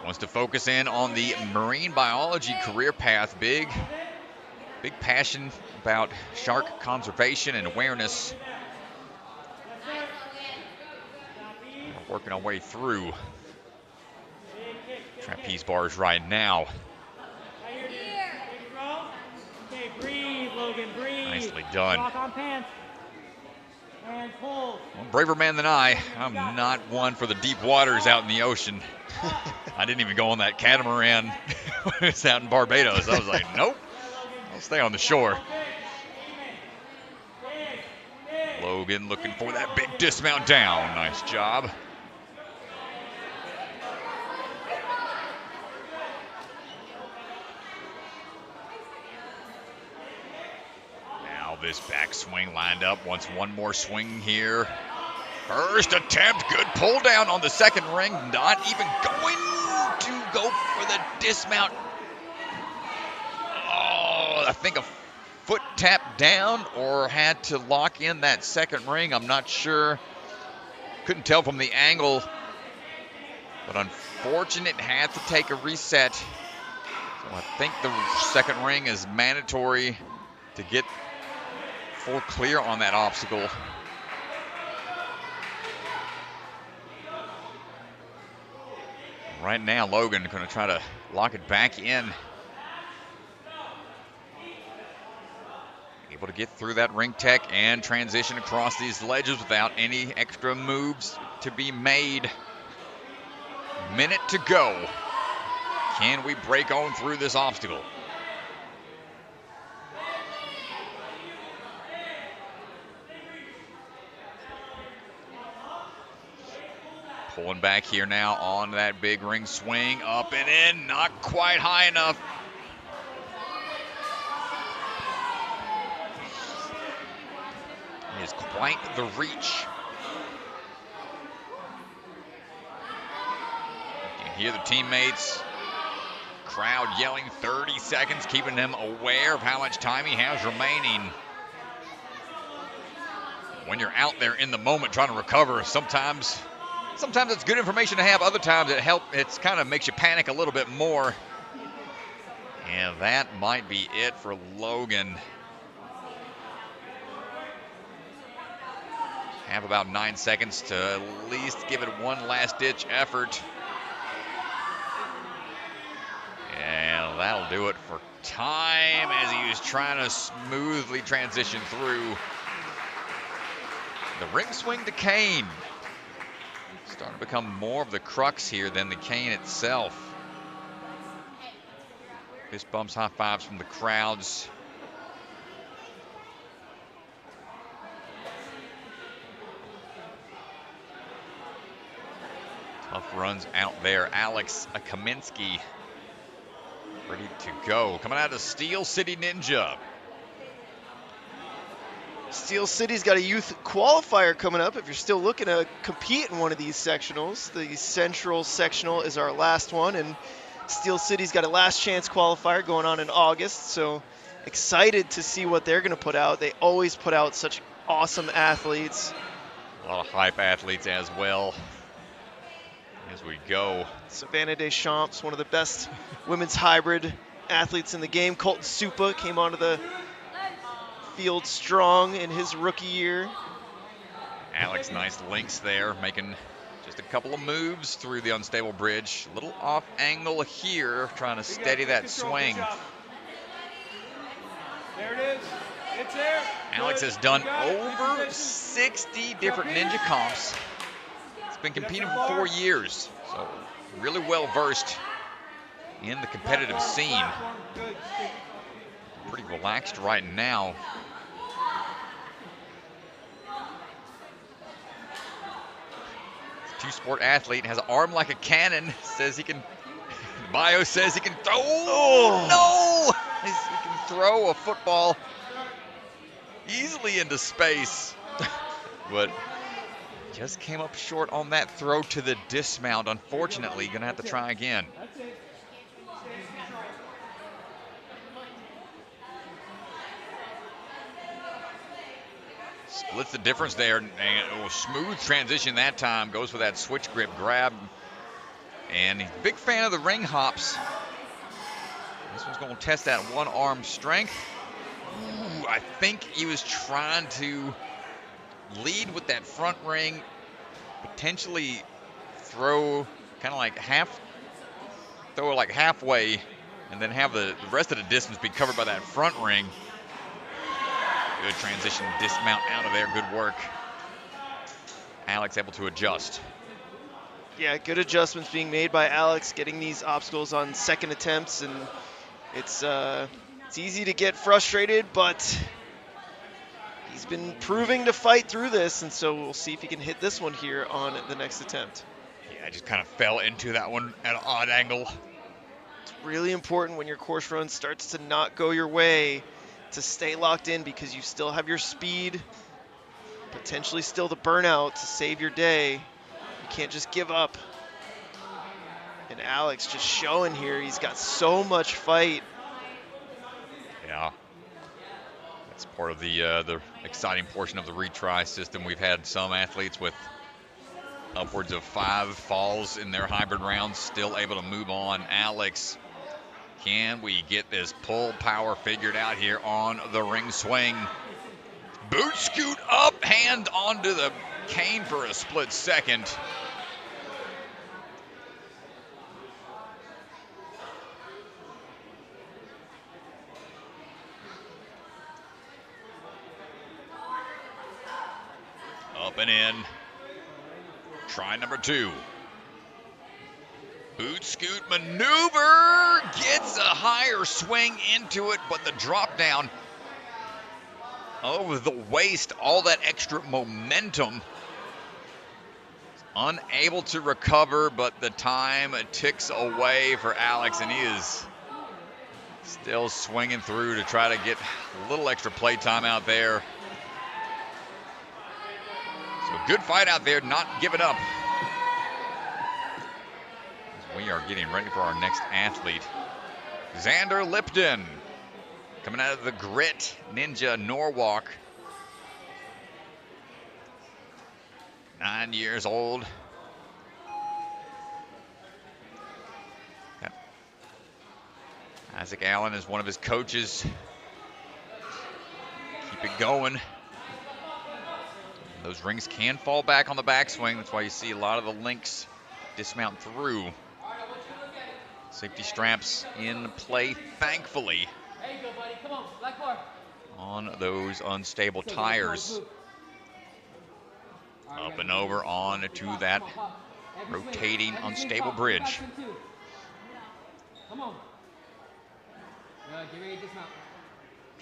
S2: Wants to focus in on the marine biology career path. Big passion about shark conservation and awareness. We're working our way through trapeze bars right now.
S3: Okay, breathe, Logan, breathe.
S2: Nicely done.
S3: Lock on pants. And pull.
S2: Well, braver man than I. I'm not one for the deep waters out in the ocean. I didn't even go on that catamaran when it was out in Barbados. I was like, nope, I'll stay on the shore. Logan looking for that big dismount down. Nice job. Now this backswing lined up. Wants one more swing here. First attempt, good pull down on the second ring. Not even going to go for the dismount. Oh, I think a foot tap down or had to lock in that second ring. I'm not sure. Couldn't tell from the angle. But unfortunate, had to take a reset. So I think the second ring is mandatory to get full clear on that obstacle. Right now, Logan going to try to lock it back in. Able to get through that ring tech and transition across these ledges without any extra moves. to be made. Minute to go. Can we break on through this obstacle? Pulling back here now on that big ring swing. Up and in. Not quite high enough. It is quite the reach. You can hear the teammates, crowd yelling 30 seconds, keeping them aware of how much time he has remaining. When you're out there in the moment trying to recover, sometimes it's good information to have. Other times it kind of makes you panic a little bit more. And that might be it for Logan. Have about 9 seconds to at least give it one last-ditch effort. And that'll do it for time as he was trying to smoothly transition through. The ring swing to cane. Starting to become more of the crux here than the cane itself. Fist bumps, high fives from the crowds. Tough runs out there. Kaminski ready to go. Coming out of Steel City Ninja.
S1: Steel City's got a youth qualifier coming up if you're still looking to compete in one of these sectionals. The Central Sectional is our last one, and Steel City's got a last chance qualifier going on in August, so excited to see what they're going to put out. They always put out such awesome athletes.
S2: A lot of hype athletes as well. As we go.
S1: Savannah Deschamps, one of the best women's hybrid athletes in the game. Colton Supa came onto the field strong in his rookie year.
S2: Alex, nice links there, making just a couple of moves through the unstable bridge. A little off angle here, trying to steady that swing.
S6: There it is. It's there.
S2: Alex has done over 60 different ninja comps. He's been competing for 4 years, so really well versed in the competitive scene. Pretty relaxed right now. Two-sport athlete, has an arm like a cannon, says he can, bio says he can throw, no! He can throw a football easily into space, but just came up short on that throw to the dismount. Unfortunately, gonna have to try again. Splits the difference there, and smooth transition that time. Goes for that switch grip grab, and he's a big fan of the ring hops. This one's going to test that one arm strength. Ooh, I think he was trying to lead with that front ring, potentially throw kind of like halfway, and then have the rest of the distance be covered by that front ring. Good transition, dismount out of there, good work. Alex able to adjust.
S1: Yeah, good adjustments being made by Alex, getting these obstacles on second attempts, and it's easy to get frustrated, but he's been proving to fight through this, and so we'll see if he can hit this one here on the next attempt.
S2: Yeah, I just kind of fell into that one at an odd angle.
S1: It's really important when your course run starts to not go your way to stay locked in, because you still have your speed, potentially still the burnout to save your day. You can't just give up. And Alex just showing here, he's got so much fight.
S2: Yeah, that's part of the exciting portion of the retry system. We've had some athletes with upwards of 5 falls in their hybrid rounds, still able to move on. Alex, can we get this pull power figured out here on the ring swing? Boot scoot up, hand onto the cane for a split second. Up and in. Try number 2. Boot scoot maneuver. Gets a higher swing into it, but the drop down over the waist, all that extra momentum. Unable to recover, but the time ticks away for Alex, and he is still swinging through to try to get a little extra play time out there. So good fight out there, not giving up. We are getting ready for our next athlete. Xander Lipton, coming out of the Grit Ninja Norwalk. 9 years old. Isaac Allen is one of his coaches. Keep it going. Those rings can fall back on the backswing. That's why you see a lot of the links dismount through. Safety straps in play, thankfully, on those unstable tires. Up and over on to that rotating unstable bridge.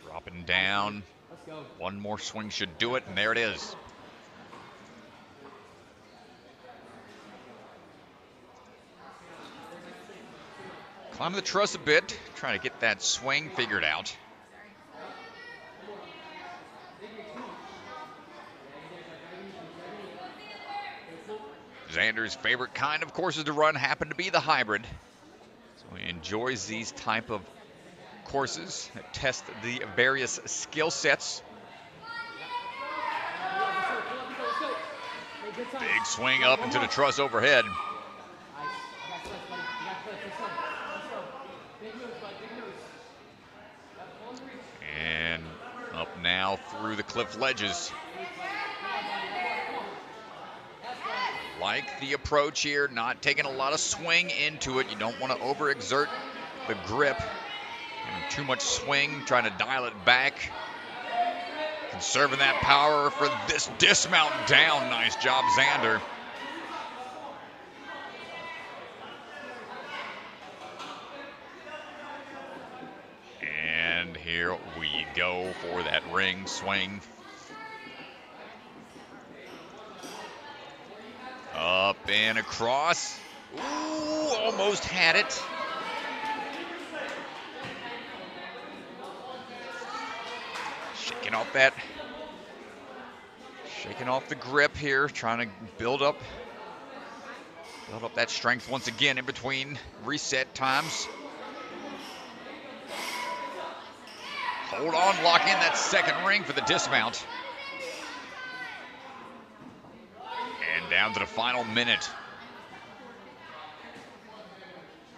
S2: Dropping down. One more swing should do it, and there it is. Climb the truss a bit, trying to get that swing figured out. Xander's favorite kind of courses to run happen to be the hybrid. So he enjoys these type of courses that test the various skill sets. Big swing up into the truss overhead. And up now through the cliff ledges. Like the approach here, not taking a lot of swing into it. You don't want to overexert the grip. And too much swing, trying to dial it back. Conserving that power for this dismount down. Nice job, Xander. And here we go for that ring swing. Up and across. Ooh, almost had it. Shaking off the grip here, trying to build up that strength once again in between reset times. Hold on, lock in that second ring for the dismount. And down to the final minute.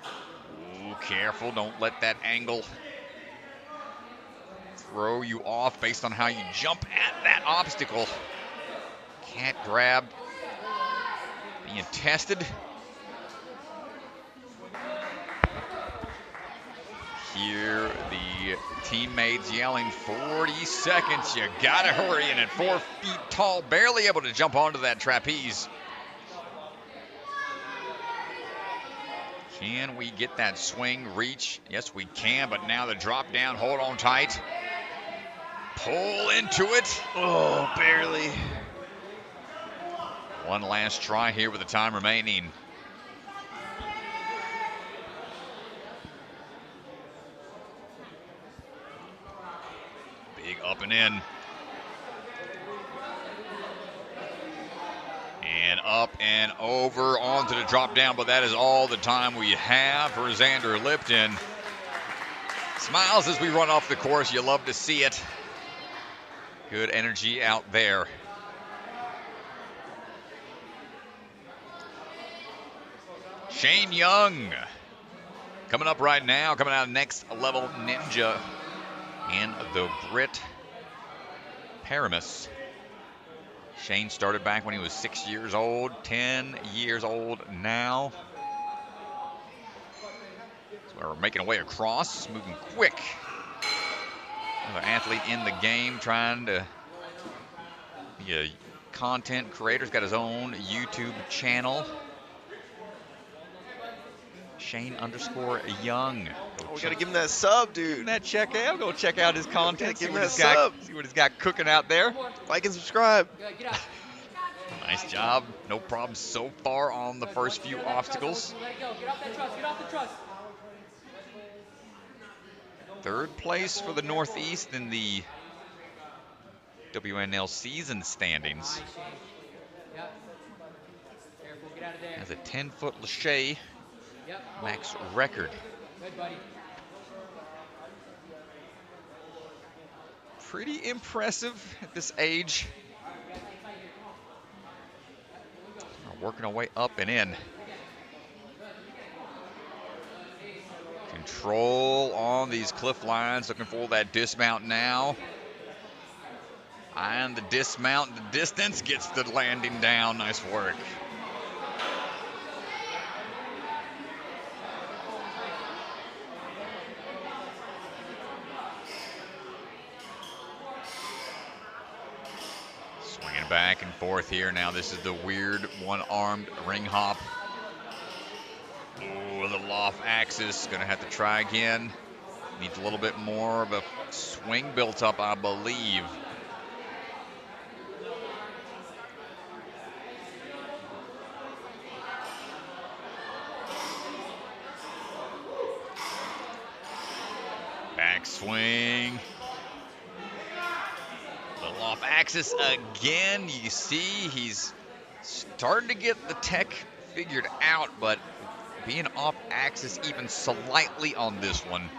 S2: Ooh, careful, don't let that angle throw you off based on how you jump at that obstacle. Can't grab. Being tested. Hear the teammates yelling 40 seconds. You gotta hurry, and at 4 feet tall, barely able to jump onto that trapeze. Can we get that swing reach? Yes, we can, but now the drop down, hold on tight. Pull into it.
S1: Oh, barely.
S2: One last try here with the time remaining. Big up and in. And up and over onto the drop down, but that is all the time we have for Xander Lipton. Smiles as we run off the course. You love to see it. Good energy out there. Shane Young coming up right now, coming out of Next Level Ninja and the Grit Paramus. Shane started back when he was 6 years old, 10 years old now. So we're making our way across, moving quick. Another athlete in the game, trying to be a content creator. He's got his own YouTube channel. Shane_Young.
S1: Oh, we gotta give him that sub, dude.
S2: That check out. Go check out his content.
S1: Give
S2: See
S1: him
S2: what,
S1: that
S2: he's got,
S1: sub.
S2: see what he's got cooking out there.
S1: Like and subscribe.
S7: Good, get out.
S2: Nice job. No problem so far on the first few obstacles.
S7: Let it go. Get off that truss. Get off the truss.
S2: Third place for the Northeast in the WNL season standings.
S7: Nice, Shane. Yep. Careful. Get out of there.
S2: Has a 10-foot Lachey
S7: Yep.
S2: max record.
S7: Good, buddy.
S2: Pretty impressive at this age. We're working our way up and in. Control on these cliff lines, looking for that dismount now. And the dismount in the distance gets the landing down. Nice work. Swinging back and forth here. Now this is the weird one-armed ring hop. Oh, a little off axis. Gonna have to try again. Needs a little bit more of a swing built up, I believe. Back swing. Little off axis again. You see he's starting to get the tech figured out, but being off axis even slightly on this one.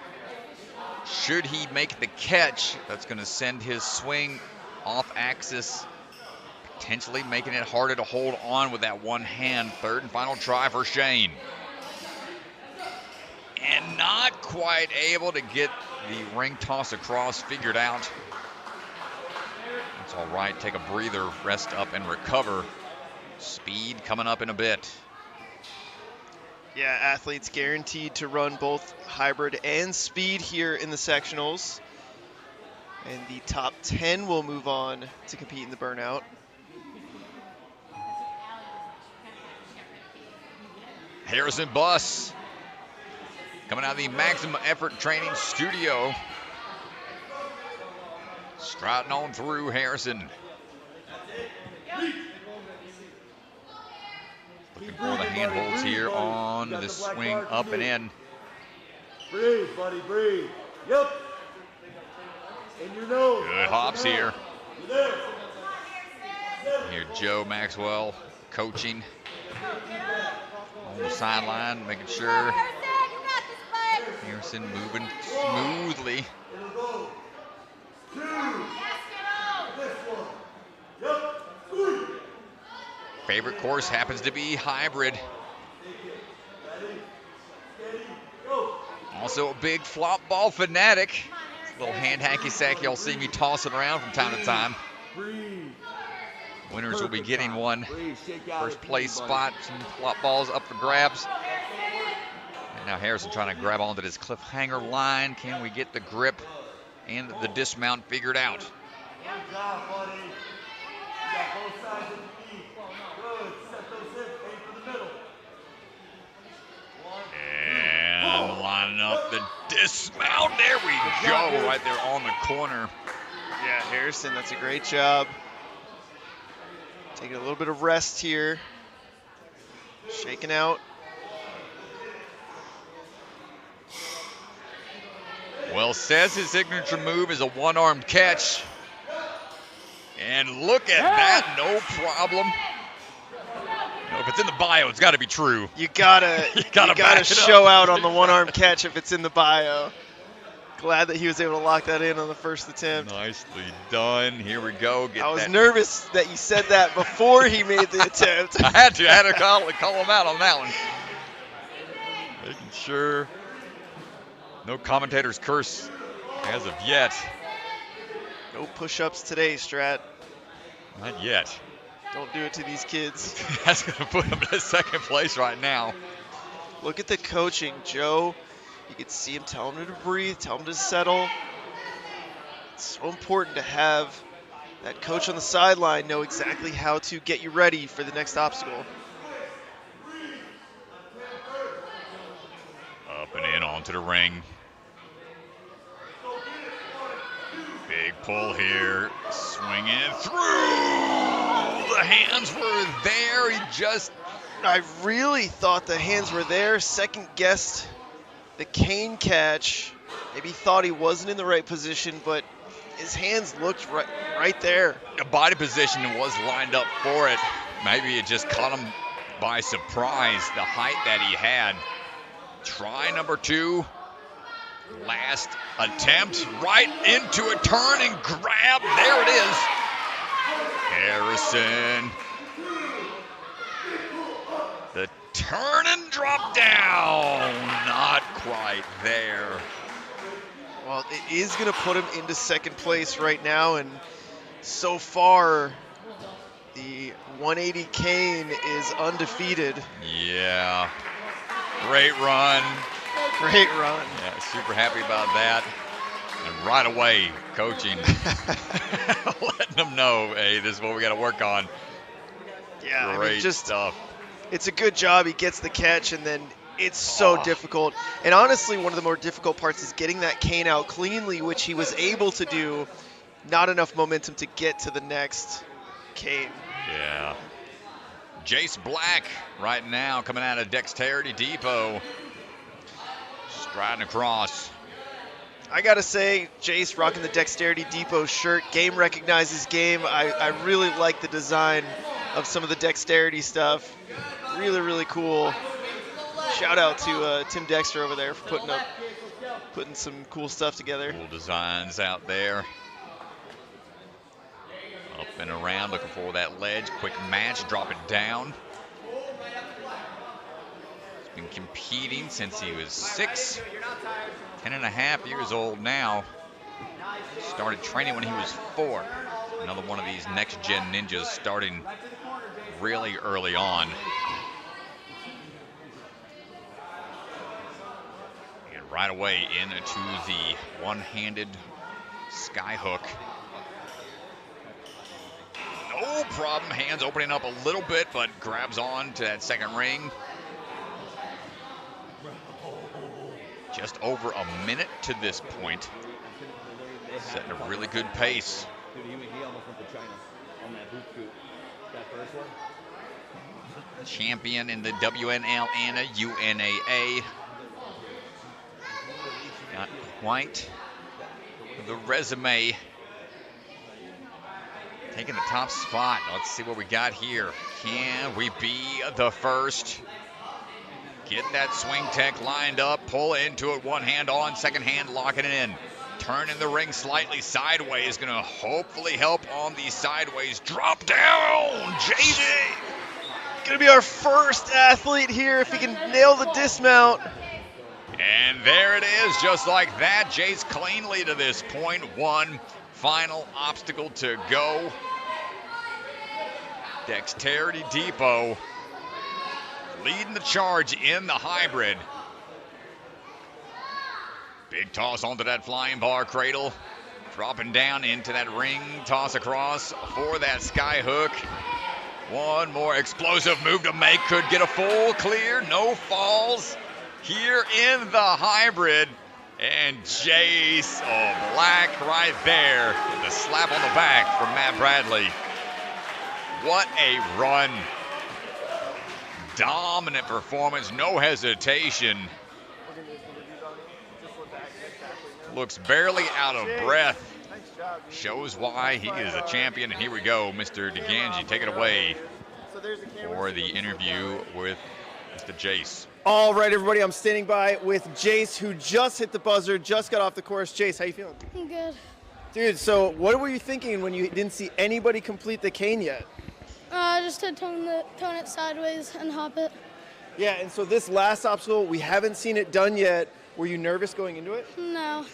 S2: Should he make the catch, that's going to send his swing off axis, potentially making it harder to hold on with that one hand. Third and final try for Shane. And not quite able to get the ring toss across figured out. That's all right. Take a breather, rest up, and recover. Speed coming up in a bit.
S1: Yeah, athletes guaranteed to run both hybrid and speed here in the sectionals. And the top 10 will move on to compete in the burnout.
S2: Harrison Buss coming out of the Maximum Effort Training Studio. Striding on through Harrison. Looking for the handholds here on the swing up and in.
S8: Breathe, buddy, breathe. Yep. And your nose.
S2: Good hops here.
S8: You're there.
S2: Here, Joe Maxwell coaching on the sideline, making sure Harrison moving smoothly.
S8: It'll go. 2. This one. Yep. 3.
S2: Favorite course happens to be hybrid.
S8: Ready, steady, go.
S2: Also a big flop ball fanatic. Little hand hacky sack y'all see me tossing around from time to time.
S8: Breathe.
S2: Winners will be getting one.
S8: Breathe. Shake out
S2: First
S8: his
S2: place
S8: feet, buddy.
S2: spot, some flop balls up for grabs. And now Harrison trying to grab onto this cliffhanger line. Can we get the grip and the dismount figured out?
S8: Good job, buddy. You got both sides of the feet. Good. Set those hips. Aim for the middle. 1.
S2: And lining up the dismount. There we go, right there on the corner.
S1: Yeah, Harrison, that's a great job. Taking a little bit of rest here. Shaking out.
S2: Well, says his signature move is a one-armed catch. And look at that, no problem. You know, if it's in the bio, it's got to be true.
S1: You gotta,
S2: You gotta back
S1: gotta
S2: it
S1: show
S2: up.
S1: out on the one-arm catch if it's in the bio. Glad that he was able to lock that in on the first attempt.
S2: Nicely done. Here we go. Get
S1: I was
S2: that.
S1: nervous that you said that before he made the attempt.
S2: I had to call him out on that one. Making sure no commentators curse as of yet.
S1: No push-ups today, Strat.
S2: Not yet.
S1: Don't do it to these kids.
S2: That's going to put him in second place right now.
S1: Look at the coaching, Joe. You can see him telling him to breathe, tell him to settle. It's so important to have that coach on the sideline know exactly how to get you ready for the next obstacle.
S2: Up and in onto the ring. Big pull here, swinging through. The hands were there.
S1: I really thought the hands were there. Second guessed the cane catch. Maybe thought he wasn't in the right position, but his hands looked right there.
S2: The body position was lined up for it. Maybe it just caught him by surprise, the height that he had. Try number 2. Last attempt, right into a turn and grab. There it is. Harrison. The turn and drop down. Not quite there.
S1: Well, it is going to put him into second place right now, and so far, the 180 cane is undefeated.
S2: Yeah. Great run.
S1: Great run.
S2: Yeah, super happy about that. And right away, coaching, letting them know, hey, this is what we got to work on.
S1: Yeah,
S2: Great
S1: I mean, just
S2: stuff.
S1: It's a good job. He gets the catch, and then it's so difficult. And honestly, one of the more difficult parts is getting that cane out cleanly, which he was able to do. Not enough momentum to get to the next cane.
S2: Yeah. Jace Black right now coming out of Dexterity Depot. Striding across.
S1: I got to say, Jace rocking the Dexterity Depot shirt. Game recognizes game. I really like the design of some of the Dexterity stuff. Really, really cool. Shout out to Tim Dexter over there for putting some cool stuff together.
S2: Cool designs out there. Up and around, looking for that ledge. Quick match, drop it down. He's been competing since he was 6, 10 and a half years old now. Started training when he was 4. Another one of these next-gen ninjas starting really early on. And right away into the one-handed sky hook. No problem, hands opening up a little bit, but grabs on to that second ring. Just over a minute to this point. Setting a really good pace. Champion in the WNL and a UNAA. Not quite the resume. Taking the top spot. Let's see what we got here. Can we be the first? Get that swing tech lined up. Pull into it. One hand on, second hand locking it in. Turn in the ring slightly sideways. Going to hopefully help on the sideways. Drop down. JJ.
S1: Going to be our first athlete here if he can nail the dismount.
S2: And there it is. Just like that. Jace cleanly to this point. One final obstacle to go. Dexterity Depot leading the charge in the hybrid. Big toss onto that flying bar cradle. Dropping down into that ring. Toss across for that sky hook. One more explosive move to make. Could get a full clear. No falls here in the hybrid. And Jace Black right there. The slap on the back from Matt Bradley. What a run. Dominant performance, no hesitation. Looks barely out of breath. Shows why he is a champion. And here we go, Mr. DeGangi. Take it away for the interview with Mr. Jace.
S1: All right, everybody, I'm standing by with Jace, who just hit the buzzer, just got off the course. Jace, how you feeling?
S5: I'm good.
S1: Dude, so what were you thinking when you didn't see anybody complete the cane yet?
S5: Just to tone it sideways and hop it.
S1: Yeah, and so this last obstacle, we haven't seen it done yet. Were you nervous going into it?
S5: No.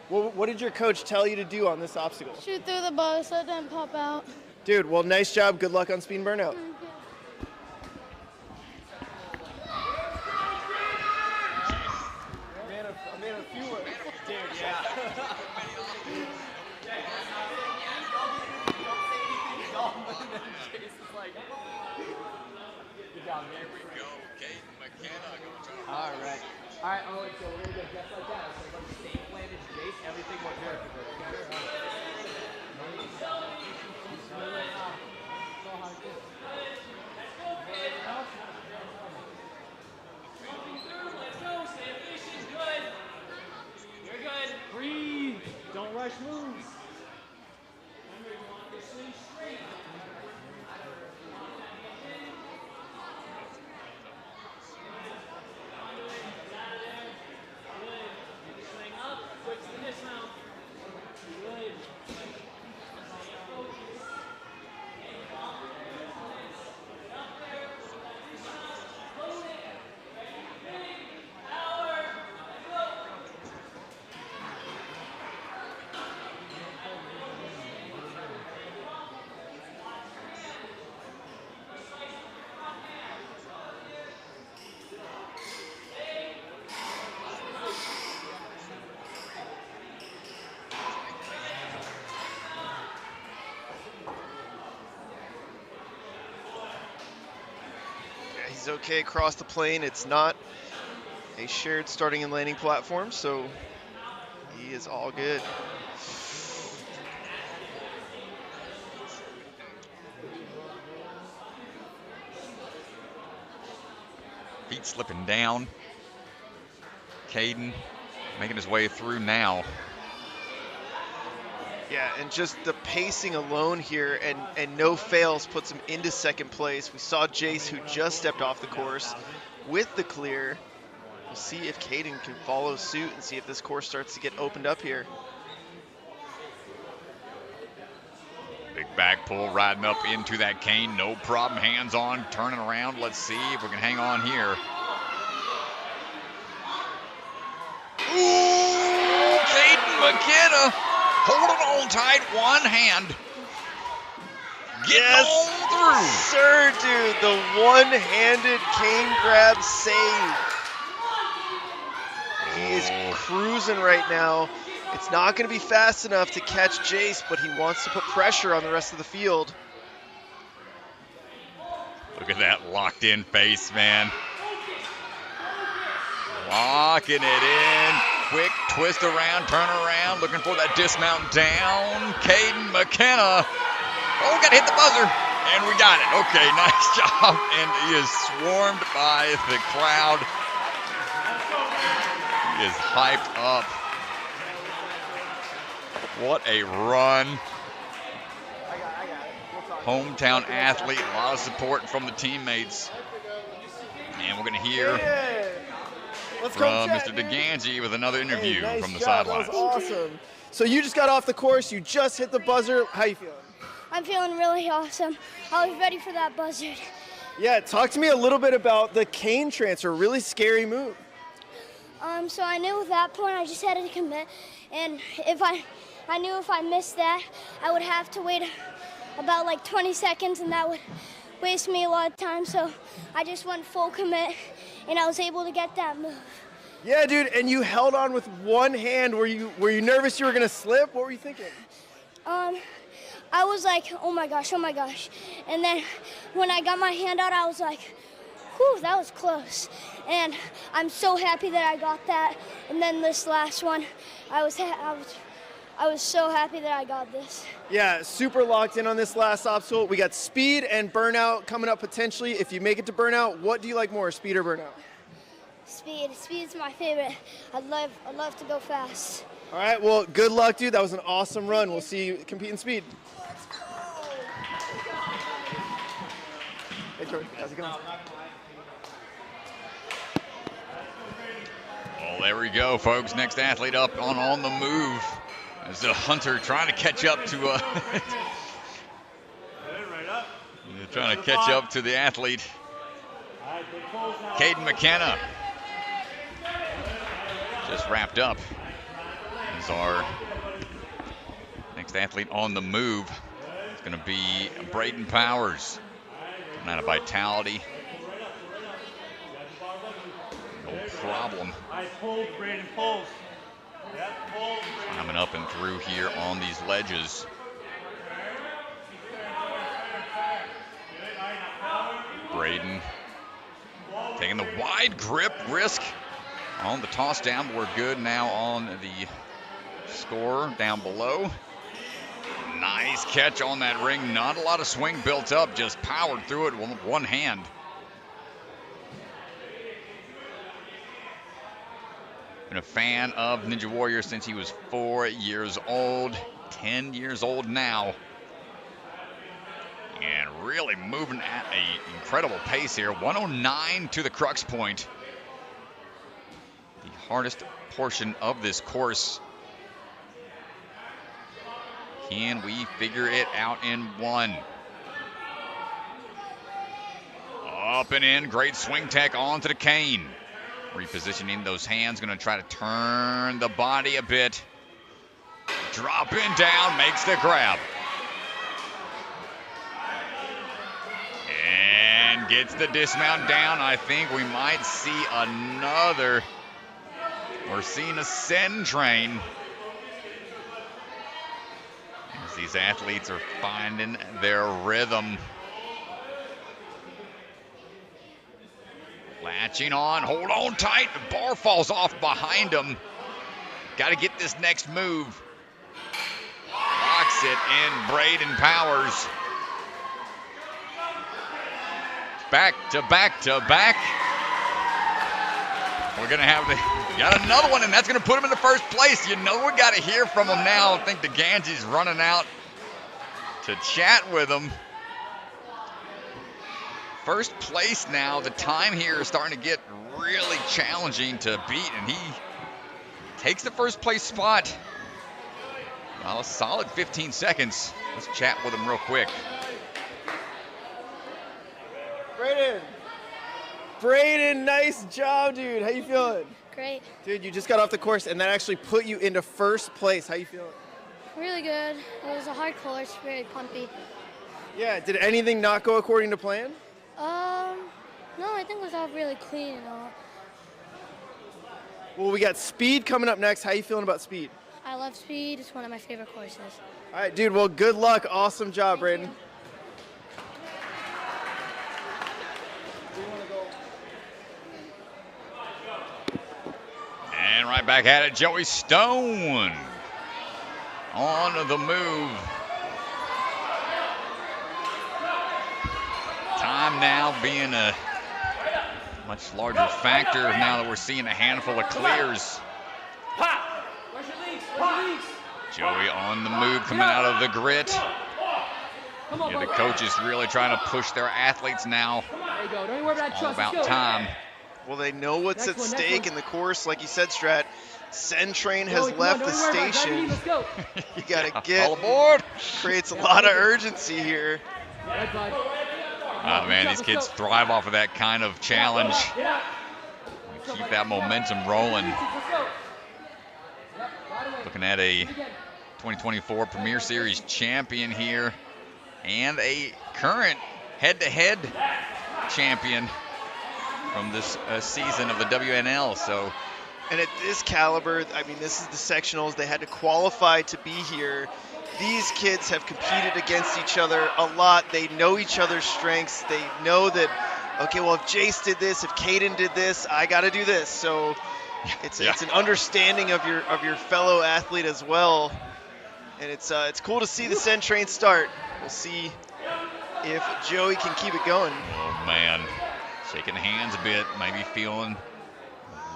S1: Well, what did your coach tell you to do on this obstacle?
S5: Shoot through the bow so it didn't pop out.
S1: Dude, well, nice job. Good luck on speed and burnout.
S7: All right, Owen, so we're going to go just like that. So everybody stay planted, Jace, everything will work.
S3: Let's go. Stay efficient. Good. You're good. Breathe. Don't rush moves. Remember, you want your swing straight.
S1: He's okay across the plane. It's not a shared starting and landing platform, so he is all good.
S2: Feet slipping down. Caeden making his way through now.
S1: Yeah, and just the pacing alone here and no fails puts him into second place. We saw Jace, who just stepped off the course, with the clear. We'll see if Caeden can follow suit and see if this course starts to get opened up here.
S2: Big back pull riding up into that cane. No problem. Hands on, turning around. Let's see if we can hang on here. Ooh, Caeden McKenna holding on tight, one hand. Getting on through.
S1: Sir, dude, the one-handed cane grab save. He is cruising right now. It's not going to be fast enough to catch Jace, but he wants to put pressure on the rest of the field.
S2: Look at that locked in face, man. Locking it in. Quick twist around, turn around, looking for that dismount down. Caeden McKenna. Oh, got to hit the buzzer. And we got it. Okay, nice job. And he is swarmed by the crowd. He is hyped up. What a run. Hometown athlete, a lot of support from the teammates. And we're going to hear from Mr. DeGangi with another interview from the sidelines.
S9: That was awesome. So you just got off the course, you just hit the buzzer. How you feeling?
S5: I'm feeling really awesome. I was ready for that buzzer.
S9: Yeah, talk to me a little bit about the cane transfer. Really scary move.
S5: So I knew at that point I just had to commit, and I knew if I missed that, I would have to wait about like 20 seconds, and that would waste me a lot of time. So I just went full commit, and I was able to get that move.
S9: Yeah, dude, and you held on with one hand. Were you nervous you were gonna slip? What were you thinking?
S5: I was like, oh my gosh. And then when I got my hand out, I was like, whew, that was close. And I'm so happy that I got that. And then this last one, I was so happy that I got this.
S9: Yeah, super locked in on this last obstacle. We got speed and burnout coming up potentially. If you make it to burnout, what do you like more, speed or burnout?
S5: Speed. Speed's my favorite. I'd love to go fast.
S9: All right, well, good luck, dude. That was an awesome run. We'll see you compete in speed. Hey, Jordan, how's it going?
S2: Well, there we go, folks. Next athlete up on the move. As the Hunter trying to catch up to trying to catch up to the athlete. Caeden McKenna just wrapped up. Is our next athlete on the move. It's going to be Brayden Powers. Coming out of Vitality. No problem. Climbing up and through here on these ledges. Brayden taking the wide grip risk. On the toss down, we're good now on the score down below. Nice catch on that ring. Not a lot of swing built up, just powered through it with one hand. Been a fan of Ninja Warrior since he was 4 years old, 10 years old now. And really moving at an incredible pace here. 109 to the crux point. The hardest portion of this course. Can we figure it out in one? Up and in, great swing tech onto the cane. Repositioning those hands, gonna try to turn the body a bit. Dropping down, makes the grab. And gets the dismount down. I think we might see another. We're seeing a send train. As these athletes are finding their rhythm. Latching on, hold on tight. The bar falls off behind them. Got to get this next move. Locks it in Brayden Powers. Back to back to back. We're going to have got another one, and that's going to put him in the first place. You know we got to hear from him now. I think the Ganji's running out to chat with him. First place now. The time here is starting to get really challenging to beat, and he takes the first place spot. Well, a solid 15 seconds. Let's chat with him real quick.
S9: Brayden, nice job, dude. How you feeling?
S5: Great.
S9: Dude, you just got off the course, and that actually put you into first place. How you feeling?
S5: Really good. It was a hard course, very pumpy.
S9: Yeah, did anything not go according to plan?
S5: No, I think it was all really clean and all.
S9: Well, we got speed coming up next. How you feeling about speed?
S5: I love speed. It's one of my favorite courses.
S9: All right, dude. Well, good luck. Awesome job, Brayden.
S2: And right back at it, Joey Stone on the move. Time now being a much larger factor now that we're seeing a handful of clears. Joey on the move, coming out of the grit. Yeah, the coaches really trying to push their athletes now. It's all about time.
S1: Well, they know what's at stake in the course. Like you said, Strat, Send Train has left the station. You got to get
S2: all aboard.
S1: Creates a lot of urgency here.
S2: Oh, man, these kids thrive off of that kind of challenge. Keep that momentum rolling. Looking at a 2024 Premier Series champion here and a current head-to-head champion from this season of the WNL. So,
S1: and at this caliber, I mean, this is the sectionals. They had to qualify to be here. These kids have competed against each other a lot. They know each other's strengths. They know that, okay, well, if Jace did this, if Caeden did this, I got to do this. So it's an understanding of your fellow athlete as well. And it's cool to see the Send Train start. We'll see if Joey can keep it going.
S2: Oh, man. Shaking hands a bit, maybe feeling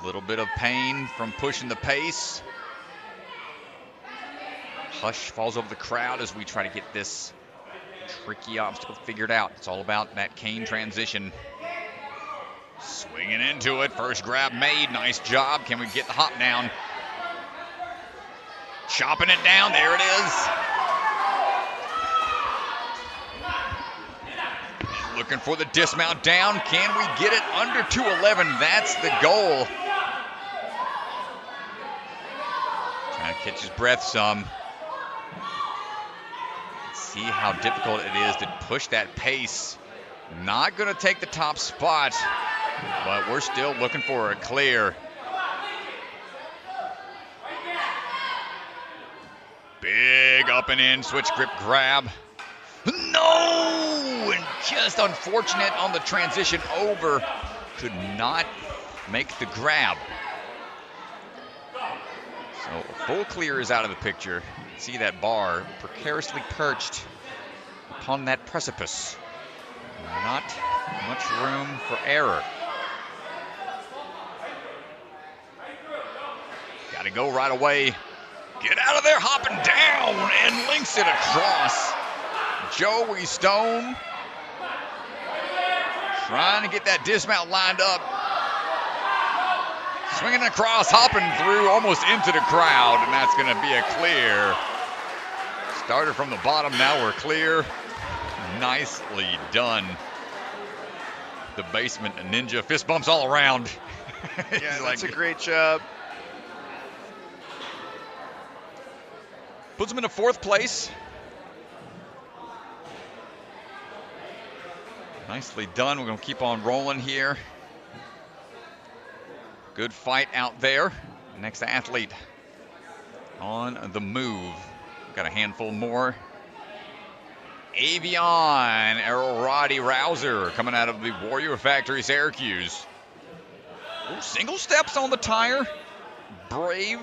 S2: a little bit of pain from pushing the pace. Hush falls over the crowd as we try to get this tricky obstacle figured out. It's all about that cane transition. Swinging into it. First grab made. Nice job. Can we get the hop down? Chopping it down. There it is. Looking for the dismount down. Can we get it under 211? That's the goal. Trying to catch his breath some. See how difficult it is to push that pace. Not going to take the top spot, but we're still looking for a clear. Big up and in, switch grip grab. No! And just unfortunate on the transition over. Could not make the grab. So full clear is out of the picture. See that bar precariously perched upon that precipice. Not much room for error. Got to go right away. Get out of there, hopping down, and links it across. Joey Stone trying to get that dismount lined up. Swinging across, hopping through, almost into the crowd, and that's going to be a clear. Started from the bottom, now we're clear. Nicely done. The basement ninja, fist bumps all around.
S1: Yeah, that's a great job.
S2: Puts him into 4th place. Nicely done. We're going to keep on rolling here. Good fight out there. Next athlete on the move. Got a handful more. Avion Roddy Rouser coming out of the Warrior Factory Syracuse. Ooh, single steps on the tire. Brave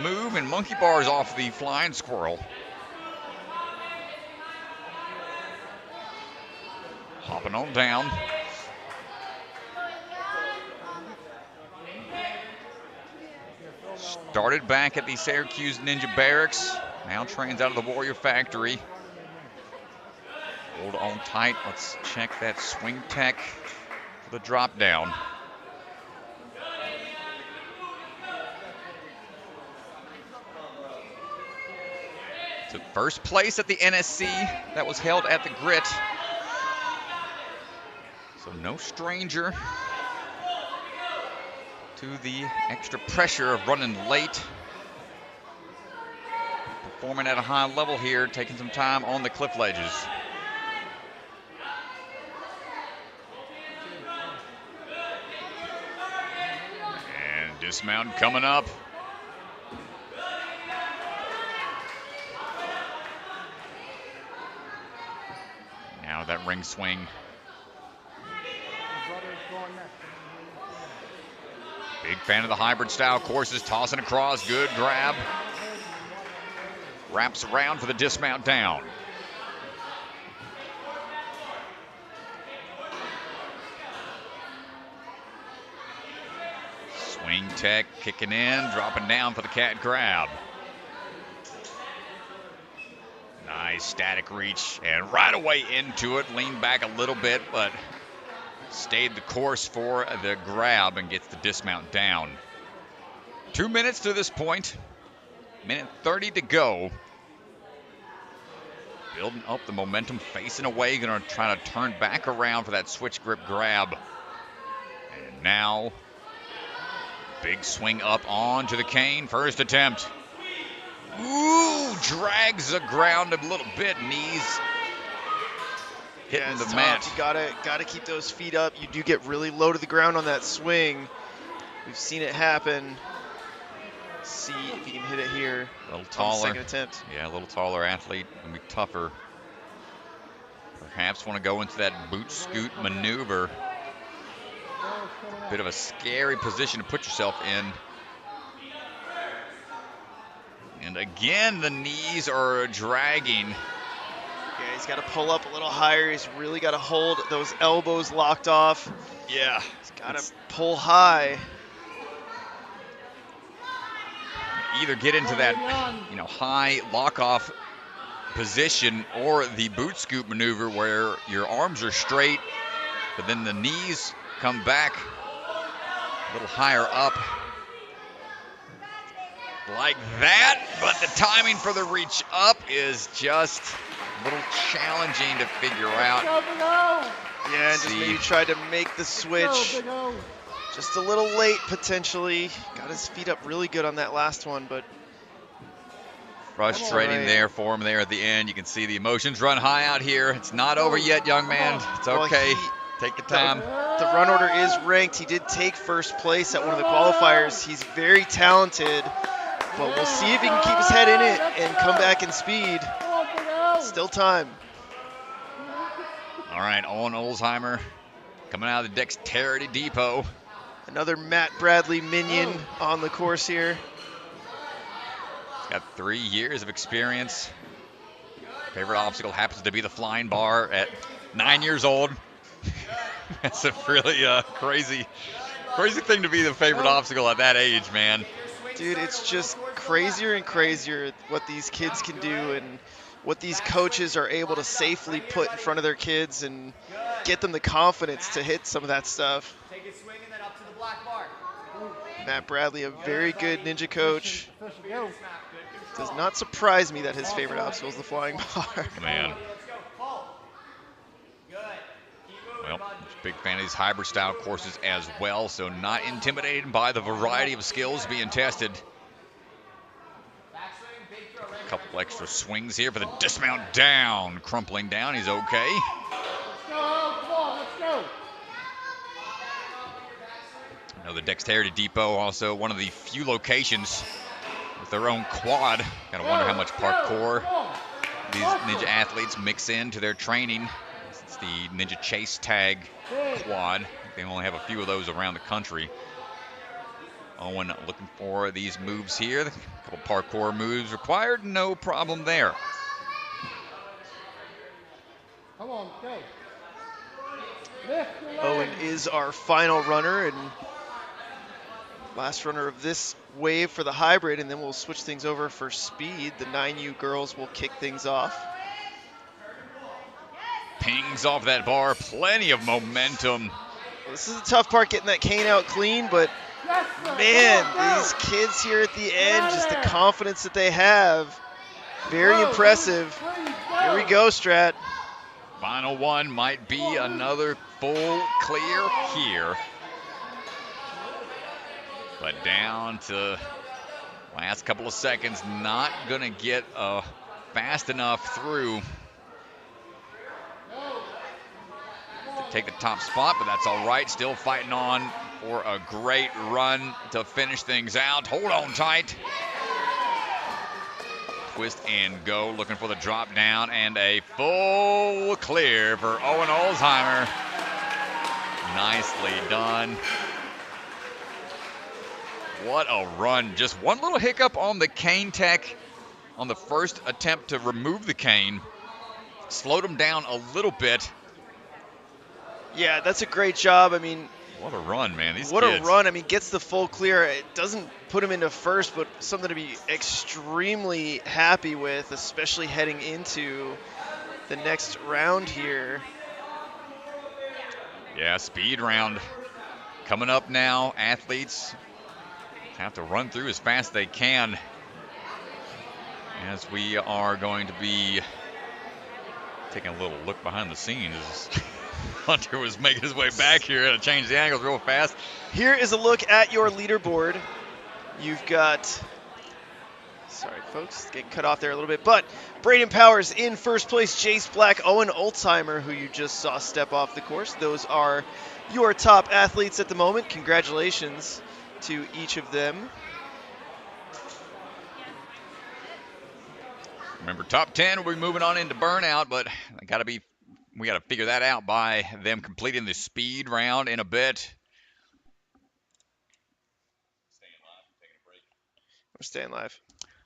S2: move, and monkey bars off the flying squirrel. Hopping on down. Started back at the Syracuse Ninja Barracks. Now trains out of the Warrior Factory. Hold on tight. Let's check that swing tech for the drop down. To 1st place at the NSC that was held at the Grit. So no stranger to the extra pressure of running late. Performing at a high level here, taking some time on the cliff ledges. And dismount coming up. Now that ring swing. Big fan of the hybrid style courses, tossing across, good grab. Wraps around for the dismount down. Swing tech kicking in, dropping down for the cat grab. Nice static reach, and right away into it. Leaned back a little bit, but stayed the course for the grab and gets the dismount down. 2 minutes to this point. Minute 30 to go. Building up the momentum, facing away. Going to try to turn back around for that switch grip grab. And now, big swing up onto the cane. First attempt. Ooh, drags the ground a little bit. Knees hitting the mat.
S1: You gotta keep those feet up. You do get really low to the ground on that swing. We've seen it happen. See if you can hit it here.
S2: A little taller.
S1: On the second attempt.
S2: Yeah, a little taller athlete. Gonna be tougher. Perhaps want to go into that boot scoot maneuver. Bit of a scary position to put yourself in. And again, the knees are dragging.
S1: Yeah, he's got to pull up a little higher. He's really got to hold those elbows locked off.
S2: Yeah.
S1: He's got to pull high.
S2: Either get into that, high lock-off position or the boot scoop maneuver where your arms are straight, but then the knees come back a little higher up. Like that, but the timing for the reach up is just a little challenging to figure out.
S1: Yeah, and just maybe tried to make the switch just a little late potentially. Got his feet up really good on that last one, but
S2: frustrating there for him there at the end. You can see the emotions run high out here. It's not over yet, young man. It's okay. Take the time.
S1: The run order is ranked. He did take first place at one of the qualifiers. He's very talented. But we'll see if he can keep his head in it and come back in speed. Still time.
S2: All right, Owen Ulzheimer coming out of the Dexterity Depot.
S1: Another Matt Bradley minion on the course here.
S2: Got 3 years of experience. Favorite obstacle happens to be the flying bar at 9 years old. That's a really crazy thing to be the favorite obstacle at that age, man.
S1: Dude, it's just crazier and crazier what these kids can do and what these coaches are able to safely put in front of their kids and get them the confidence to hit some of that stuff.
S7: Take a swing and then up to the black bar.
S1: Matt Bradley, a very good ninja coach. Does not surprise me that his favorite obstacle is the flying bar.
S2: Man. Well, big fan of these hybrid style courses as well, so not intimidated by the variety of skills being tested. A couple extra swings here for the dismount down. Crumpling down, he's okay. Now the Dexterity Depot, also one of the few locations with their own quad. Gotta wonder how much parkour these ninja athletes mix into their training. It's the Ninja Chase Tag quad. They only have a few of those around the country. Owen looking for these moves here. A couple parkour moves required, no problem there.
S10: Come on, go.
S1: Owen is our final runner and last runner of this wave for the hybrid, and then we'll switch things over for speed. The 9U girls will kick things off.
S2: Pings off that bar, plenty of momentum.
S1: Well, this is the tough part, getting that cane out clean, but man, these kids here at the end, just the confidence that they have, very impressive. Here we go, Strat.
S2: Final one might be another full clear here. But down to last couple of seconds, not gonna get fast enough through to take the top spot, but that's all right. Still fighting on for a great run to finish things out. Hold on tight. Twist and go, looking for the drop down, and a full clear for Owen Ulzheimer. Nicely done. What a run. Just one little hiccup on the cane tech on the first attempt to remove the cane. Slowed him down a little bit.
S1: Yeah, that's a great job. I mean,
S2: what a run, man. These
S1: what
S2: kids.
S1: A run. I mean, gets the full clear. It doesn't put him into first, but something to be extremely happy with, especially heading into the next round here.
S2: Yeah, speed round coming up now. Athletes have to run through as fast as they can, as we are going to be taking a little look behind the scenes. Hunter was making his way back here to change the angles real fast.
S1: Here is a look at your leaderboard. You've got, sorry folks, getting cut off there a little bit, but Brayden Powers in first place, Jace Black, Owen Ulzheimer, who you just saw step off the course. Those are your top athletes at the moment. Congratulations to each of them.
S2: Remember, top 10 will be moving on into burnout, but we got to figure that out by them completing the speed round in a bit.
S1: We're staying live.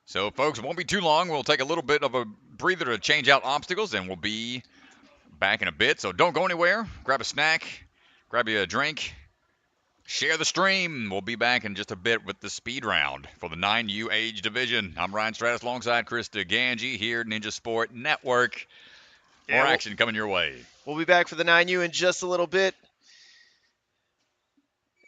S2: So, folks, it won't be too long. We'll take a little bit of a breather to change out obstacles, and we'll be back in a bit. So don't go anywhere. Grab a snack, grab you a drink, share the stream. We'll be back in just a bit with the speed round for the 9U age division. I'm Ryan Stratus alongside Krista Ganji here, Ninja Sport Network. More action coming your way.
S1: We'll be back for the 9U in just a little bit.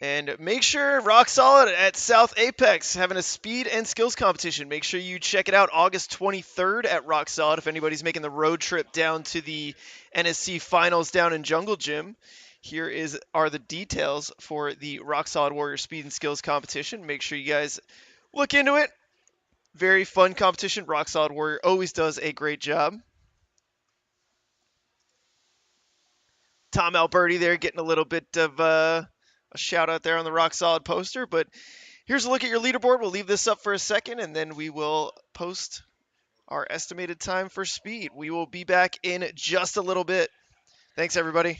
S1: And make sure, Rock Solid at South Apex, having a speed and skills competition. Make sure you check it out August 23rd at Rock Solid if anybody's making the road trip down to the NSC Finals down in Jungle Gym. Here are the details for the Rock Solid Warrior Speed and Skills competition. Make sure you guys look into it. Very fun competition. Rock Solid Warrior always does a great job. Tom Alberti there getting a little bit of a shout out there on the Rock Solid poster. But here's a look at your leaderboard. We'll leave this up for a second, and then we will post our estimated time for speed. We will be back in just a little bit. Thanks, everybody.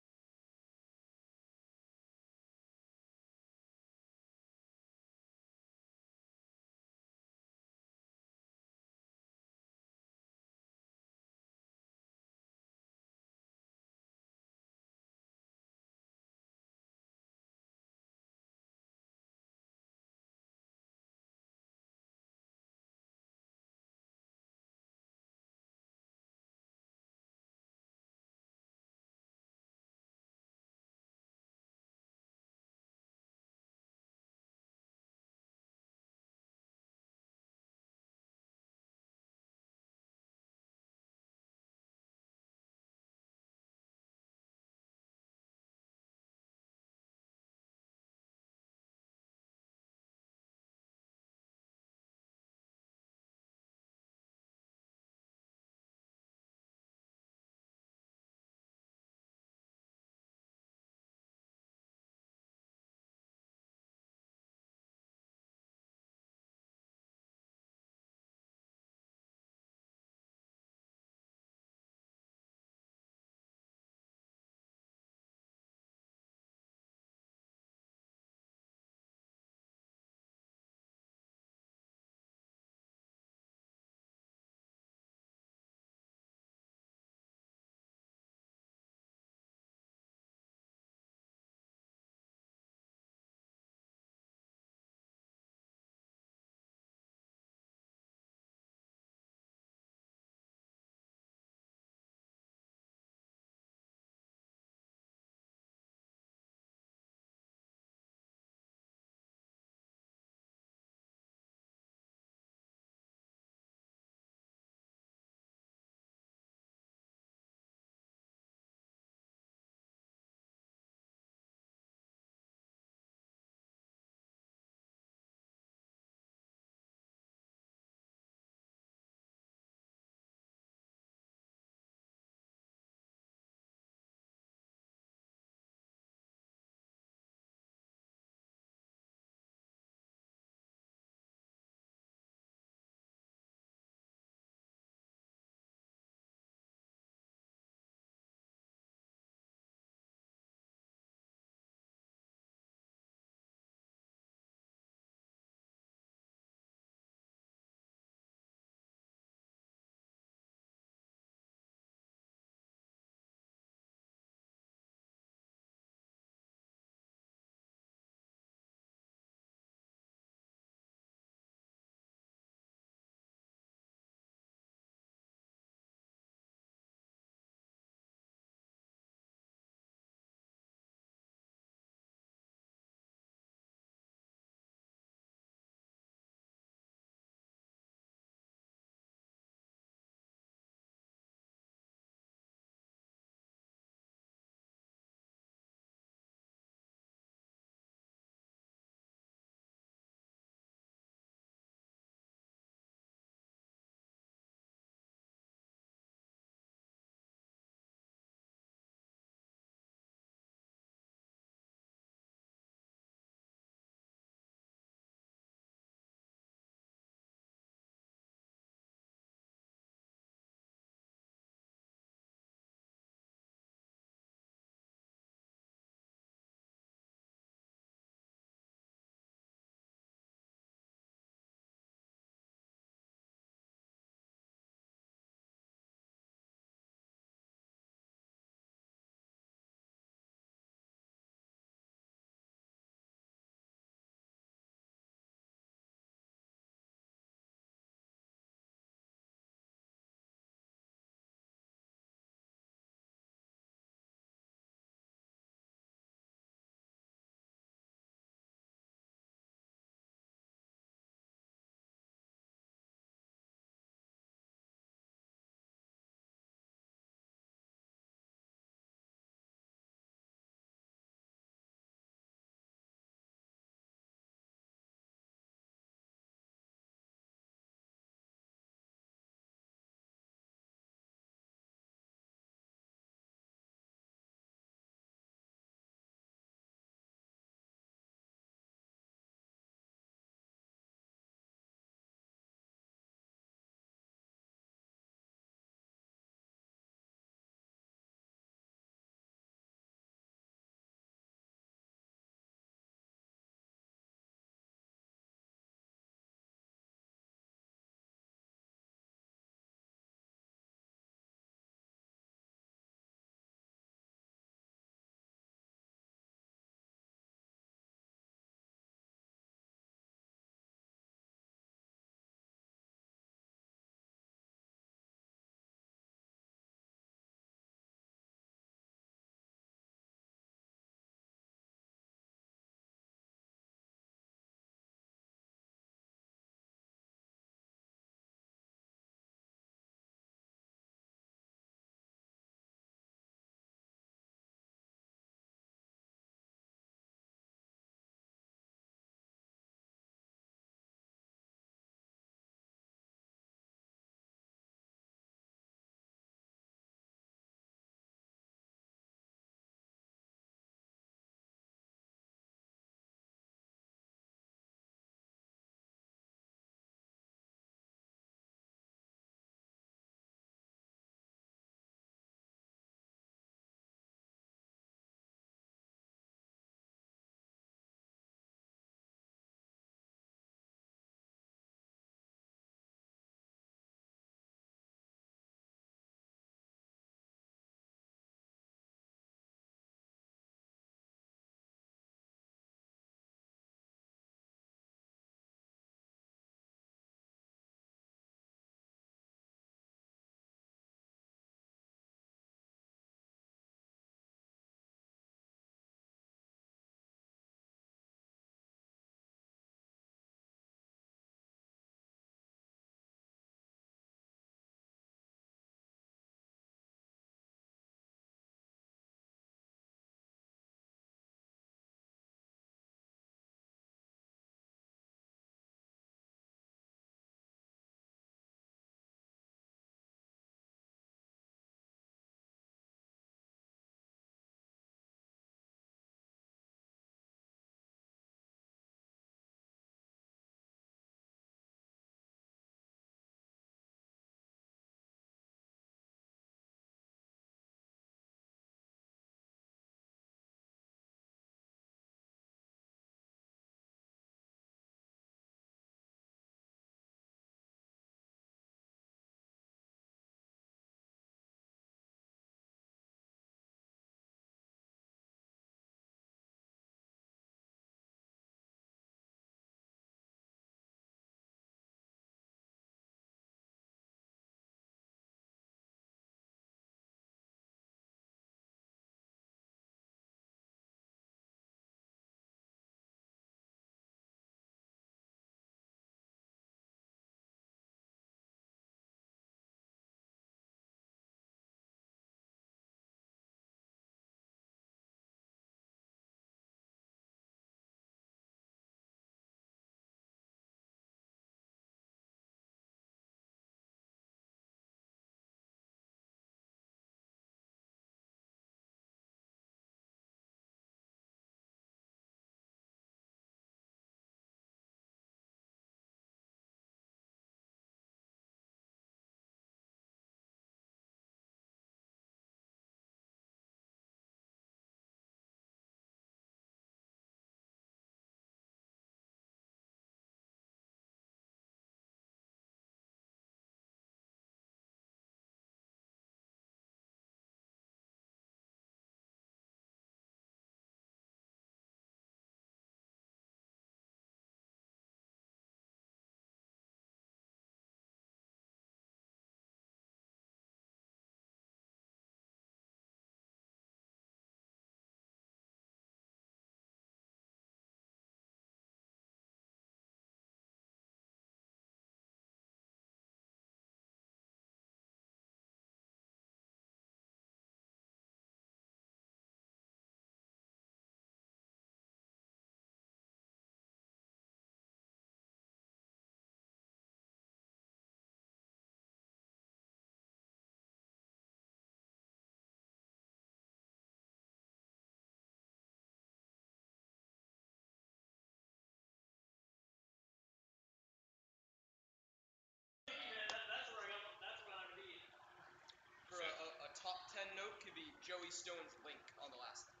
S7: Joey Stone's link on the last thing.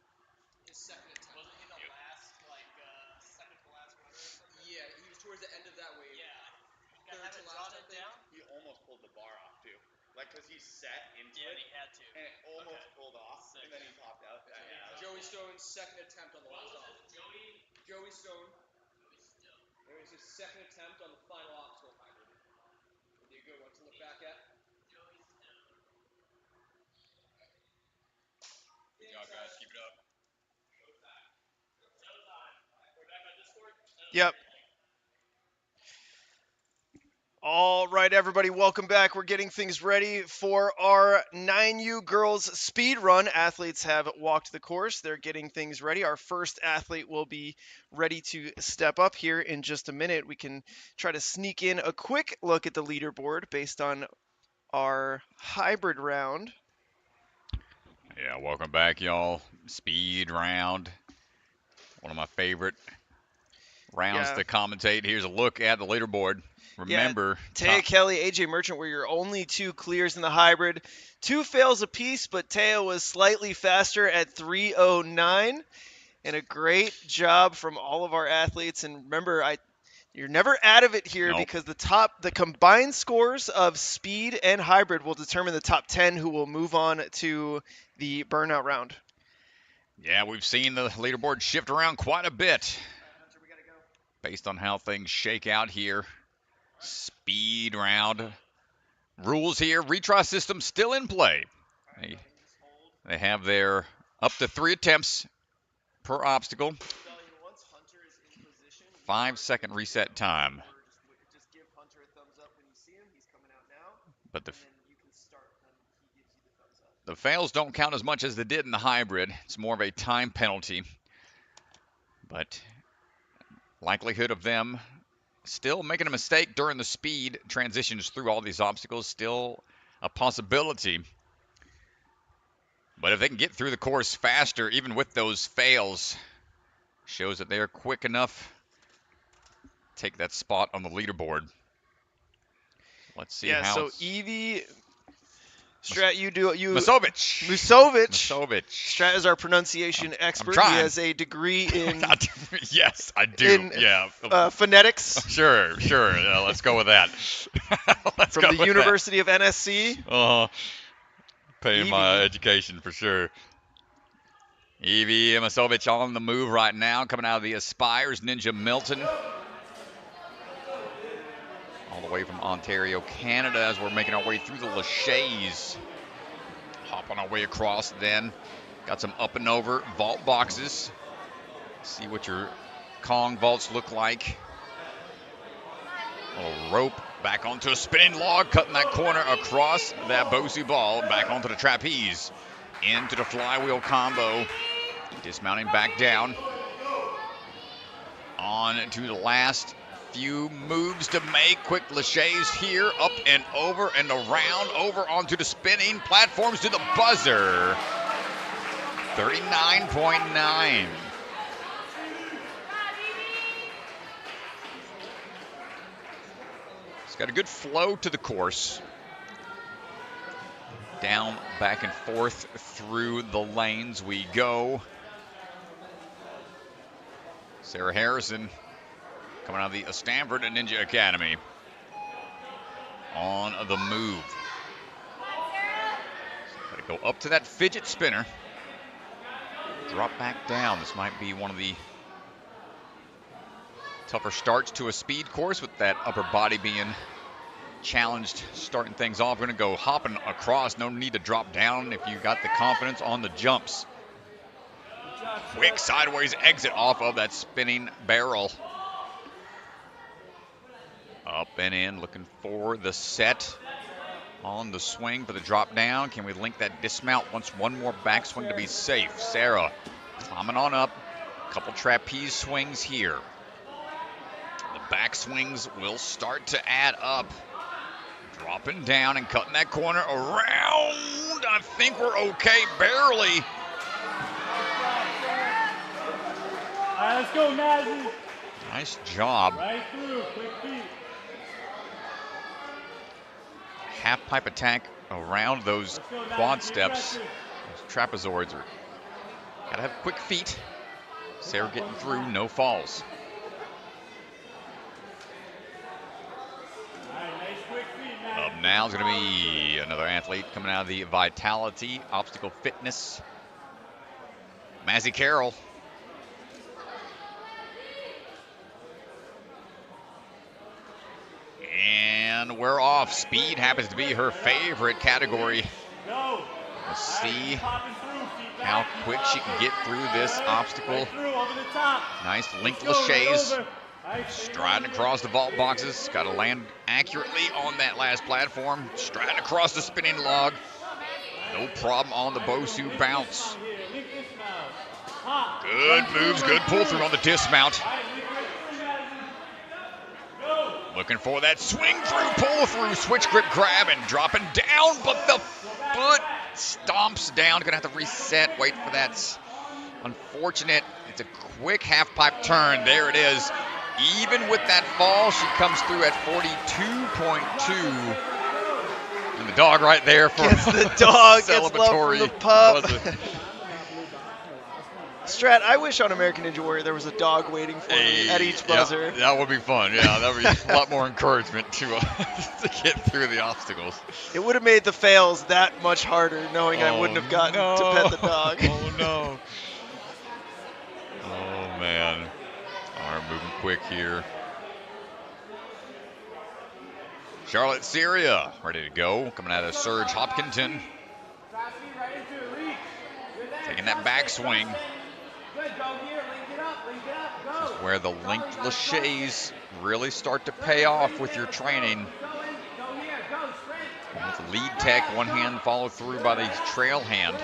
S7: His second attempt.
S11: Wasn't he the last, like, second to last runner or something?
S7: Yeah, he was towards the end of that wave.
S11: Yeah.
S7: Third to last, I think.
S11: Down?
S12: He almost pulled the bar off too. Like, cause he set into
S11: Yeah,
S12: it.
S11: he had to.
S12: And it almost pulled off, and then he popped out. Yeah.
S7: Joey Stone's second attempt on the last
S11: What was
S7: obstacle.
S11: it?
S7: Joey Stone.
S11: Joey Stone.
S7: It was his second attempt on the final obstacle hybrid. Would be a good one to look back at.
S11: Joey Stone.
S2: Good job, guys. Keep it up.
S11: Showtime. We're back on Discord?
S1: Yep. All right, everybody, welcome back. We're getting things ready for our 9U girls speed run. Athletes have walked the course. They're getting things ready. Our first athlete will be ready to step up here in just a minute. We can try to sneak in a quick look at the leaderboard based on our hybrid round.
S2: Yeah, welcome back, y'all. Speed round. One of my favorite rounds to commentate. Here's a look at the leaderboard. Remember,
S1: Taya Kelly, AJ Merchant were your only two clears in the hybrid. 2 fails apiece, but Taya was slightly faster at 3:09. And a great job from all of our athletes. And remember, you're never out of it here because the combined scores of speed and hybrid will determine the top 10 who will move on to the burnout round.
S2: Yeah, we've seen the leaderboard shift around quite a bit based on how things shake out here. Speed round. Rules here. Retry system still in play. They have their up to 3 attempts per obstacle. 5-second reset time. But the fails don't count as much as they did in the hybrid. It's more of a time penalty. But likelihood of them still making a mistake during the speed transitions through all these obstacles, still a possibility. But if they can get through the course faster, even with those fails, shows that they are quick enough to take that spot on the leaderboard. Let's see how.
S1: So Evie, Strat,
S2: Musovic.
S1: Strat is our pronunciation expert.
S2: trying.
S1: He has a degree in.
S2: Yes, I do.
S1: Phonetics.
S2: Sure. Let's go with that.
S1: From the University of NSC.
S2: Paying my education for sure. Evie Musovic on the move right now, coming out of the Aspires Ninja Milton. All the way from Ontario, Canada, as we're making our way through the Lachey's. Hopping our way across then. Got some up and over vault boxes. See what your Kong vaults look like. A little rope back onto a spinning log, cutting that corner across that Bosu ball, back onto the trapeze, into the flywheel combo, dismounting back down. On to the last few moves to make. Quick Lachey's here, up and around, over onto the spinning platforms to the buzzer. 39.9. It's got a good flow to the course. Down, back and forth through the lanes we go. Sarah Harrison coming out of the Stanford Ninja Academy on the move. Got to go up to that fidget spinner. Drop back down. This might be one of the tougher starts to a speed course with that upper body being challenged, starting things off. We're going to go hopping across. No need to drop down if you got the confidence on the jumps. Quick sideways exit off of that spinning barrel. Up and in, looking for the set on the swing for the drop down. Can we link that dismount once one more backswing to be safe? Sarah climbing on up. Couple trapeze swings here. The backswings will start to add up. Dropping down and cutting that corner around. I think we're okay, barely.
S6: All right, let's go, Mazzy.
S2: Nice job.
S6: Right through, quick feet.
S2: Half pipe attack around those quad steps. Those trapezoids are gotta have quick feet. Sarah getting through, no falls. Up now is going to be another athlete coming out of the Vitality Obstacle Fitness. Mazzy Carroll. And we're off. Speed happens to be her favorite category. Let's see how quick she can get through this obstacle. Nice linked laches. Striding across the vault boxes. Got to land accurately on that last platform. Striding across the spinning log. No problem on the Bosu bounce. Good moves, good pull through on the dismount. Looking for that swing through, pull through, switch grip grab, and dropping down, but the foot stomps down. Gonna have to reset, wait for that. Unfortunate. It's a quick half pipe turn. There it is. Even with that fall, she comes through at 42.2. And the dog right there for
S1: gets the dog,
S2: celebratory
S1: gets love from the pup.
S2: buzzer.
S1: Strat, I wish on American Ninja Warrior there was a dog waiting for me at each buzzer.
S2: Yeah, that would be fun. Yeah, that would be a lot more encouragement to get through the obstacles.
S1: It would have made the fails that much harder knowing I wouldn't have gotten to pet the dog.
S2: Oh, no. Oh, man. All right, moving quick here. Charlotte Syria, ready to go. Coming out of Serge Hopkinton. Taking that backswing. This is where the linked laches really start to pay off with your training. With the lead tech, one hand follow through by the trail hand.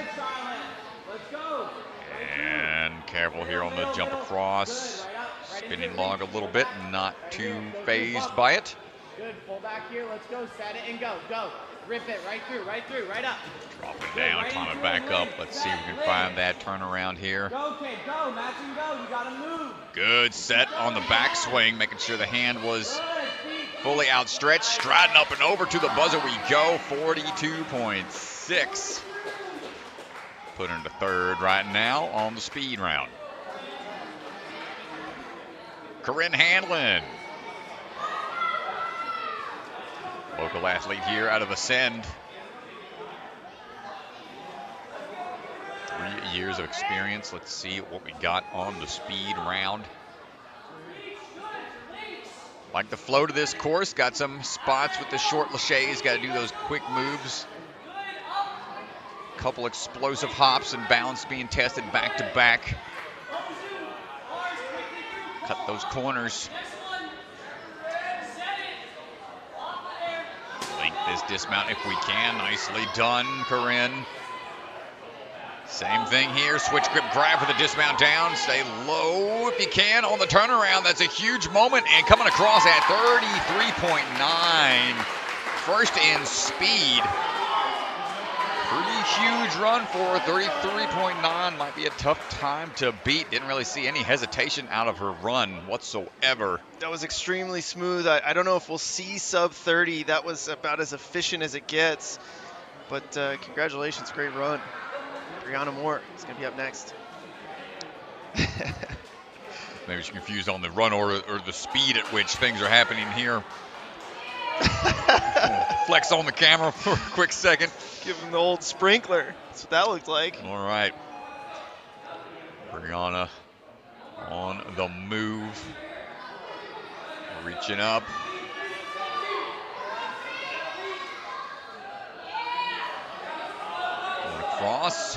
S2: And careful here on the jump across. Spinning log a little bit, not too phased by it.
S7: Good, pull back here, let's go, set it and go, go. Rip it, right through, right up.
S2: Drop it down, climb it back up. Let's see if we can find that turnaround here.
S7: Go, kid, go, match and go, you gotta move.
S2: Good set on the backswing, making sure the hand was fully outstretched. Striding up and over to the buzzer we go, 42.6. Put into third right now on the speed round. Corinne Hanlon. Local athlete here out of Ascend. 3 years of experience. Let's see what we got on the speed round. Like the flow to this course, got some spots with the short laches. Got to do those quick moves. Couple explosive hops and balance being tested back to back. Cut those corners. Link this dismount if we can. Nicely done, Corinne. Same thing here. Switch grip grab for the dismount down. Stay low if you can on the turnaround. That's a huge moment. And coming across at 33.9. First in speed. Pretty huge run for 33.9. Might be a tough time to beat. Didn't really see any hesitation out of her run whatsoever.
S1: That was extremely smooth. I don't know if we'll see sub 30. That was about as efficient as it gets. But congratulations, great run. Briana Moore is going to be up next.
S2: Maybe she's confused on the run or the speed at which things are happening here. Flex on the camera for a quick second.
S1: Give him the old sprinkler. That's what that looked like.
S2: All right. Briana on the move. Reaching up. Going across.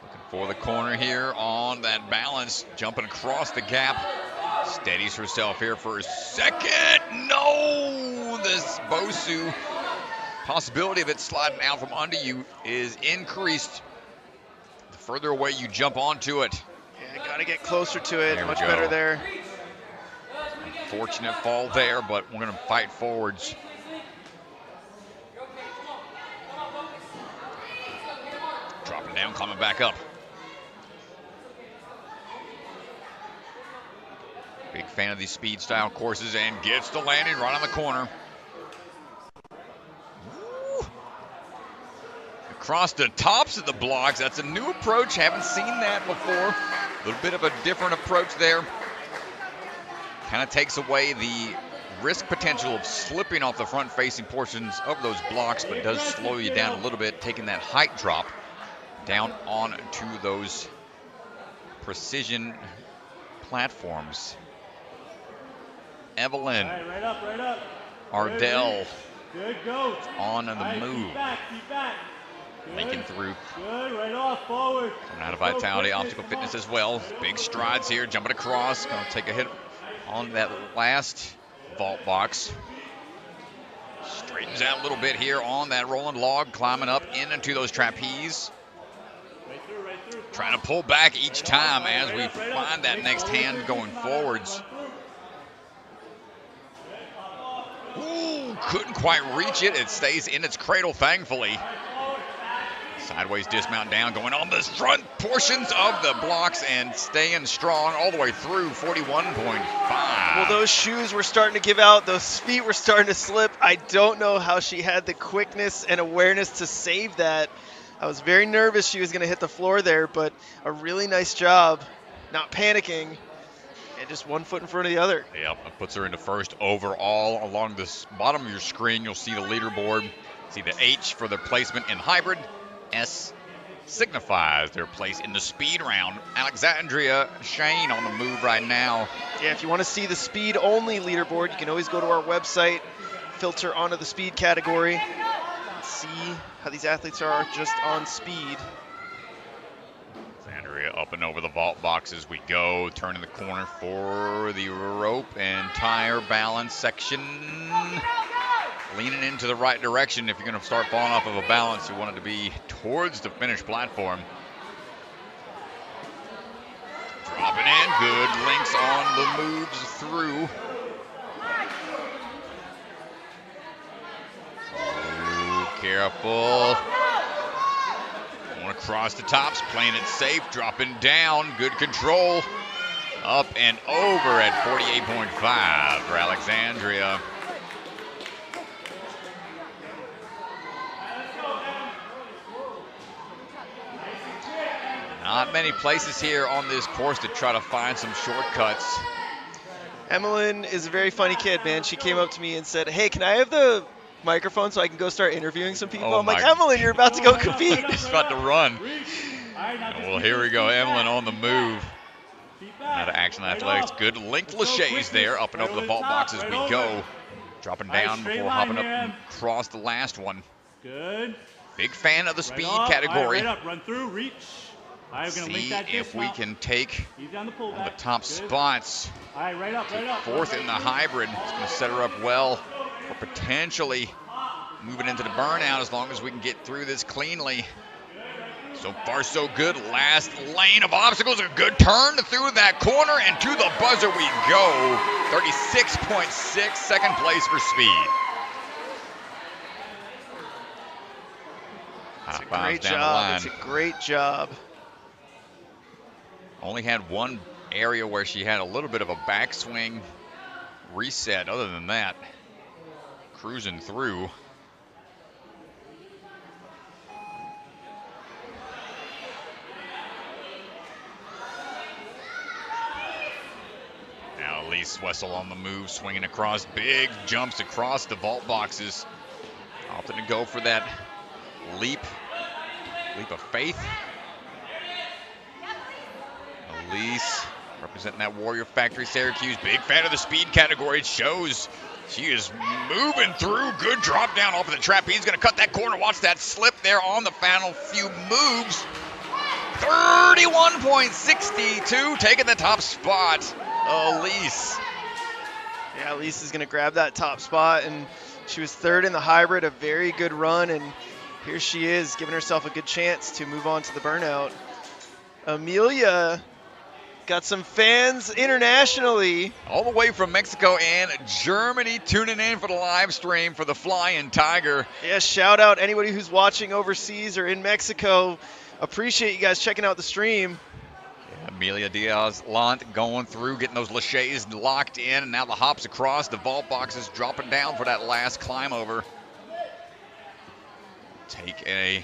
S2: Looking for the corner here on that balance. Jumping across the gap. Steadies herself here for a second. No! This Bosu, possibility of it sliding out from under you is increased. The further away you jump onto it.
S1: Yeah, got to get closer to it.
S2: There we
S1: Much
S2: go.
S1: better there.
S2: Unfortunate fall there, but we're going to fight forwards. Dropping down, coming back up. Big fan of these speed style courses and gets the landing right on the corner. Woo. across the tops of the blocks. That's a new approach. Haven't seen that before. A little bit of a different approach there. Kind of takes away the risk potential of slipping off the front-facing portions of those blocks, but does slow you down a little bit, taking that height drop down onto those precision platforms. Evelyn Ardell on the move. Linking through. Coming out of Vitality, Optical Fitness as well. Big strides here, jumping across. Going to take a hit on that last vault box. Straightens out a little bit here on that rolling log, climbing up into those trapeze. Trying to pull back each time as we find that next hand going forwards. Ooh, couldn't quite reach it. It stays in its cradle, thankfully. Sideways dismount down, going on the front portions of the blocks and staying strong all the way through 41.5.
S1: Well, those shoes were starting to give out. Those feet were starting to slip. I don't know how she had the quickness and awareness to save that. I was very nervous she was going to hit the floor there, but a really nice job not panicking and just one foot in front of the other.
S2: Yep, it puts her into first overall. Along this bottom of your screen, you'll see the leaderboard. See the H for their placement in hybrid. S signifies their place in the speed round. Alexandria Shane on the move right now.
S1: Yeah, if you want to see the speed only leaderboard, you can always go to our website, filter onto the speed category, and see how these athletes are just on speed.
S2: Alexandria up and over the vault box as we go, turning the corner for the rope and tire balance section. Leaning into the right direction. If you're going to start falling off of a balance, you want it to be towards the finish platform. Dropping in, good links on the moves through. Ooh, careful. Going across the tops, playing it safe, dropping down, good control. Up and over at 48.5 for Alexandria. Not many places here on this course to try to find some shortcuts.
S1: Emalyn is a very funny kid, man. She came up to me and said, hey, can I have the microphone so I can go start interviewing some people? I'm like, Emalyn, you're about to go compete.
S2: She's about to run. Well, here we go. Emalyn on the move. Out of Action Athletics. Good linked laches there. Up and over the vault box as we go. Dropping down before hopping up and across the last one.
S6: Good.
S2: Big fan of the speed category.
S6: Run through, reach.
S2: See if we can take the top spots. Fourth in the hybrid. It's going to set her up well for potentially moving into the burnout as long as we can get through this cleanly. So far, so good. Last lane of obstacles. A good turn through that corner, and to the buzzer we go. 36.6, second place for speed.
S1: It's a great job. It's a great job.
S2: Only had one area where she had a little bit of a backswing reset. Other than that, cruising through. Now Elise Wessel on the move, swinging across, big jumps across the vault boxes. Opting to go for that leap of faith. Elise representing that Warrior Factory Syracuse. Big fan of the speed category. It shows she is moving through. Good drop down off of the trapeze. Going to cut that corner. Watch that slip there on the final few moves. 31.62, taking the top spot. Elise.
S1: Yeah, Elise is going to grab that top spot, and she was third in the hybrid. A very good run, and here she is giving herself a good chance to move on to the burnout. Amelia got some fans internationally.
S2: All the way from Mexico and Germany tuning in for the live stream for the Flying Tiger.
S1: Yeah, shout out anybody who's watching overseas or in Mexico. Appreciate you guys checking out the stream.
S2: Yeah, Amelia Diaz-Lant going through, getting those laches locked in, and now the hops across. The vault boxes dropping down for that last climb over. Take a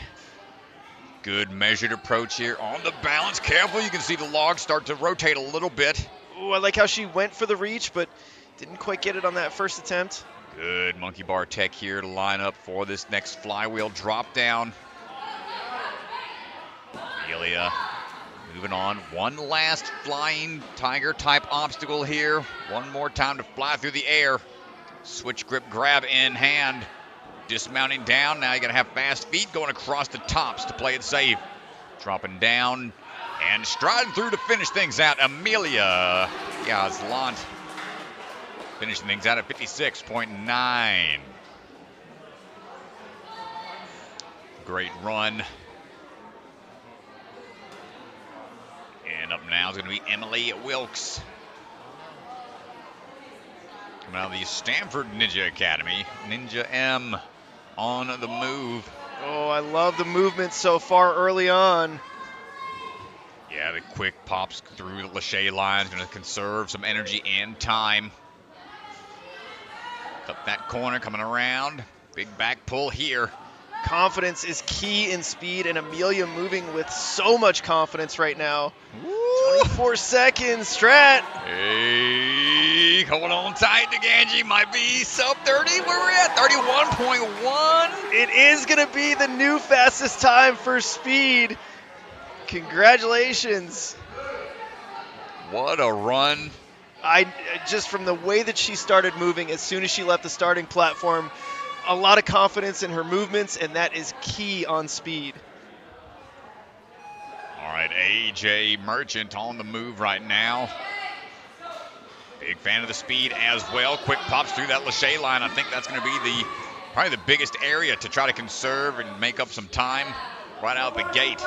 S2: Good measured approach here on the balance. Careful, you can see the log start to rotate a little bit.
S1: Ooh, I like how she went for the reach, but didn't quite get it on that first attempt.
S2: Good monkey bar tech here to line up for this next flywheel drop down. Amelia moving on. One last flying tiger type obstacle here. One more time to fly through the air. Switch grip grab in hand. Dismounting down. Now you got to have fast feet going across the tops to play it safe. Dropping down and striding through to finish things out. Amelia Yazlant finishing things out at 56.9. Great run. And up now is going to be Emily Wilkes. Coming out of the Stanford Ninja Academy. Ninja M on the move.
S1: Oh, I love the movement so far early on.
S2: Yeah, the quick pops through the Lachey line. Going to conserve some energy and time. Up that corner, coming around. Big back pull here.
S1: Confidence is key in speed, and Amelia moving with so much confidence right now. Woo! 24 seconds, Strat.
S2: Hey, hold on tight, DeGangi. Might be sub 30. Where we're at, 31.1.
S1: It is going to be the new fastest time for speed. Congratulations.
S2: What a run.
S1: Just from the way that she started moving as soon as she left the starting platform, a lot of confidence in her movements, and that is key on speed.
S2: All right, AJ Merchant on the move right now. Big fan of the speed as well. Quick pops through that Lachey line. I think that's going to be probably the biggest area to try to conserve and make up some time right out the gate.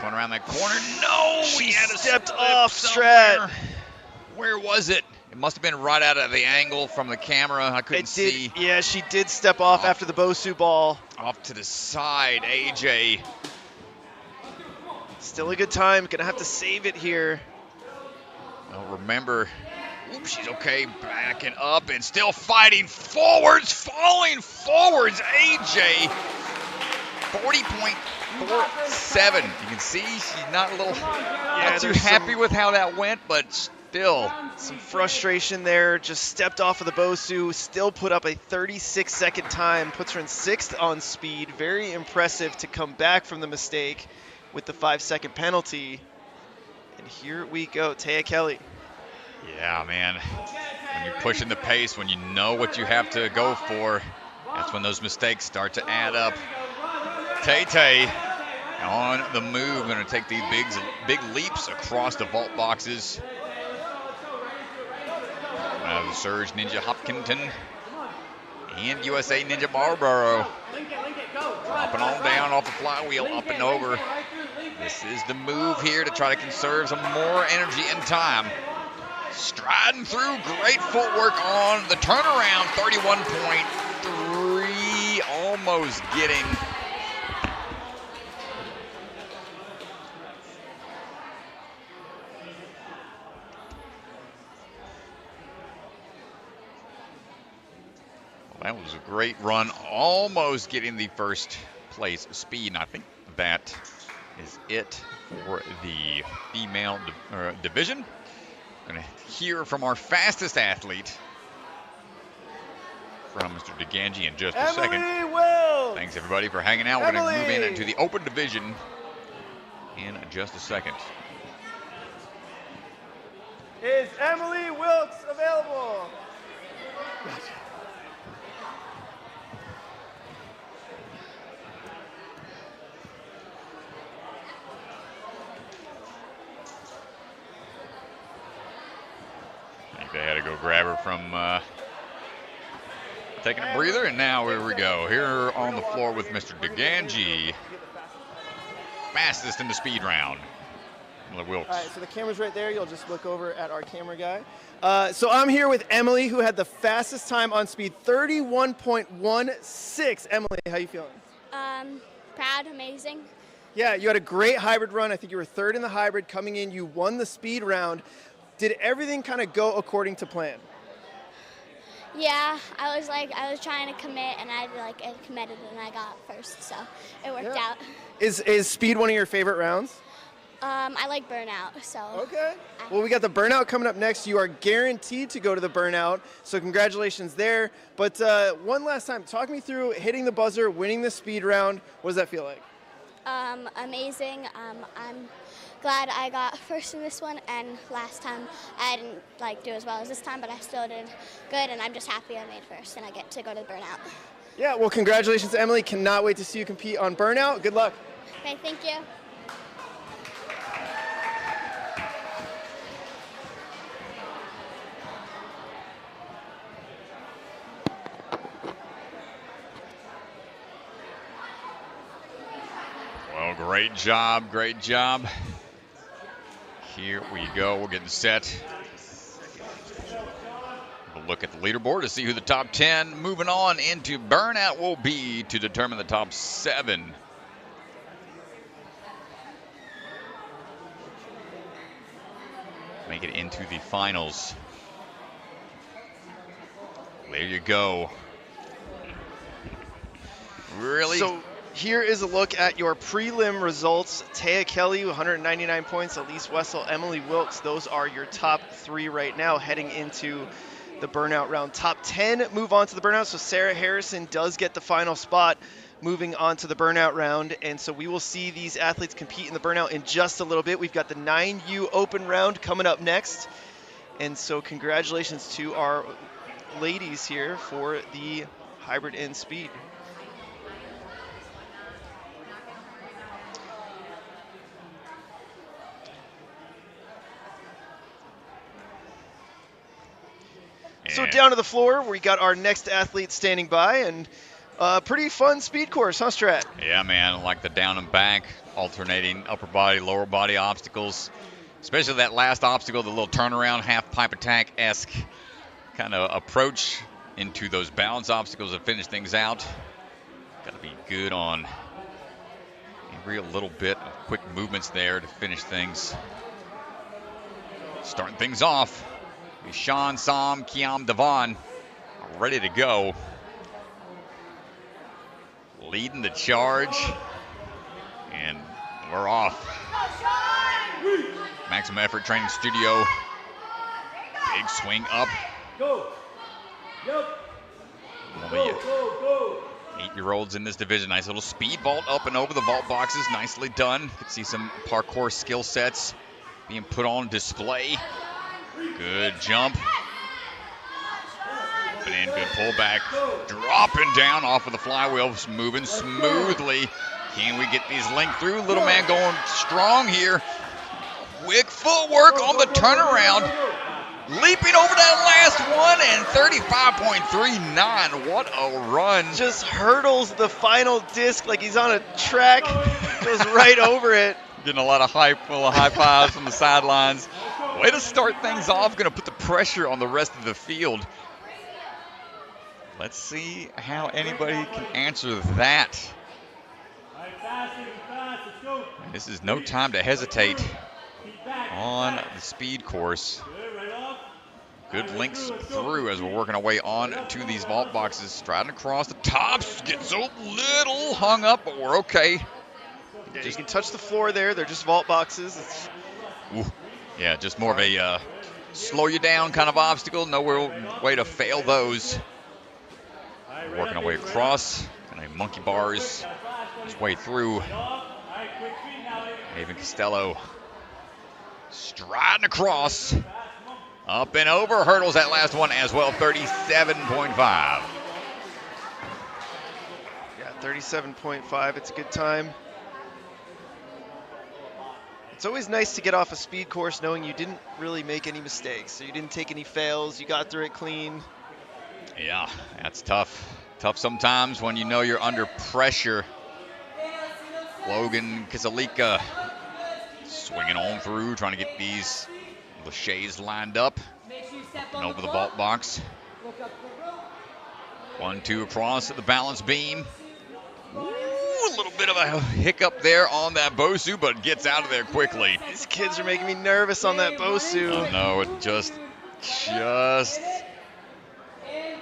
S2: Going around that corner. No,
S1: she stepped off, Strat.
S2: Where was it? It must have been right out of the angle from the camera. I couldn't see.
S1: Yeah, she did step off after the Bosu ball.
S2: Off to the side, AJ.
S1: Still a good time. Gonna have to save it here.
S2: Well, remember, oops, she's okay. Backing up and still fighting forwards, falling forwards. AJ, 40.47. You can see she's not too happy with how that went, but still.
S1: Some frustration there. Just stepped off of the Bosu. Still put up a 36-second time. Puts her in 6th on speed. Very impressive to come back from the mistake with the 5-second penalty. And here we go. Taya Kelley.
S2: Yeah, man. When you're pushing the pace, when you know what you have to go for, that's when those mistakes start to add up. Tay on the move. Going to take these big leaps across the vault boxes. The Surge Ninja Hopkinton and USA Ninja Marlboro. Dropping on down off the flywheel, up and over. This is the move here to try to conserve some more energy and time. Striding through, great footwork on the turnaround, 31.3, almost getting. That was a great run, almost getting the first place speed, and I think that is it for the female division. Going to hear from our fastest athlete, from Mr. DeGangi in just a second. Thanks, everybody, for hanging out. We're going to move into the open division in just a second.
S9: Is Emily Wilkes available? Gotcha.
S2: They had to go grab her from taking a breather, and now here we go. Here on the floor with Mr. DeGangi. Fastest in the speed round. Wilkes.
S9: All right, so the camera's right there. You'll just look over at our camera guy. So I'm here with Emily, who had the fastest time on speed, 31.16. Emily, how you feeling?
S5: Proud, amazing.
S9: Yeah, you had a great hybrid run. I think you were 3rd in the hybrid. Coming in, you won the speed round. Did everything kind of go according to plan?
S5: Yeah, I was trying to commit, and I committed, and I got first, so it worked out.
S9: Is speed one of your favorite rounds?
S5: I like burnout, so.
S9: Okay. Well, we got the burnout coming up next. You are guaranteed to go to the burnout, so congratulations there. But one last time, talk me through hitting the buzzer, winning the speed round. What does that feel like?
S5: Amazing. I'm glad I got first in this one, and last time I didn't do as well as this time, but I still did good, and I'm just happy I made first, and I get to go to the burnout.
S9: Yeah, well, congratulations, Emily. Cannot wait to see you compete on burnout. Good luck.
S5: Okay, thank you.
S2: Well, great job, great job. Here we go, we're getting set. We'll look at the leaderboard to see who the top 10 moving on into burnout will be to determine the top 7. Make it into the finals. There you go. Really?
S1: So here is a look at your prelim results. Taya Kelley, 199 points. Elise Wessel, Emily Wilkes. Those are your top 3 right now heading into the burnout round. Top 10 move on to the burnout. So Sarah Harrison does get the final spot moving on to the burnout round. And so we will see these athletes compete in the burnout in just a little bit. We've got the 9U open round coming up next. And so congratulations to our ladies here for the hybrid and speed. So down to the floor, we got our next athlete standing by, and pretty fun speed course, huh, Strat?
S2: Yeah, man, like the down and back, alternating upper body, lower body obstacles, especially that last obstacle, the little turnaround, half pipe attack-esque kind of approach into those balance obstacles to finish things out. Got to be good on every little bit of quick movements there to finish things. Starting things off. Shawn Sam Kam Devon ready to go. Leading the charge. And we're off. Maximum Effort Training Studio. Big swing up.
S8: Go. Yep.
S2: Go. 8-year-olds in this division. Nice little speed vault up and over the vault boxes. Nicely done. You can see some parkour skill sets being put on display. Good jump. Up and in, good pullback. Dropping down off of the flywheel, moving smoothly. Can we get these linked through? Little man going strong here. Quick footwork on the turnaround. Leaping over that last one and 35.39. What a run.
S1: Just hurdles the final disc like he's on a track. Goes right over it.
S2: Getting a lot of high fives from the sidelines. Way to start things off. Going to put the pressure on the rest of the field. Let's see how anybody can answer that. This is no time to hesitate on the speed course. Good links through as we're working our way on to these vault boxes. Striding across the tops. Gets a little hung up, but we're okay.
S1: Yeah, you can touch the floor there. They're just vault boxes.
S2: Yeah, just more of a slow you down kind of obstacle. No way to fail those. Working our way across. And a monkey bars his way through. Aven Costello striding across. Up and over. Hurdles that last one as well. 37.5.
S1: Yeah, 37.5. It's a good time. It's always nice to get off a speed course knowing you didn't really make any mistakes. So you didn't take any fails. You got through it clean.
S2: Yeah, that's tough. Tough sometimes when you know you're under pressure. Logan Kiselica swinging on through, trying to get these laches lined up and over the vault box. 1-2 across at the balance beam. Ooh, a little bit of a hiccup there on that Bosu, but gets out of there quickly.
S1: These kids are making me nervous on that Bosu.
S2: Oh, no, it just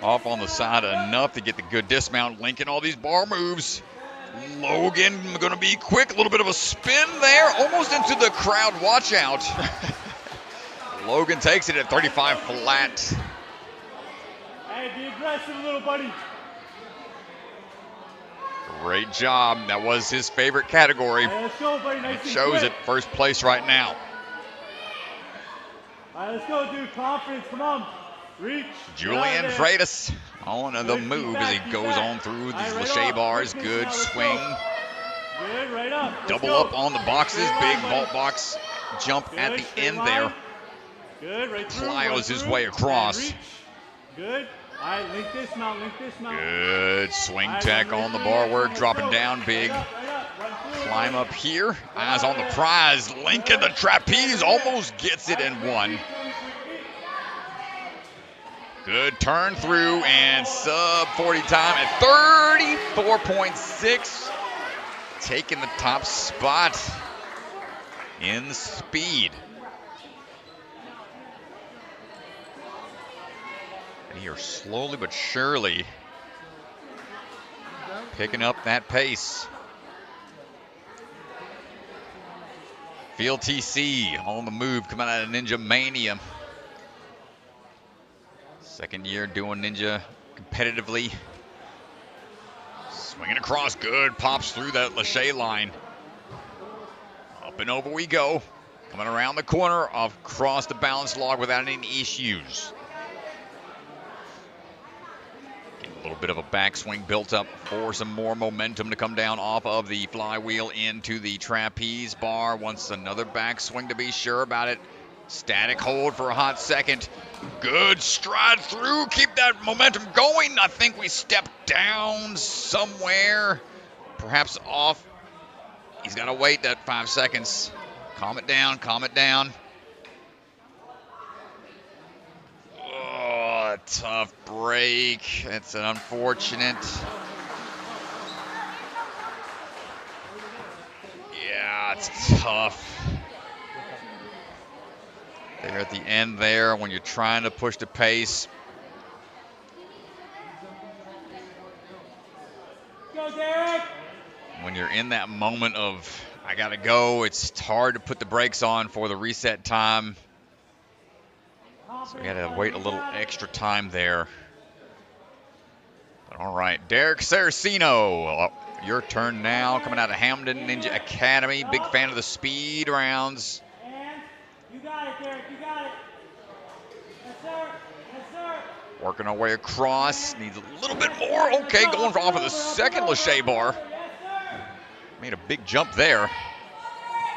S2: Off on the side enough to get the good dismount, linking all these bar moves. Logan going to be quick, a little bit of a spin there, almost into the crowd. Watch out. Logan takes it at 35 flat.
S6: Hey, be aggressive, little buddy.
S2: Great job. That was his favorite category.
S6: Hey, let's go, buddy. Nice
S2: It
S6: and
S2: shows
S6: quick.
S2: at first place right now.
S6: All right, let's go, dude. Confidence. Come on. Reach.
S2: Julian Freitas on the move as he goes on through these Lachey bars. Good swing.
S6: Good, right up.
S2: Double up on the boxes. Big vault box jump at the end there.
S6: Good, right through.
S2: Plyos his way across.
S6: Good. All right, link this mount, link this mount.
S2: Good swing tech on the bar work, dropping down big. Climb up here. Eyes on the prize. Linking the trapeze. Almost gets it in one. Good turn through and sub 40 time at 34.6. Taking the top spot in speed. And here slowly but surely picking up that pace. Field TC on the move coming out of Ninja Mania. Second year doing Ninja competitively. Swinging across, good. Pops through that Lachey line. Up and over we go. Coming around the corner, across the balance log without any issues. Getting a little bit of a backswing built up for some more momentum to come down off of the flywheel into the trapeze bar. Wants another backswing to be sure about it. Static hold for a hot second. Good stride through. Keep that momentum going. I think we stepped down somewhere. Perhaps off. He's got to wait that 5 seconds. Calm it down. Calm it down. Oh, a tough break. It's an unfortunate. Yeah, it's tough. There at the end there when you're trying to push the pace.
S6: Go, Derek.
S2: When you're in that moment of, I gotta go, it's hard to put the brakes on for the reset time. So we had to wait a little extra time there. But all right, Derek Saraceno, your turn now. Coming out of Hamden Ninja Academy. Big fan of the speed rounds.
S6: You got it, Derek. You got it. Yes, sir. Yes, sir.
S2: Working our way across. Needs a little bit more. Okay, going for off of the second Lachey bar. Made a big jump there.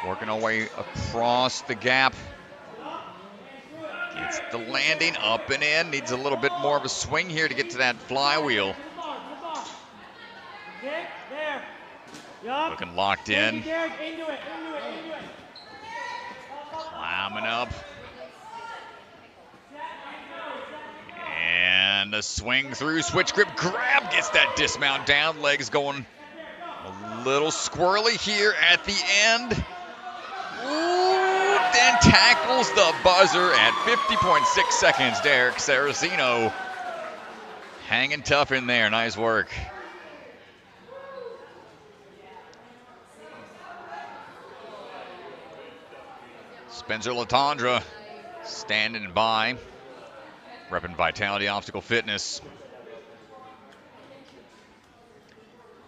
S2: Working our way across the gap. Gets the landing up and in. Needs a little bit more of a swing here to get to that flywheel.
S6: There. Yup.
S2: Looking locked in.
S6: Derek, into it, into it, into it.
S2: Climbing up. And a swing through, switch grip, grab, gets that dismount down. Legs going a little squirrely here at the end. Ooh, then tackles the buzzer at 50.6 seconds. Derek Saraceno hanging tough in there. Nice work. Spencer Latondra standing by, repping Vitality Obstacle Fitness.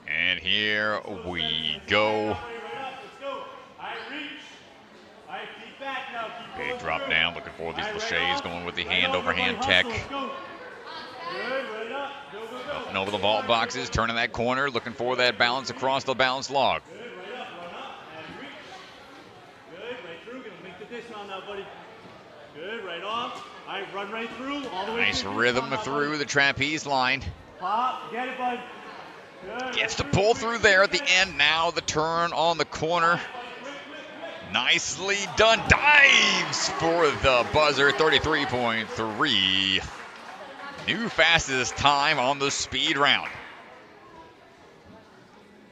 S2: And here we go. Big drop down, looking for these Lacheys, going with the hand over hand tech. Up and over the vault boxes, turning that corner, looking for that balance across the balance log.
S6: Dismount now, buddy. Good, right off. All right, run right through, all the way
S2: Nice
S6: through.
S2: rhythm through the trapeze line.
S6: Pop, get it, bud. Good.
S2: Gets the pull through there at the end. Now the turn on the corner. Nicely done. Dives for the buzzer, 33.3. New fastest time on the speed round.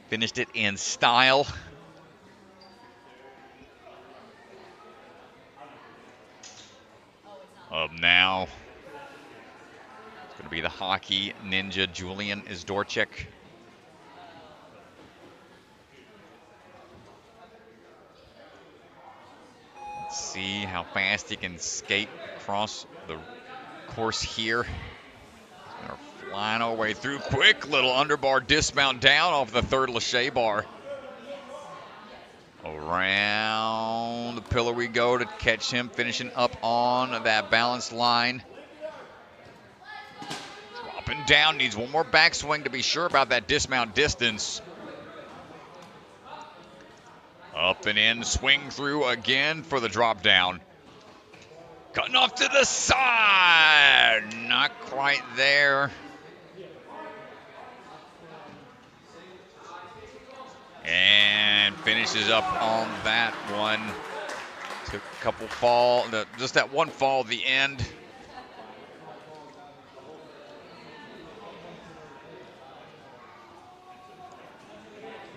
S2: Finished it in style. Up now. Going to be the hockey ninja, Julian Izydorczyk. Let's see how fast he can skate across the course here. They're flying our way through. Quick little underbar dismount down off the third Lachey bar. Around the pillar we go to catch him finishing up on that balance line. Dropping down, needs one more backswing to be sure about that dismount distance. Up and in, swing through again for the drop down. Cutting off to the side, not quite there. And finishes up on that one. Took a couple fall, just that one fall at the end.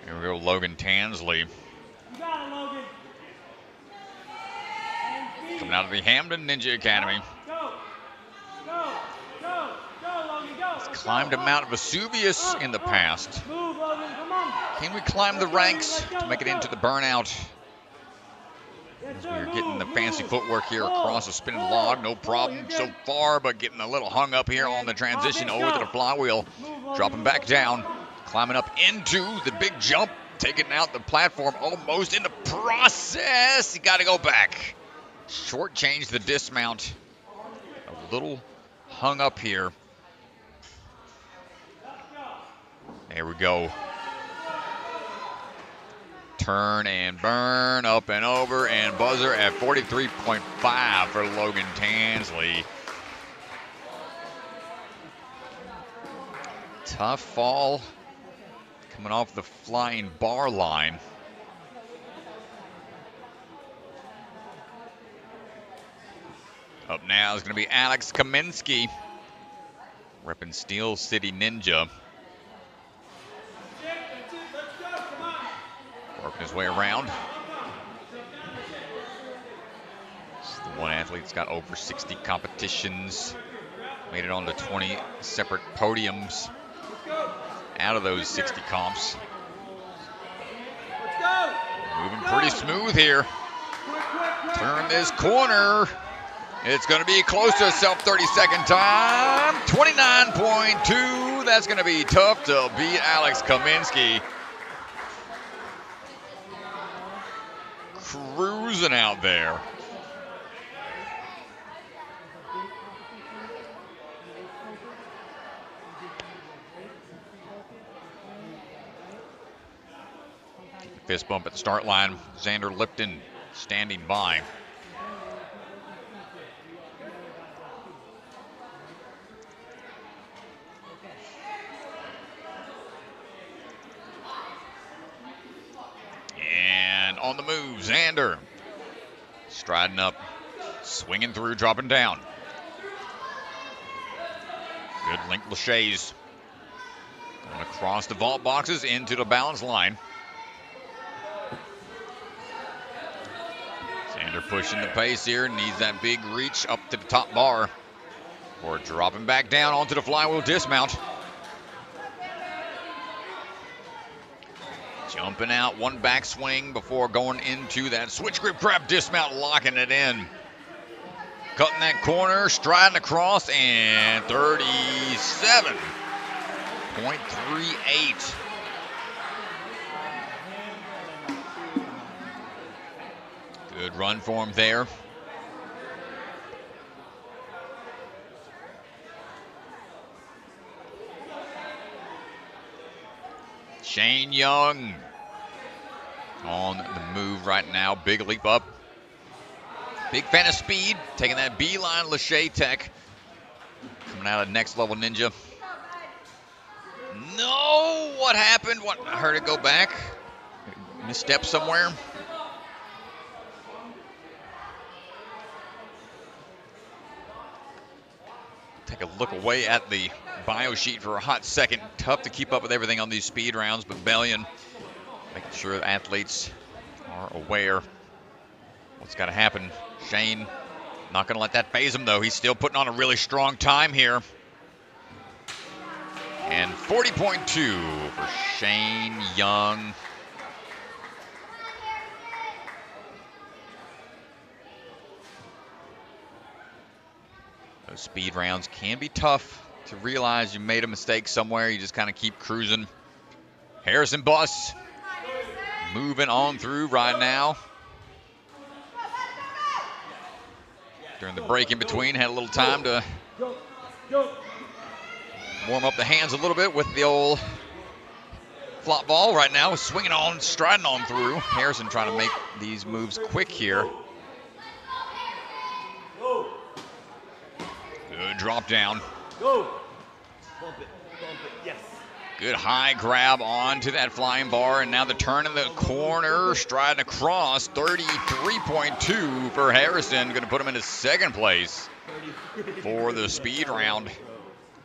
S2: Here we go, Logan Tansley.
S6: You got it, Logan.
S2: Coming out of the Hamden Ninja Academy.
S6: Go, Logan, go.
S2: He's climbed a Mount Vesuvius in the past.
S6: Move, Logan, come on.
S2: Can we climb the ranks to make it into the burnout? As we are getting the fancy footwork here across the spinning log. No problem so far, but getting a little hung up here on the transition over to the flywheel. Dropping back down. Climbing up into the big jump. Taking out the platform almost in the process. You got to go back. Shortchange the dismount. A little hung up here. There we go. Turn and burn, up and over, and buzzer at 43.5 for Logan Tansley. Tough fall coming off the flying bar line. Up now is going to be Alex Kaminski, repping Steel City Ninja. Working his way around. It's the one athlete that's got over 60 competitions. Made it on to 20 separate podiums out of those 60 comps. Moving pretty smooth here. Turn this corner. It's going to be close to a self 30-second time. 29.2. That's going to be tough to beat Alex Kaminski. Cruising out there. Fist bump at the start line. Xander Lipton standing by. And on the move, Xander. Striding up, swinging through, dropping down. Good link Lachey's. Going across the vault boxes into the balance line. Xander pushing the pace here, needs that big reach up to the top bar. Or dropping back down onto the flywheel dismount. Jumping out, one backswing before going into that switch grip grab dismount, locking it in. Cutting that corner, striding across, and 37.38. Good run for him there. Shane Young on the move right now. Big leap up. Big fan of speed. Taking that beeline Lachey tech. Coming out of Next Level Ninja. No! What happened? What? I heard it go back. Misstep somewhere. Take a look away at the bio sheet for a hot second. Tough to keep up with everything on these speed rounds, but Bellion making sure the athletes are aware what's got to happen. Shane not going to let that phase him, though. He's still putting on a really strong time here. And 40.2 for Shane Young. Those speed rounds can be tough to realize you made a mistake somewhere. You just kind of keep cruising. Harrison Buss moving on through right now. During the break in between, had a little time to warm up the hands a little bit with the old flop ball. Right now, swinging on, striding on through. Harrison trying to make these moves quick here. Good drop down.
S8: Go. Bump it, yes.
S2: Good high grab onto that flying bar, and now the turn in the corner, striding across, 33.2 for Harrison. Going to put him into second place for the speed round.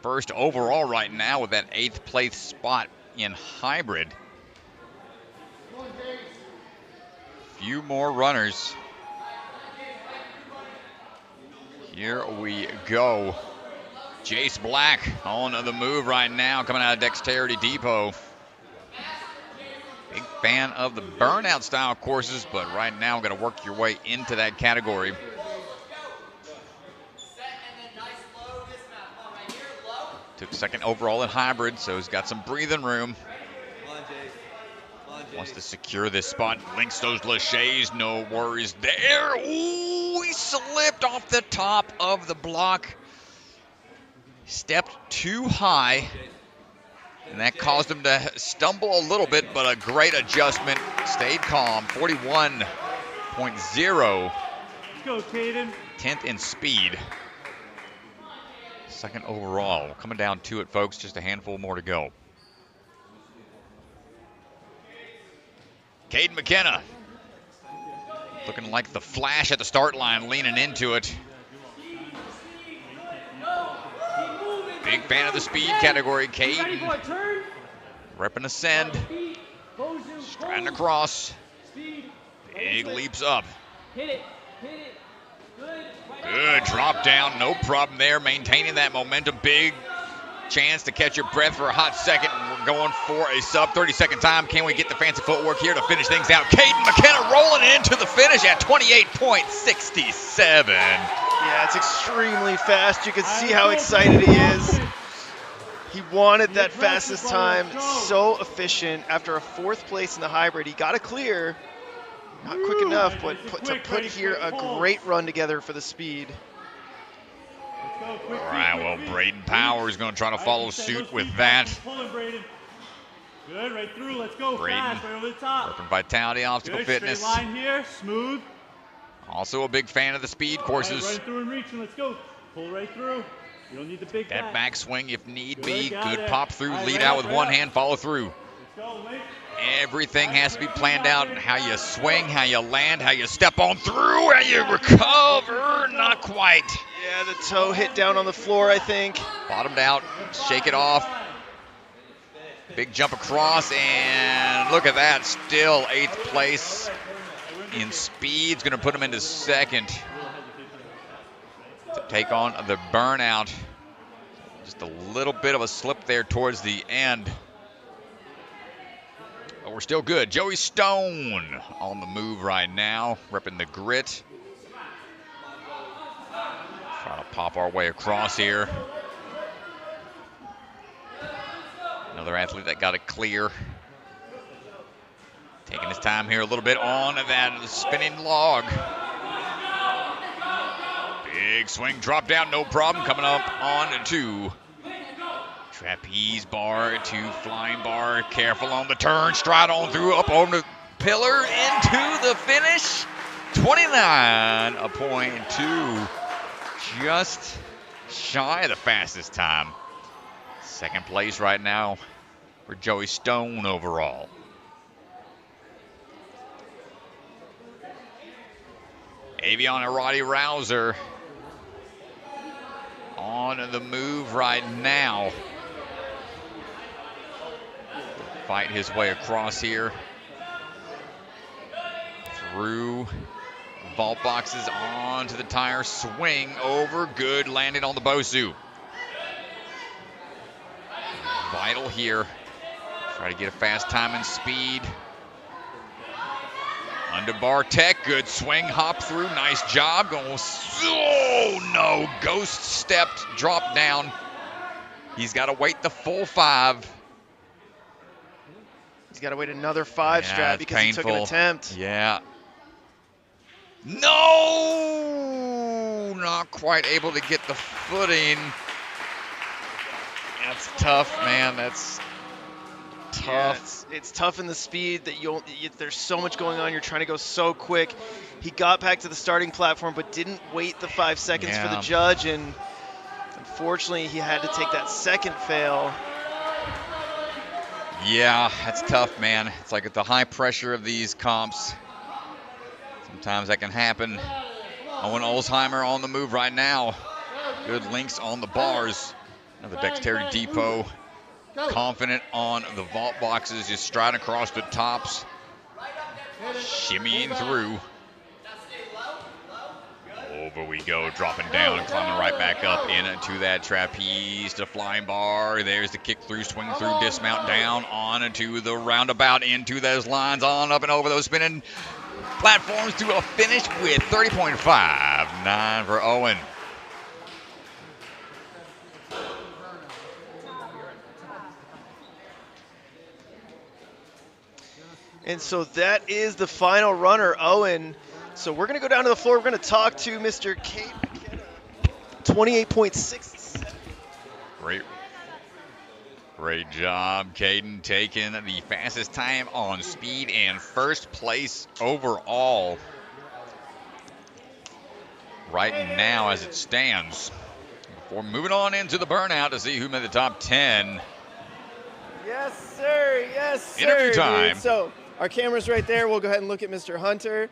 S2: First overall right now with that 8th place spot in hybrid. Few more runners. Here we go. Jace Black on the move right now, coming out of Dexterity Depot. Big fan of the burnout style courses, but right now got to work your way into that category. Took second overall in hybrid, so he's got some breathing room. Wants to secure this spot. Links those laches, no worries there. Ooh, he slipped off the top of the block. Stepped too high, and that caused him to stumble a little bit, but a great adjustment. Stayed calm, 41.0.
S6: Let's go, Caeden.
S2: 10th in speed. Second overall. Coming down to it, folks. Just a handful more to go. Caeden McKenna. Looking like the Flash at the start line, leaning into it. Big fan of the speed category, Caeden. Repping Ascend. Striding across. Big leaps up. Good drop down, no problem there. Maintaining that momentum. Big chance to catch your breath for a hot second. We're going for a sub 30-second time. Can we get the fancy footwork here to finish things out? Caeden McKenna rolling into the finish at 28.67.
S1: Yeah, it's extremely fast. You can see how excited he is. He wanted that fastest time. So efficient. After a 4th place in the hybrid, he got a clear. Not quick enough, but to put here a great run together for the speed.
S2: All right, well, Brayden Powers going to try to follow suit with that.
S6: Good, right through. Let's go.
S2: Brayden,
S6: fast, right over the top.
S2: Working Vitality, Obstacle
S6: Good,
S2: Fitness.
S6: straight line here, smooth.
S2: Also a big fan of the speed courses.
S6: Right through and reaching. Let's go. Pull right through. You don't need the big
S2: That backswing if need be.
S6: Good,
S2: Good
S6: it.
S2: pop through,
S6: Right,
S2: lead
S6: right
S2: out
S6: up,
S2: with
S6: right
S2: one
S6: up.
S2: hand, follow through.
S6: Let's go, Link.
S2: Everything has to be planned out. How you swing, how you land, how you step on through, how you recover. Not quite.
S1: Yeah, the toe hit down on the floor, I think.
S2: Bottomed out, shake it off. Big jump across, and look at that. Still 8th place in speed. It's going to put him into second to take on the burnout. Just a little bit of a slip there towards the end. But we're still good. Joey Stone on the move right now, repping the grit. Trying to pop our way across here. Another athlete that got it clear. Taking his time here a little bit on that spinning log. Big swing, drop down, no problem. Coming up on to trapeze bar to flying bar. Careful on the turn, stride on through, up over the pillar, into the finish. 29.2. Just shy of the fastest time. Second place right now for Joey Stone overall. Aviana Roddy Rouser on the move right now. Fight his way across here. Through vault boxes onto the tire, swing over, good, landing on the Bosu. vital here. Try to get a fast time and speed. Under bar tech, good swing, hop through, nice job. Going, oh no, ghost stepped, dropped down. He's got to wait the full 5.
S1: He's got to wait another 5 strap because
S2: painful.
S1: he took an attempt.
S2: Yeah. No! Not quite able to get the footing. That's tough, man. That's tough.
S1: Yeah, it's tough in the speed that there's so much going on. You're trying to go so quick. He got back to the starting platform, but didn't wait the 5 seconds for the judge, and unfortunately, he had to take that second fail.
S2: Yeah, that's tough, man. It's like at the high pressure of these comps, sometimes that can happen. Owen Ulzheimer on the move right now. Good links on the bars. Another dexterity depot. Confident on the vault boxes, just striding across the tops. Shimmying through. Over we go, dropping down and climbing right back up into that trapeze to flying bar. There's the kick through, swing through, dismount down, on into the roundabout, into those lines, on up and over those spinning platforms to a finish with 30.59 for Owen.
S1: And so that is the final runner, Owen. So we're going to go down to the floor. We're going to talk to Mr. Caeden McKenna, 28.6.
S2: Great job, Caeden, taking the fastest time on speed and first place overall right now as it stands. Before moving on into the burnout to see who made the top 10.
S9: Yes, sir. Yes, sir.
S2: Interview time.
S9: Dude. So our camera's right there. We'll go ahead and look at Mr. Hunter.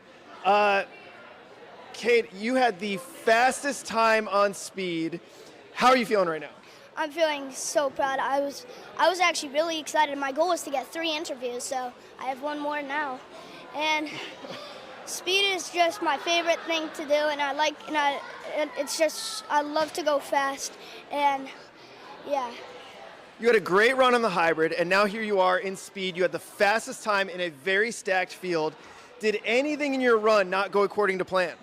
S9: Kate, you had the fastest time on speed. How are you feeling right now?
S5: I'm feeling so proud. I was actually really excited. My goal was to get 3 interviews, so I have 1 more now. And speed is just my favorite thing to do, and I love to go fast, and yeah.
S9: You had a great run on the hybrid, and now here you are in speed. You had the fastest time in a very stacked field. Did anything in your run not go according to plan?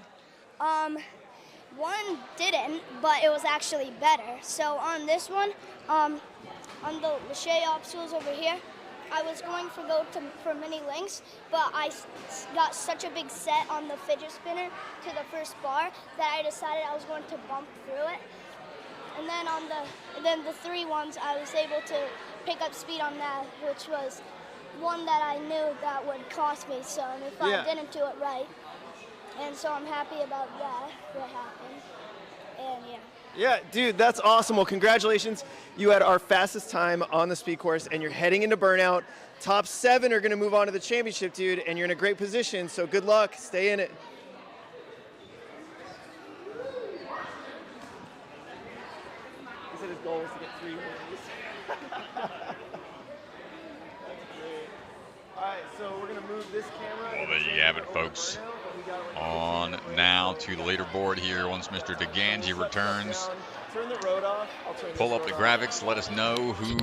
S5: One didn't, but it was actually better. So on this one, on the Lachey obstacles over here, I was going for mini links, but I got such a big set on the fidget spinner to the first bar that I decided I was going to bump through it. And then the 3 ones, I was able to pick up speed on that, which was one that I knew that would cost me some if I didn't do it right. And so I'm happy about that, what happened. And yeah.
S9: Yeah, dude, that's awesome. Well, congratulations. You had our fastest time on the speed course, and you're heading into burnout. Top 7 are going to move on to the championship, dude, and you're in a great position, so good luck. Stay in it. He said his goal was to get 3 wins. That's great. All right, so we're going to move this camera.
S2: Well, there you have it, folks. On now to the leaderboard here once Mr. DeGangi returns.
S9: Turn the road off.
S2: Pull up the graphics, let us know who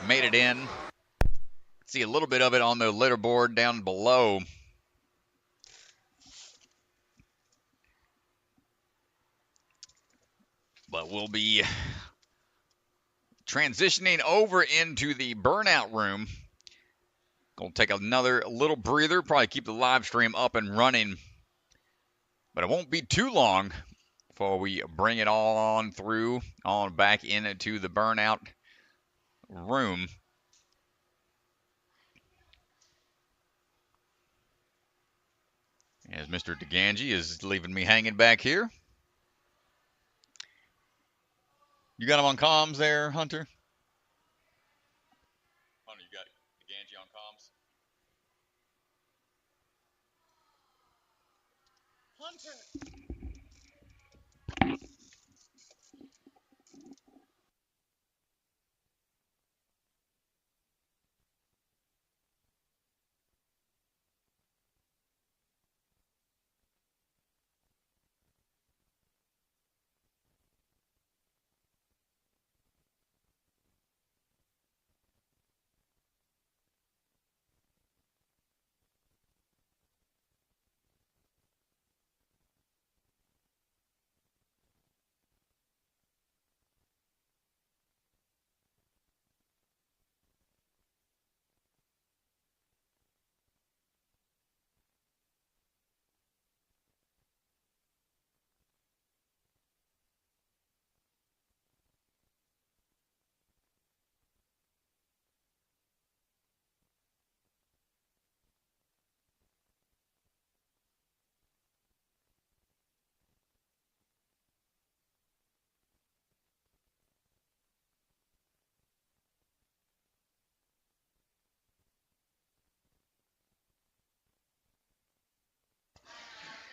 S2: made it in. See a little bit of it on the leaderboard down below. But we'll be transitioning over into the burnout room. Gonna take another little breather, probably keep the live stream up and running. But it won't be too long before we bring it all on through, on back into the burnout room. As Mr. DeGangi is leaving me hanging back here. You got him on comms there, Hunter? Hunter, you got DeGangi on comms? Hunter!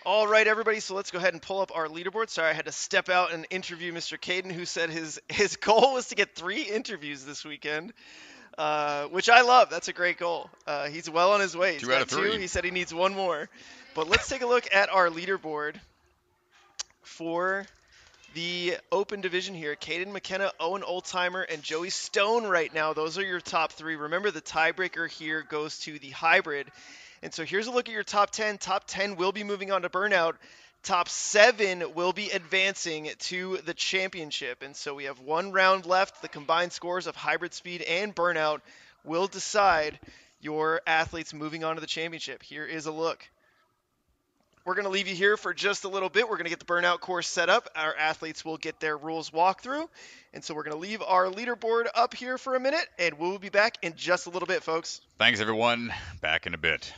S1: All right, everybody, so let's go ahead and pull up our leaderboard. Sorry, I had to step out and interview Mr. Caeden, who said his goal was to get 3 interviews this weekend, which I love. That's a great goal. He's well on his way. He's
S2: 2 out of
S1: got 2.
S2: 3.
S1: He said he needs 1 more. But let's take a look at our leaderboard for the open division here. Caeden McKenna, Owen Ulzheimer, and Joey Stone right now. Those are your top 3. Remember, the tiebreaker here goes to the hybrid. And so here's a look at your top 10. Top 10 will be moving on to Burnout. Top 7 will be advancing to the championship. And so we have 1 round left. The combined scores of Hybrid Speed and Burnout will decide your athletes moving on to the championship. Here is a look. We're going to leave you here for just a little bit. We're going to get the Burnout course set up. Our athletes will get their rules walkthrough. And so we're going to leave our leaderboard up here for a minute, and we'll be back in just a little bit, folks.
S2: Thanks, everyone. Back in a bit.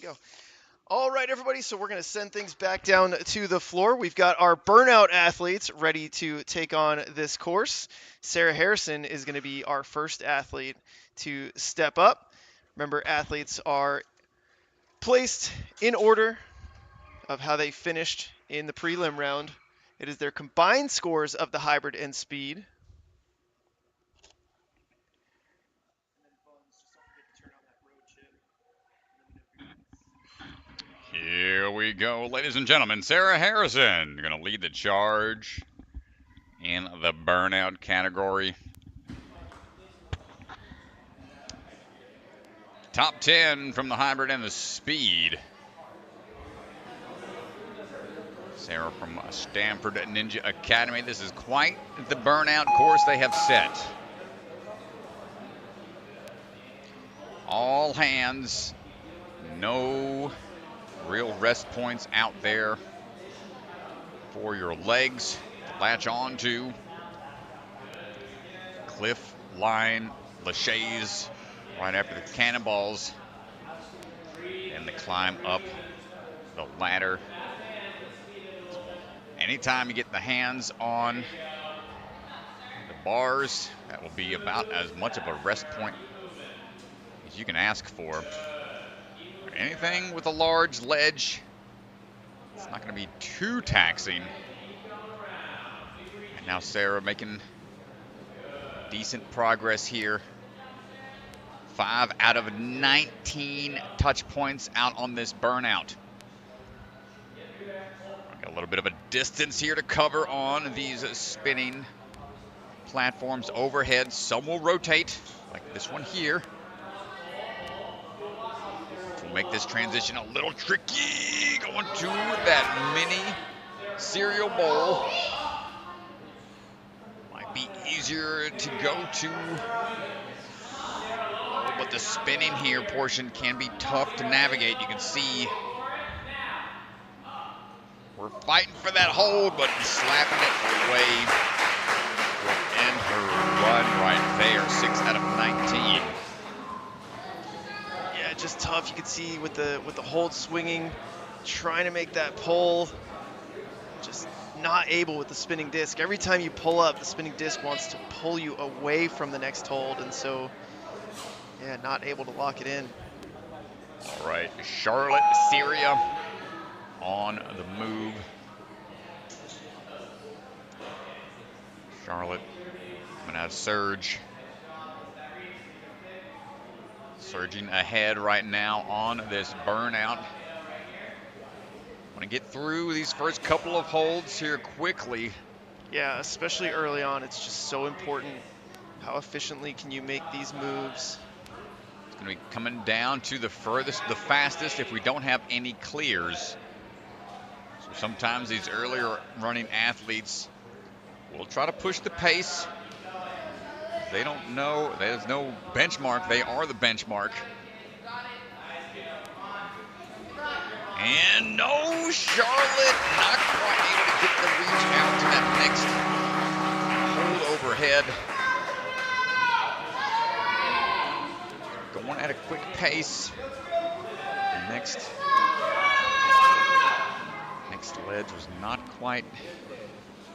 S1: go. All right, everybody, so we're going to send things back down to the floor. We've got our burnout athletes ready to take on this course. Sarah Harrison is going to be our first athlete to step up. Remember, athletes are placed in order of how they finished in the prelim round. It is their combined scores of the hybrid and speed.
S2: Here we go, ladies and gentlemen. Sarah Harrison going to lead the charge in the burnout category. Top 10 from the hybrid and the speed. Sarah from Stanford Ninja Academy. This is quite the burnout course they have set. All hands, no real rest points out there for your legs to latch on to. Cliff line, laches right after the cannonballs, and the climb up the ladder. Anytime you get the hands on the bars, that will be about as much of a rest point as you can ask for. Anything with a large ledge, it's not going to be too taxing. And now Sarah making decent progress here. 5 out of 19 touch points out on this burnout. Got a little bit of a distance here to cover on these spinning platforms overhead. Some will rotate, like this one here. Make this transition a little tricky, going to that mini cereal bowl. Might be easier to go to, but the spinning here portion can be tough to navigate. You can see we're fighting for that hold, but slapping it away will end her run right there. 6 out of 19.
S1: Just tough. You can see with the hold swinging, trying to make that pull, just not able with the spinning disc. Every time you pull up, the spinning disc wants to pull you away from the next hold, and so yeah, not able to lock it in.
S2: All right, Charlotte Syria on the move. Charlotte coming out of surge. Surging ahead right now on this burnout. Want to get through these first couple of holds here quickly.
S1: Yeah, especially early on, it's just so important. How efficiently can you make these moves?
S2: It's going to be coming down to the furthest, the fastest if we don't have any clears. So sometimes these earlier running athletes will try to push the pace. They don't know, there's no benchmark, they are the benchmark. And no, Charlotte not quite able to get the reach out to that next hold overhead. Going at a quick pace. The next ledge was not quite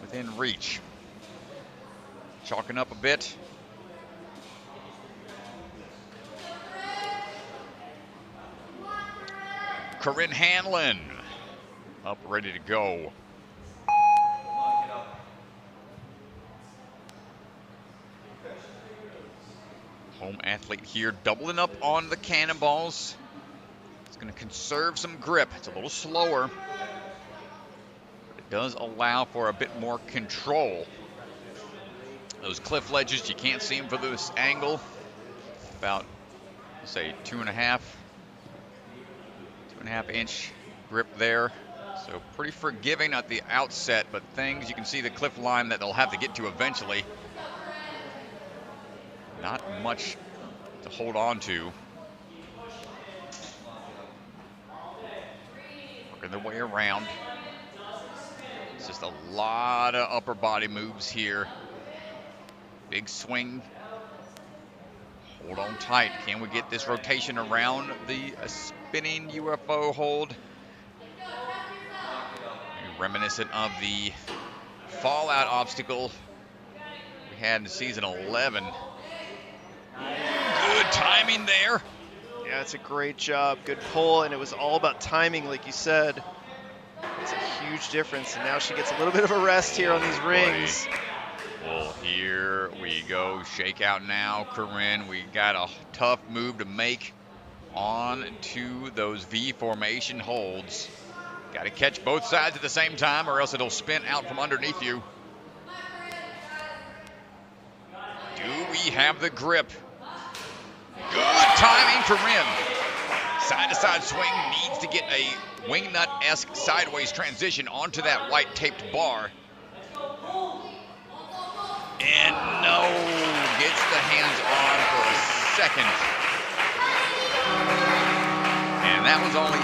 S2: within reach. Chalking up a bit. Corinne Hanlon up ready to go. Home athlete here doubling up on the cannonballs. It's going to conserve some grip. It's a little slower, but it does allow for a bit more control. Those cliff ledges, you can't see them for this angle. About, say, 2.5 inch grip there. So pretty forgiving at the outset, but things, you can see the cliff line that they'll have to get to eventually. Not much to hold on to. Working their way around. It's just a lot of upper body moves here. Big swing. Hold on tight. Can we get this rotation around the spinning UFO hold. Reminiscent of the fallout obstacle we had in season 11. Good timing there.
S1: Yeah, it's a great job. Good pull, and it was all about timing, like you said. It's a huge difference, and now she gets a little bit of a rest here on these rings.
S2: Well, here we go. Shakeout now, Corinne. We got a tough move to make on to those V formation holds. Got to catch both sides at the same time, or else it'll spin out from underneath you. Do we have the grip? Good timing, Corinne. Side-to-side swing, needs to get a wingnut-esque sideways transition onto that white taped bar. And no, gets the hands on for a second. And that was only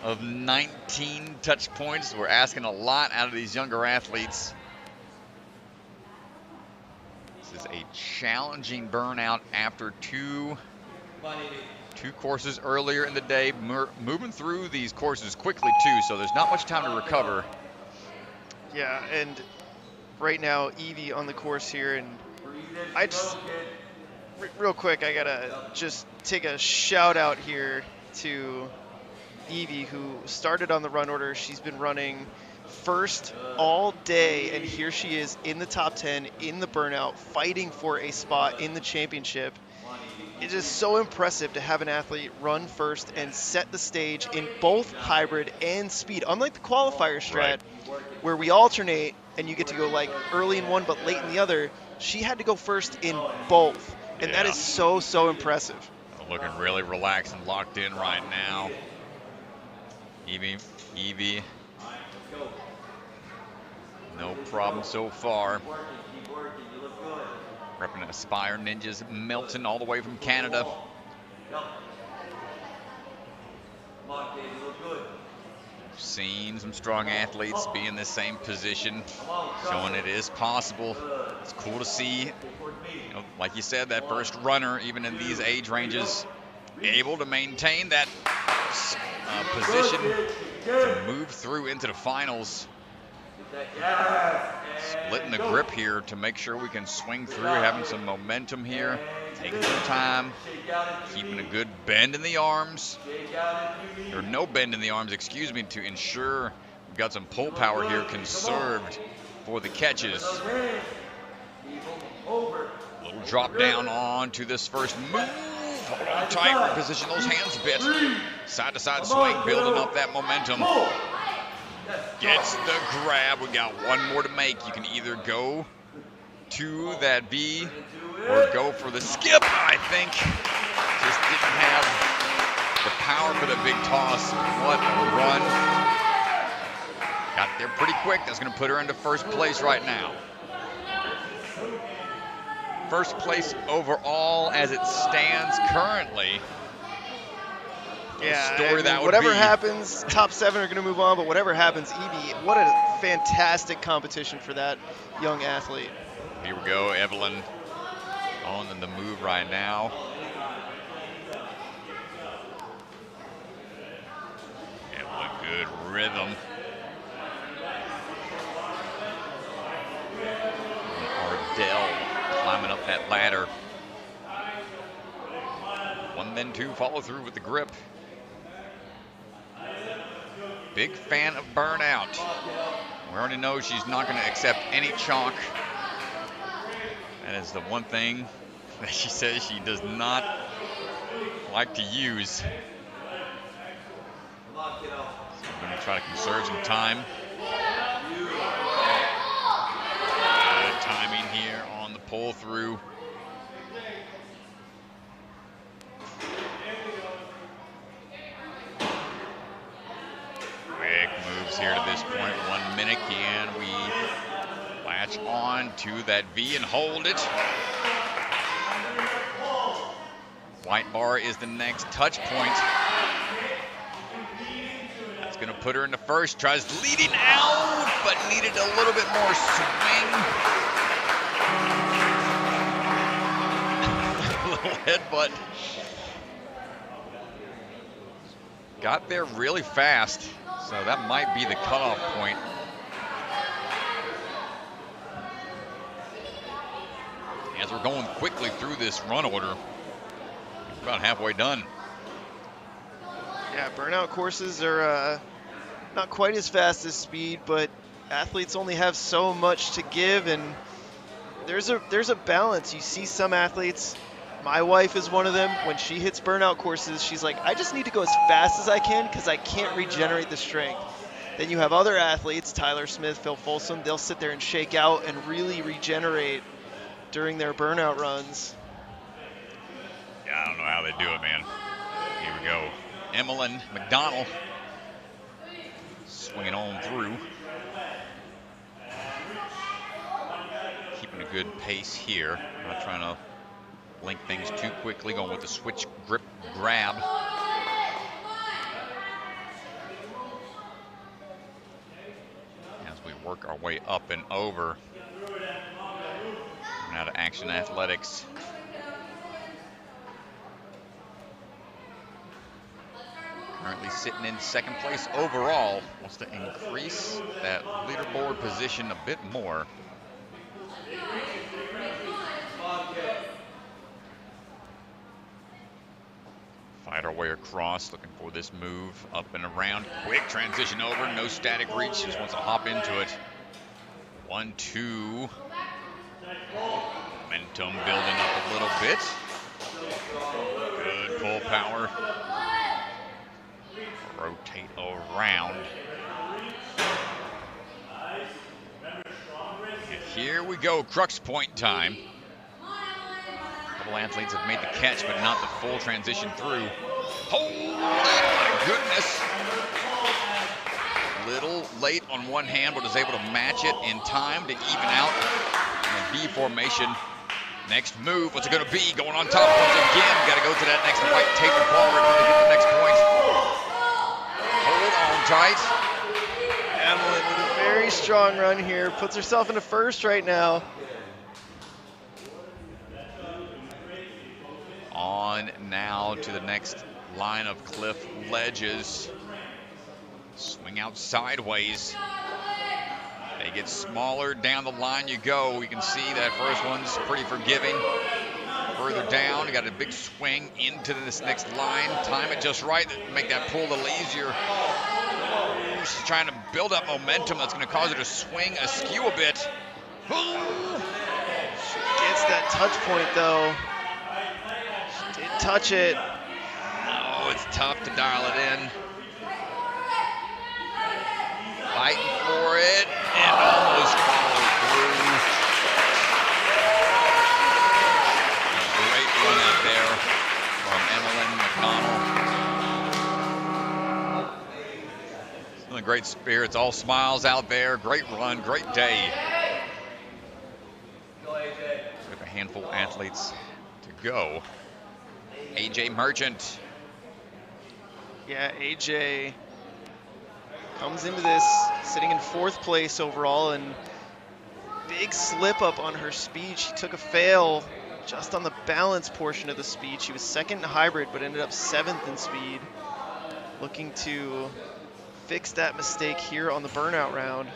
S2: 8 of 19 touch points. We're asking a lot out of these younger athletes. This is a challenging burnout after two courses earlier in the day. Moving through these courses quickly too, so there's not much time to recover.
S1: Yeah, and right now Evie on the course here, and I just real quick, I gotta just take a shout out here to Evie, who started on the run order. She's been running first all day, and here she is in the top 10 in the burnout, fighting for a spot in the championship. It is so impressive to have an athlete run first and set the stage in both hybrid and speed. Unlike the qualifier strat, where we alternate and you get to go like early in one but late in the other, she had to go first in both. And that is so, so impressive.
S2: Looking really relaxed and locked in right now. Evie, no problem so far. Repping Aspire Ninjas, Milton, all the way from Canada. We've seen some strong athletes be in the same position, showing it is possible. It's cool to see, like you said, that first runner, even in these age ranges, able to maintain that position to move through into the finals. Splitting the grip here to make sure we can swing through, having some momentum here, taking some time, keeping a good bend in the arms, or no bend in the arms, excuse me, to ensure we've got some pull power here conserved for the catches. Little drop down onto this first move. Hold on tight, reposition those hands a bit. Side to side swing, building up that momentum. Gets the grab. We got one more to make. You can either go to that V or go for the skip, I think. Just didn't have the power for the big toss. What a run. Got there pretty quick. That's going to put her into first place right now. First place overall as it stands currently.
S1: Yeah,
S2: story that would
S1: whatever
S2: be.
S1: happens, top 7 are going to move on, but whatever happens, Evie, what a fantastic competition for that young athlete.
S2: Here we go, Evelyn on the move right now. Evelyn, good rhythm. Ardell climbing up that ladder. 1, then 2, follow through with the grip. Big fan of burnout. We already know she's not going to accept any chalk. That is the one thing that she says she does not like to use. So I'm going to try to conserve some time. Good timing here on the pull through. Quick moves here to this point. 1 minute. Can we latch on to that V and hold it? White bar is the next touch point. That's going to put her into first. Tries leading out, but needed a little bit more swing. A little headbutt. got there really fast, so that might be the cutoff point. As we're going quickly through this run order, about halfway done.
S1: Yeah, burnout courses are not quite as fast as speed, but athletes only have so much to give, and there's a balance. You see some athletes, my wife is one of them, when she hits burnout courses, she's like, I just need to go as fast as I can because I can't regenerate the strength. Then you have other athletes, Tyler Smith, Phil Folsom, they'll sit there and shake out and really regenerate during their burnout runs.
S2: Yeah, I don't know how they do it, man. Here we go. Emelyn McDonald swinging on through. Keeping a good pace here. Not trying to link things too quickly. Going with the switch grip grab. As we work our way up and over. Now to Action Athletics. Currently sitting in second place overall. Wants to increase that leaderboard position a bit more. Fight our way across, looking for this move up and around. Quick transition over, no static reach, just wants to hop into it. 1, 2. Momentum building up a little bit. Good pull power. Rotate around. And here we go, crux point time. A couple athletes have made the catch, but not the full transition through. Holy my goodness. Little late on one hand, but is able to match it in time to even out in the B formation. Next move, what's it going to be? Going on top once again. Got to go to that next right, take the forward to get the next point. Hold on tight.
S1: Evelyn with a very strong run here. Puts herself into first right now.
S2: On now to the next line of cliff ledges. Swing out sideways. They get smaller down the line you go. You can see that first one's pretty forgiving. Further down, you got a big swing into this next line. Time it just right to make that pull a little easier. She's trying to build up momentum that's going to cause her to swing askew a bit.
S1: She gets that touch point though. She did touch it.
S2: Oh, it's tough to dial it in. Fighting for it and almost followed through. Great run out there from Evelyn McDonnell. Some of the great spirits, all smiles out there. Great run, great day. With a handful of athletes to go. AJ Merchant.
S1: Yeah, AJ comes into this sitting in fourth place overall, and big slip up on her speed. She took a fail just on the balance portion of the speed. She was second in hybrid, but ended up seventh in speed. Looking to fix that mistake here on the burnout round.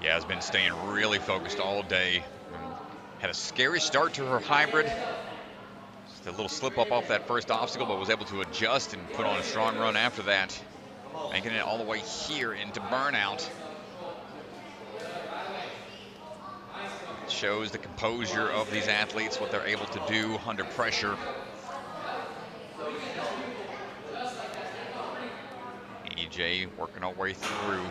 S2: Yeah, has been staying really focused all day. Had a scary start to her hybrid. Just a little slip up off that first obstacle, but was able to adjust and put on a strong run after that, making it all the way here into burnout. It shows the composure of these athletes, what they're able to do under pressure. EJ working our way through.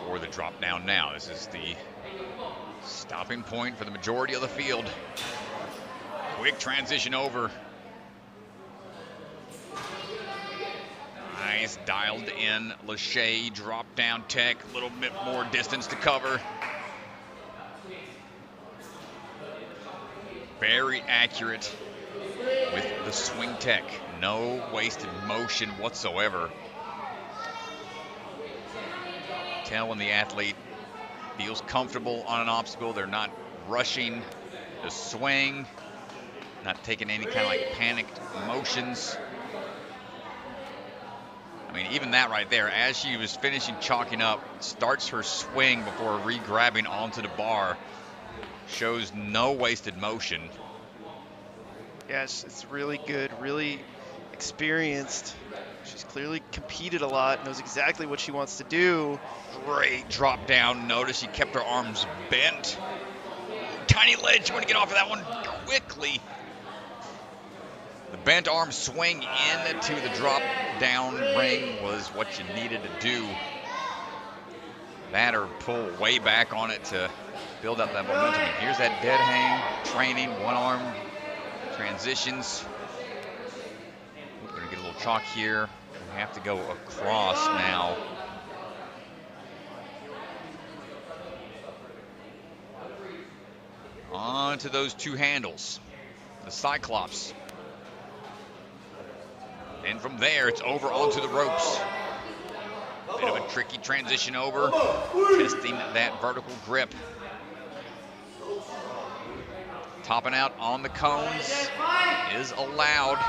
S2: Or the drop down now. This is the stopping point for the majority of the field. Quick transition over. Nice dialed in Lachey drop down tech, a little bit more distance to cover. Very accurate with the swing tech. No wasted motion whatsoever. tell when the athlete feels comfortable on an obstacle. They're not rushing the swing, not taking any kind of like panicked motions. I mean, even that right there, as she was finishing chalking up, starts her swing before re-grabbing onto the bar, shows no wasted motion.
S1: Yeah, it's really good, really experienced. She's clearly competed a lot, knows exactly what she wants to do.
S2: Great drop down. Notice she kept her arms bent. Tiny ledge. You want to get off of that one quickly. The bent arm swing into the drop down ring was what you needed to do. That or pull way back on it to build up that momentum. And here's that dead hang training, one arm transitions. We're going to get a little chalk here. We have to go across now. On to those two handles, the Cyclops. And from there, it's over onto the ropes. Bit of a tricky transition over, testing that vertical grip. Topping out on the cones is allowed.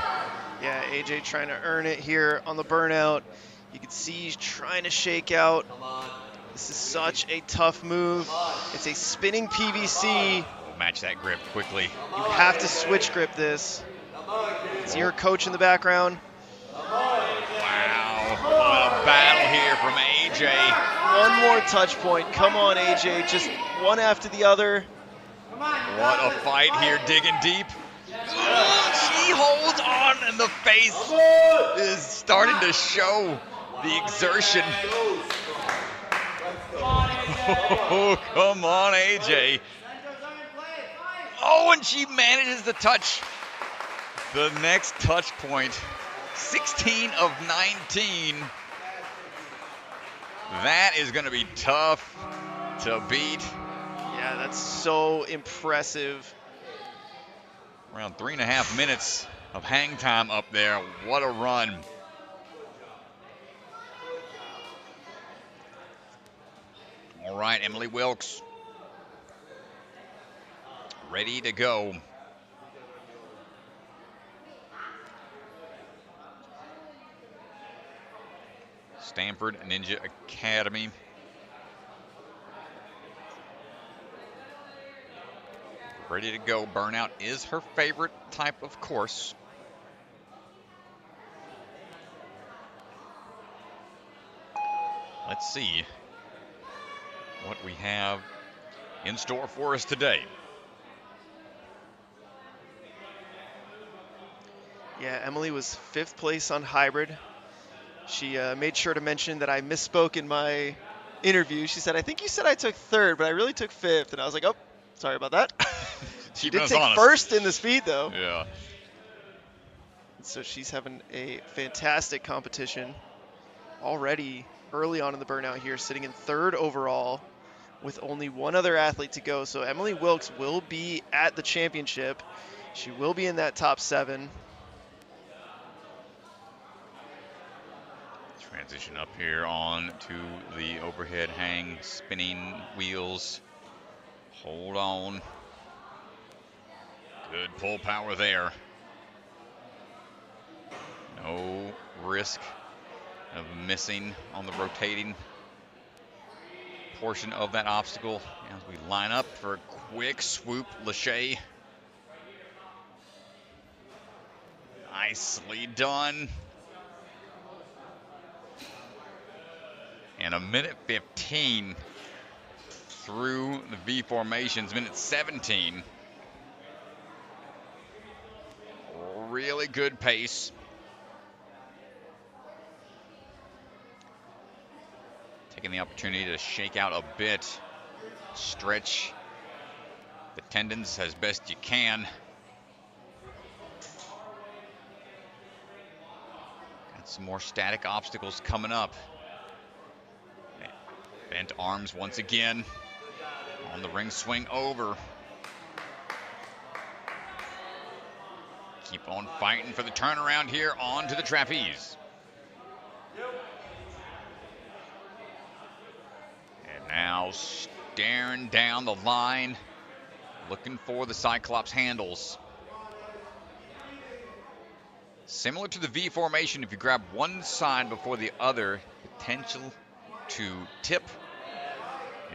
S1: Yeah, AJ trying to earn it here on the burnout. You can see he's trying to shake out. This is such a tough move. It's a spinning PVC.
S2: We'll match that grip quickly.
S1: You have to switch grip this. See her coach in the background.
S2: Wow, what a battle here from AJ.
S1: One more touch point. Come on, AJ. Just one after the other.
S2: What a fight here, digging deep. She holds on, and the face is starting to show the exertion. Oh, come on, AJ. Oh, and she manages to touch the next touch point. 16 of 19. That is going to be tough to beat.
S1: Yeah, that's so impressive.
S2: Around 3.5 minutes of hang time up there. What a run. All right, Emily Wilkes. Ready to go. Stanford Ninja Academy. Ready to go. Burnout is her favorite type of course. Let's see what we have in store for us today.
S1: Yeah, Emily was 5th place on hybrid. She made sure to mention that I misspoke in my interview. She said, I think you said I took 3rd, but I really took 5th. And I was like, oh, sorry about that. She did take
S2: honest.
S1: 1st in the speed, though.
S2: Yeah.
S1: So she's having a fantastic competition already early on in the burnout here, sitting in 3rd overall with only one other athlete to go. So Emily Wilkes will be at the championship. She will be in that top 7.
S2: Transition up here on to the overhead hang, spinning wheels. Hold on. Good pull power there. No risk of missing on the rotating portion of that obstacle as we line up for a quick swoop. Lachey. Nicely done. And a minute 15 through the V formations, minute 17. Really good pace. Taking the opportunity to shake out a bit, stretch the tendons as best you can. Got some more static obstacles coming up. Bent arms once again on the ring swing over. Keep on fighting for the turnaround here onto the trapeze. Now staring down the line, looking for the Cyclops handles. Similar to the V formation, if you grab one side before the other, potential to tip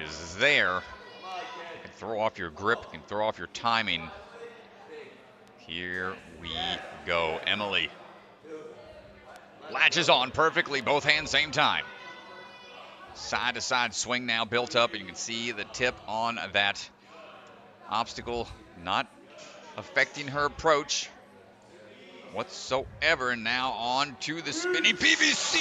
S2: is there. You can throw off your grip, you can throw off your timing. Here we go. Emily latches on perfectly, both hands same time. Side to side swing now built up, and you can see the tip on that obstacle not affecting her approach whatsoever. Now on to the spinny PVC.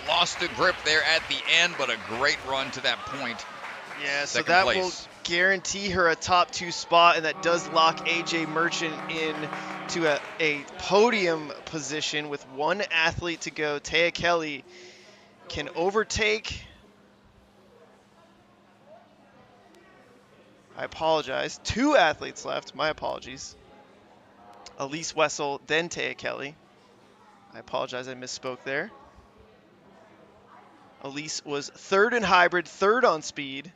S2: Lost the grip there at the end, but a great run to that point.
S1: Yeah, so
S2: Second
S1: that
S2: place.
S1: will guarantee her a top 2 spot, and that does lock AJ Merchant in to a podium position with one athlete to go. Taya Kelly can overtake. I apologize. 2 athletes left. My apologies. Elise Wessel, then Taya Kelly. I apologize, I misspoke there. Elise was 3rd in hybrid, 3rd on speed.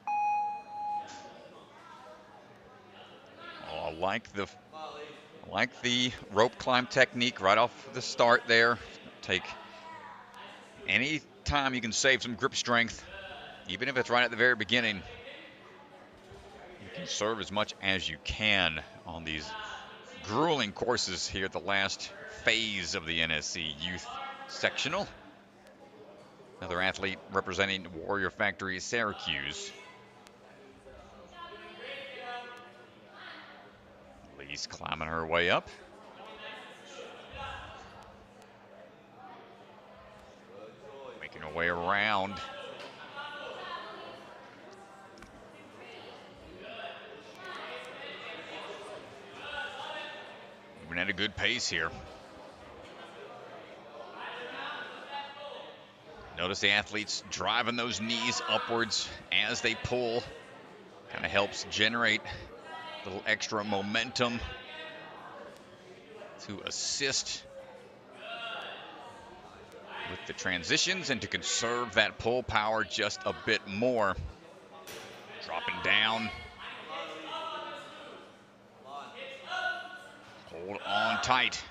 S2: Oh, I like the rope climb technique right off the start there. Take any time you can save some grip strength, even if it's right at the very beginning. You can serve as much as you can on these grueling courses here at the last phase of the NSC Youth Sectional. Another athlete representing Warrior Factory Syracuse. Elise climbing her way up. Making her way around. Moving at a good pace here. Notice the athletes driving those knees upwards as they pull. Kind of helps generate a little extra momentum to assist with the transitions and to conserve that pull power just a bit more. Dropping down. Hold on tight.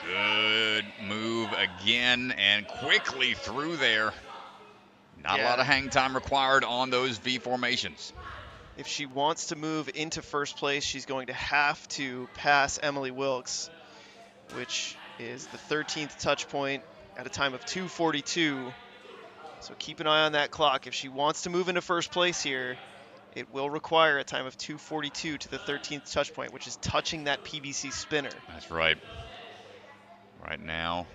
S2: Good move again and quickly through there. Not a lot of hang time required on those V formations.
S1: If she wants to move into first place, she's going to have to pass Emily Wilkes, which is the 13th touch point at a time of 2:42. So keep an eye on that clock. If she wants to move into first place here, it will require a time of 2:42 to the 13th touch point, which is touching that PVC spinner.
S2: That's right. Right now,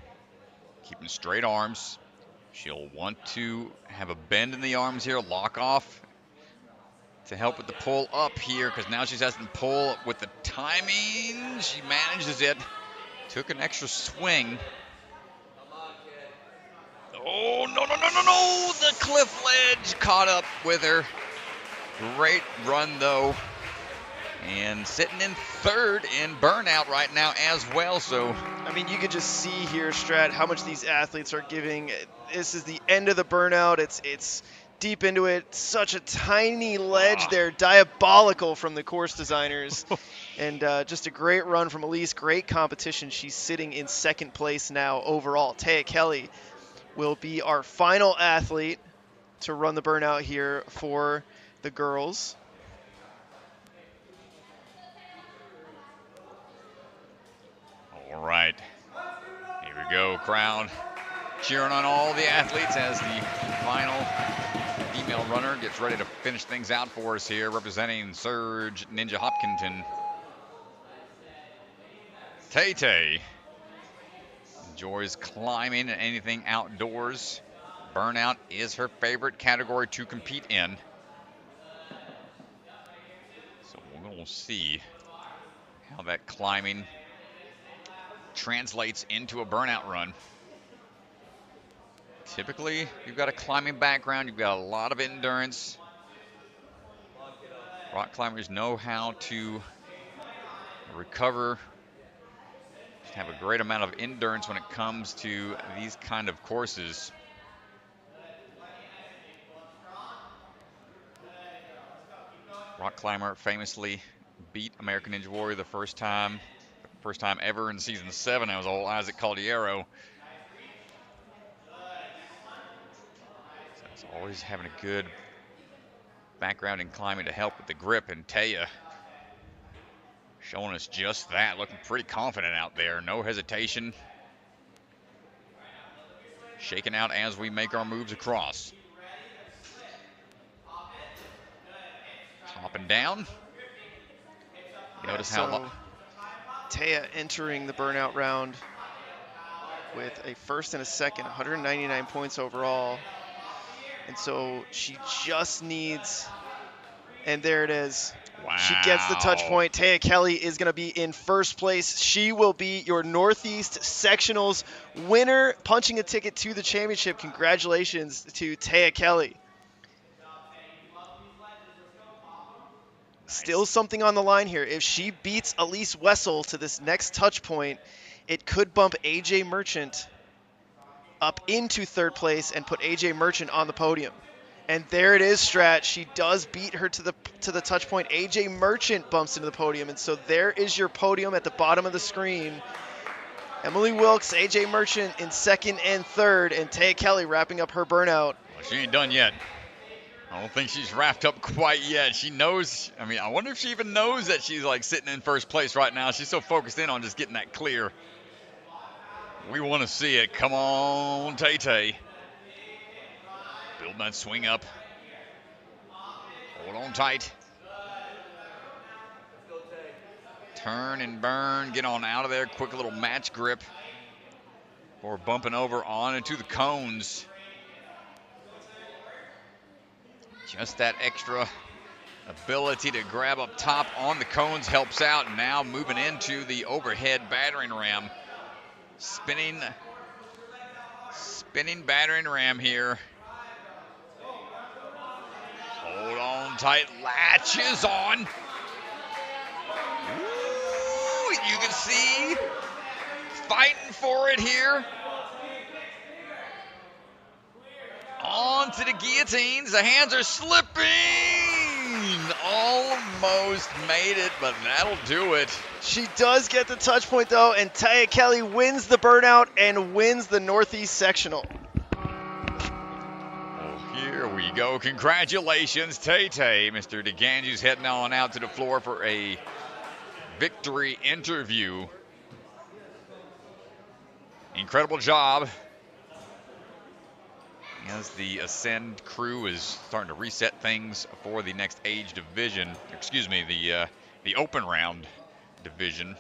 S2: keeping straight arms. She'll want to have a bend in the arms here, lock off to help with the pull up here, because now she has to pull with the timing. She manages it. Took an extra swing. Oh, no. The cliff ledge caught up with her. Great run, though. And sitting in 3rd in burnout right now as well. So,
S1: I mean, you could just see here, Strat, how much these athletes are giving. This is the end of the burnout. It's deep into it. Such a tiny ledge there. Diabolical from the course designers. And just a great run from Elise. Great competition. She's sitting in 2nd place now overall. Taya Kelly will be our final athlete to run the burnout here for the girls.
S2: all right. Here we go, crowd cheering on all the athletes as the final female runner gets ready to finish things out for us here, representing Surge Ninja Hopkinton. Tay enjoys climbing and anything outdoors. Burnout is her favorite category to compete in. So we're going to see how that climbing translates into a burnout run. Typically, you've got a climbing background, you've got a lot of endurance. Rock climbers know how to recover Just have a great amount of endurance when it comes to these kind of courses. Rock climber famously beat American Ninja Warrior the first time ever in season 7. That was old Isaac Caldiero. So it's always having a good background in climbing to help with the grip, and Taya showing us just that, looking pretty confident out there, no hesitation. Shaking out as we make our moves across. Hopping down. Notice how
S1: Taya entering the burnout round with a first and a second, 199 points overall. And so she just needs, and there it is.
S2: Wow.
S1: She gets the touch point. Taya Kelly is going to be in first place. She will be your Northeast Sectionals winner, punching a ticket to the championship. Congratulations to Taya Kelly. Still something on the line here. If she beats Elise Wessel to this next touch point, it could bump AJ Merchant up into third place and put AJ Merchant on the podium. And there it is, Strat. She does beat her to the touch point. AJ Merchant bumps into the podium, and so there is your podium at the bottom of the screen. Emily Wilkes, AJ Merchant in second and third, and Taya Kelly wrapping up her burnout.
S2: Well, she ain't done yet. I don't think she's wrapped up quite yet. She knows, I mean, I wonder if she even knows that she's like sitting in first place right now. She's so focused in on just getting that clear. We want to see it. Come on, Tay. Build that swing up. Hold on tight. Turn and burn. Get on out of there. Quick little match grip. Or bumping over on into the cones. Just that extra ability to grab up top on the cones helps out. Now moving into the overhead battering ram. Spinning battering ram here. Hold on tight, latches on. Ooh, you can see fighting for it here. On to the guillotines. The hands are slipping. Almost made it, but that'll do it.
S1: She does get the touch point, though, and Taya Kelly wins the burnout and wins the Northeast Sectional.
S2: Well, here we go. Congratulations, Tay. Mr. DeGanju's heading on out to the floor for a victory interview. Incredible job. As the Ascend crew is starting to reset things for the next age division, excuse me, the open round division.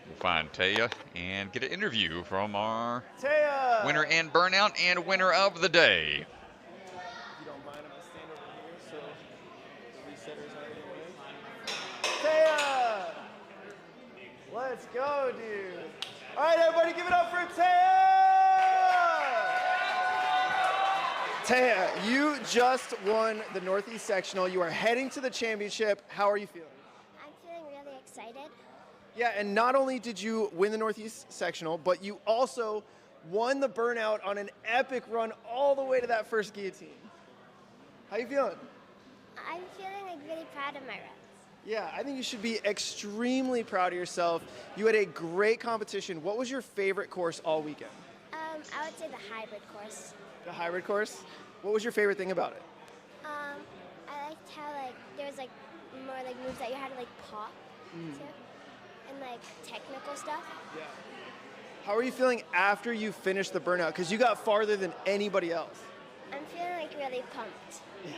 S2: We'll find Taya and get an interview from our
S9: Taya!
S2: winner and burnout and winner of the day.
S9: If you don't mind, I'm going to stand over here so the resetters aren't in the way. Taya! Let's go, dude. All right, everybody, give it up for Taya! Taya, you just won the Northeast Sectional. You are heading to the championship. How are you feeling?
S5: I'm feeling really excited.
S9: Yeah, and not only did you win the Northeast Sectional, but you also won the burnout on an epic run all the way to that first guillotine. How you feeling?
S5: I'm feeling like really proud of my runs.
S9: Yeah, I think you should be extremely proud of yourself. You had a great competition. What was your favorite course all weekend?
S5: I would say the hybrid course.
S9: The hybrid course? What was your favorite thing about it?
S5: I liked how there was more moves that you had to pop to, and technical stuff.
S9: Yeah. How are you feeling after you finished the burnout? Because you got farther than anybody else.
S5: I'm feeling really pumped.
S9: Yeah.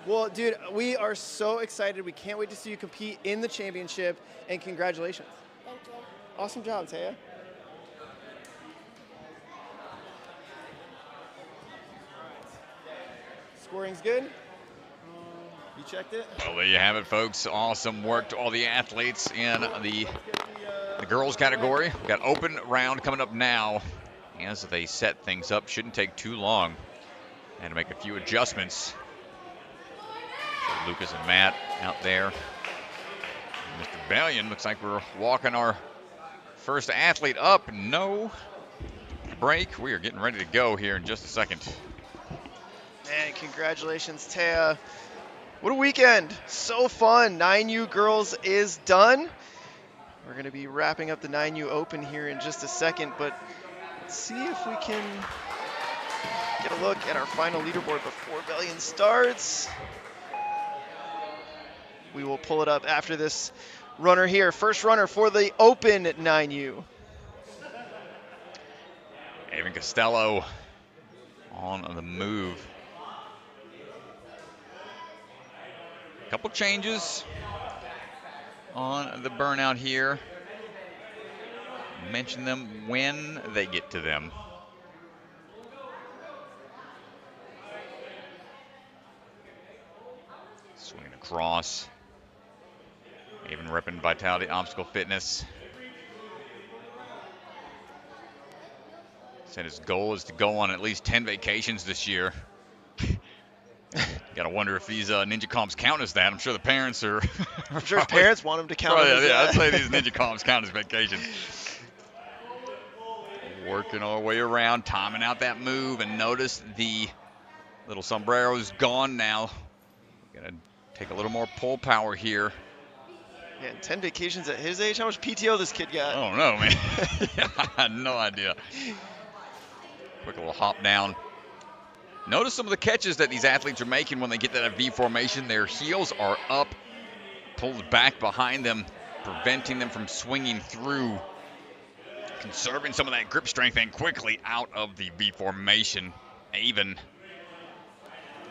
S9: Well, dude, we are so excited. We can't wait to see you compete in the championship, and congratulations.
S5: Thank you.
S9: Awesome job, Taya. Scoring's good? You checked it?
S2: Well, there you have it, folks. Awesome work to all the athletes in the girls category. We've got open round coming up now. As they set things up, shouldn't take too long. And to make a few adjustments. So Lucas and Matt out there Mr. Bellion, looks like we're walking our first athlete up. No break. We are getting ready to go here in just a second.
S1: Man, congratulations, Taya. What a weekend. So fun. 9U girls is done. We're going to be wrapping up the 9U Open here in just a second, but let's see if we can get a look at our final leaderboard before Bellion starts. We will pull it up after this runner here. First runner for the Open 9U.
S2: Aven Costello on the move. Couple changes on the burnout here. Mention them when they get to them. Swinging across. Even repping Vitality Obstacle Fitness. Said his goal is to go on at least 10 vacations this year. Gotta wonder if these ninja comps count as that. I'm sure the parents are.
S1: I'm sure his parents want him to count as
S2: yeah,
S1: that.
S2: I'd say these ninja comps count as vacations. Working our way around, timing out that move, and notice the little sombrero's gone now. Gonna take a little more pull power here.
S1: Yeah, 10 vacations at his age? How much PTO this kid got?
S2: I don't know, man. I had no idea. Quick little hop down. Notice some of the catches that these athletes are making when they get that V formation. Their heels are up, pulled back behind them, preventing them from swinging through, conserving some of that grip strength and quickly out of the V formation. Aven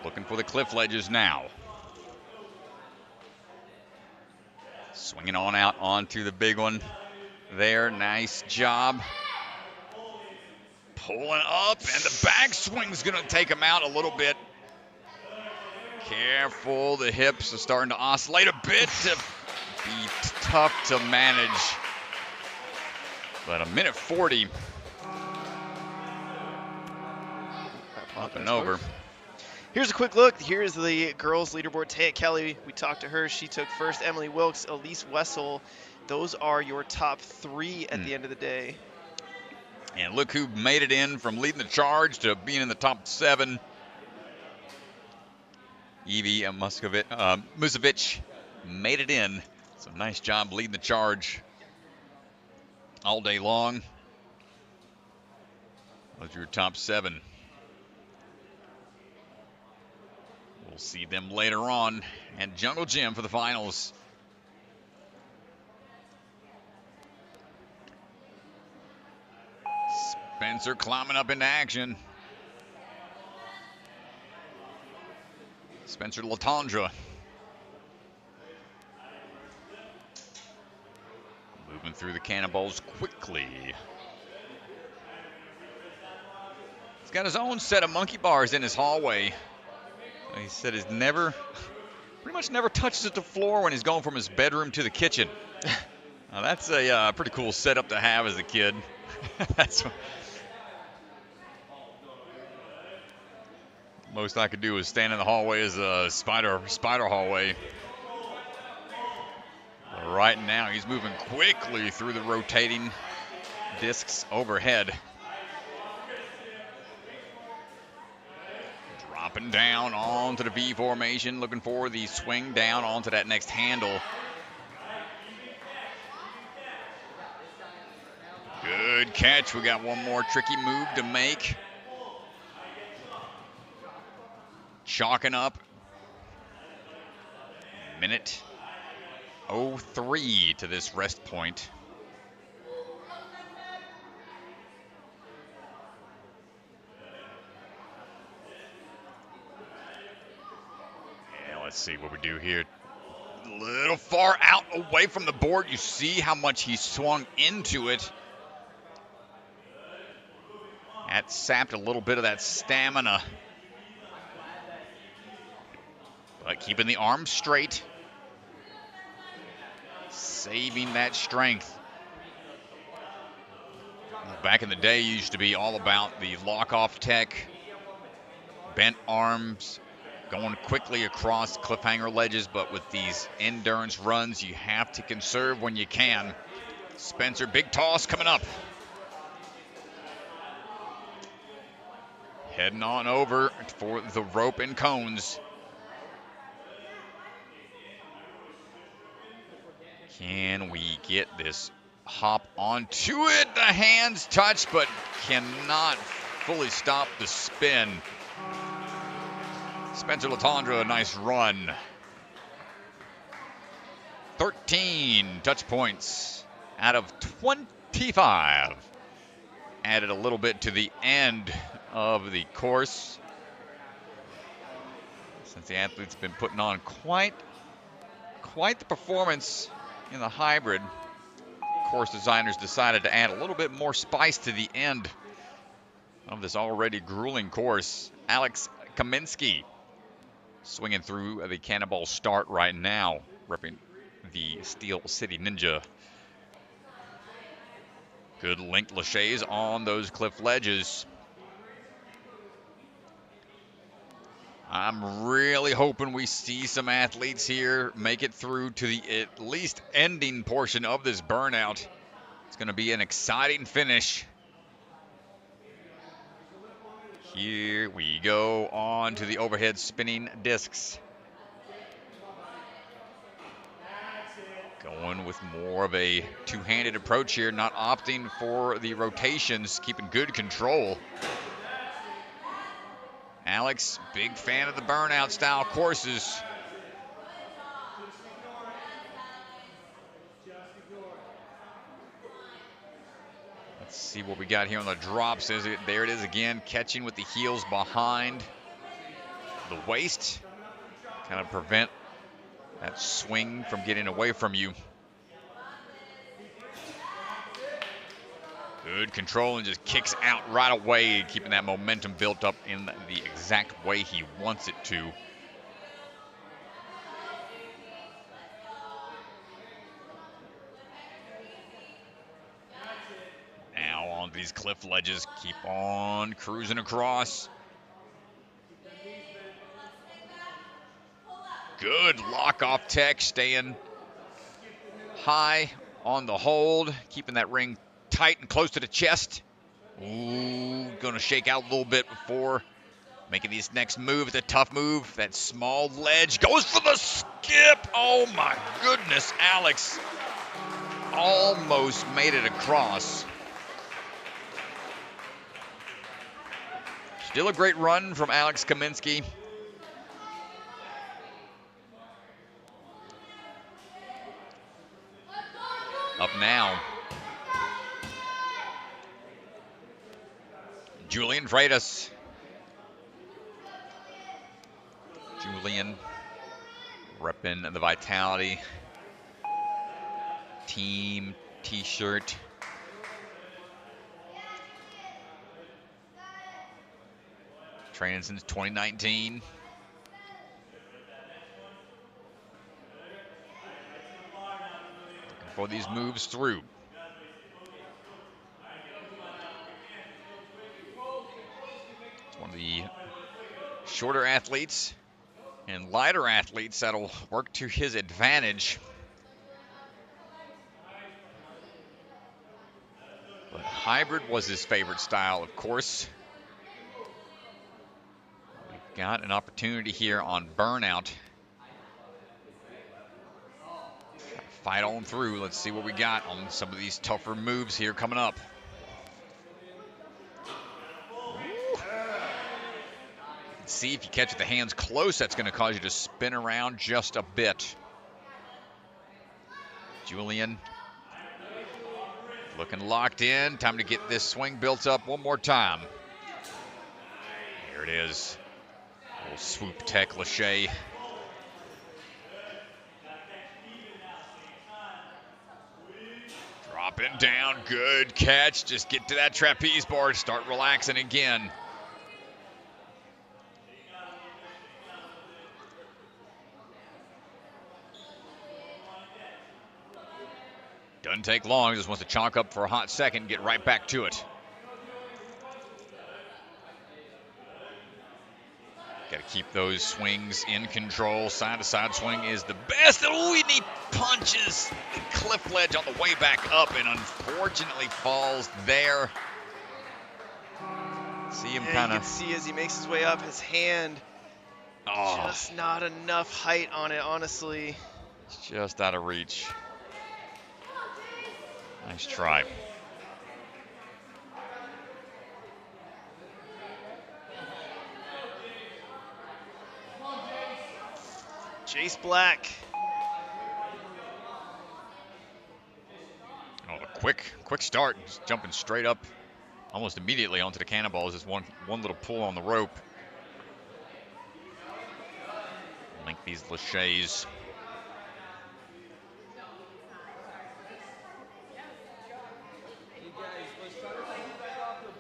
S2: looking for the cliff ledges now. Swinging on out onto the big one there. Nice job. Pulling up, and the backswing's going to take him out a little bit. Careful, the hips are starting to oscillate a bit to be tough to manage. But a minute 40. Up and over.
S1: Here's a quick look. Here's the girls' leaderboard. Taya Kelly, we talked to her. She took first. Emily Wilkes, Elise Wessel. Those are your top three at the end of the day.
S2: And look who made it in from leading the charge to being in the top 7. Evie Musovic made it in. So nice job leading the charge all day long. Those are your top 7. We'll see them later on at Jungle Gym for the finals. Spencer climbing up into action. Spencer Latondra. Moving through the cannonballs quickly. He's got his own set of monkey bars in his hallway. He said he's pretty much never touches the floor when he's going from his bedroom to the kitchen. Now that's a pretty cool setup to have as a kid. That's most I could do was stand in the hallway as a spider hallway. But right now he's moving quickly through the rotating discs overhead. Dropping down onto the V formation, looking for the swing down onto that next handle. Good catch. We got one more tricky move to make. Chalking up. Minute 03 to this rest point. Yeah, let's see what we do here. A little far out away from the board. You see how much he swung into it. That sapped a little bit of that stamina. But keeping the arms straight. Saving that strength. Back in the day, it used to be all about the lock-off tech, bent arms, going quickly across cliffhanger ledges, but with these endurance runs, you have to conserve when you can. Spencer, big toss coming up. Heading on over for the rope and cones. Can we get this hop onto it? The hands touch, but cannot fully stop the spin. Spencer Latondra, a nice run. 13 touch points out of 25. Added a little bit to the end of the course, since the athletes have been putting on quite the performance in the hybrid. Course designers decided to add a little bit more spice to the end of this already grueling course. Alex Kaminski swinging through the cannonball start right now, repping the Steel City Ninja. Good linked laches on those cliff ledges. I'm really hoping we see some athletes here make it through to the at least ending portion of this burnout. It's going to be an exciting finish. Here we go on to the overhead spinning discs. Going with more of a two-handed approach here, not opting for the rotations, keeping good control. Alex, big fan of the burnout style courses. Let's see what we got here on the drops. There it is again, catching with the heels behind the waist. Kind of prevent that swing from getting away from you. Good control and just kicks out right away, keeping that momentum built up in the exact way he wants it to. Now on these cliff ledges, keep on cruising across. Good lock-off tech, staying high on the hold, keeping that ring tight and close to the chest. Ooh, gonna shake out a little bit before making this next move. It's a tough move. That small ledge goes for the skip. Oh my goodness, Alex almost made it across. Still a great run from Alex Kaminski. Up now, Julian Freitas. Julian repping the Vitality team t-shirt. Training since 2019. Looking for these moves through. One of the shorter athletes and lighter athletes that'll work to his advantage. But hybrid was his favorite style, of course. We've got an opportunity here on burnout. Fight on through. Let's see what we got on some of these tougher moves here coming up. See if you catch the hands close, that's going to cause you to spin around just a bit. Julian looking locked in. Time to get this swing built up one more time. Here it is. Little swoop tech lache. Dropping down, good catch. Just get to that trapeze bar, start relaxing again. Doesn't take long, just wants to chalk up for a hot second, get right back to it. Got to keep those swings in control. Side-to-side swing is the best. Oh, and he punches the cliff ledge on the way back up and unfortunately falls there. See him kind
S1: You
S2: of...
S1: can see as he makes his way up, his hand, just not enough height on it, honestly.
S2: It's just out of reach. Nice try.
S1: Jace Black.
S2: Oh, a quick start. Just jumping straight up almost immediately onto the cannonballs. Just one little pull on the rope. Link these laches.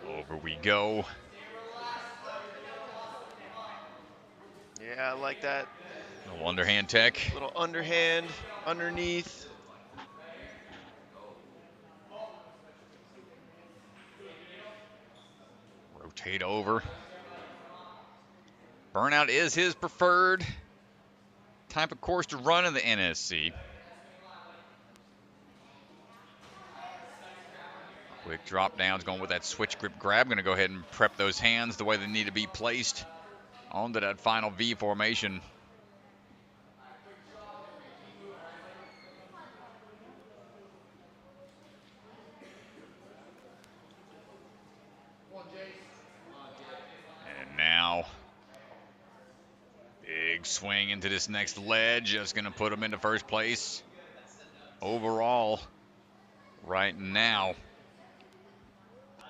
S2: Over we go.
S1: Yeah, I like that.
S2: Little underhand tech.
S1: Little underhand, underneath.
S2: Rotate over. Burnout is his preferred type of course to run in the NSC. Quick drop downs going with that switch grip grab. Going to go ahead and prep those hands the way they need to be placed onto that final V formation. And now, big swing into this next ledge. Just going to put him into first place overall right now.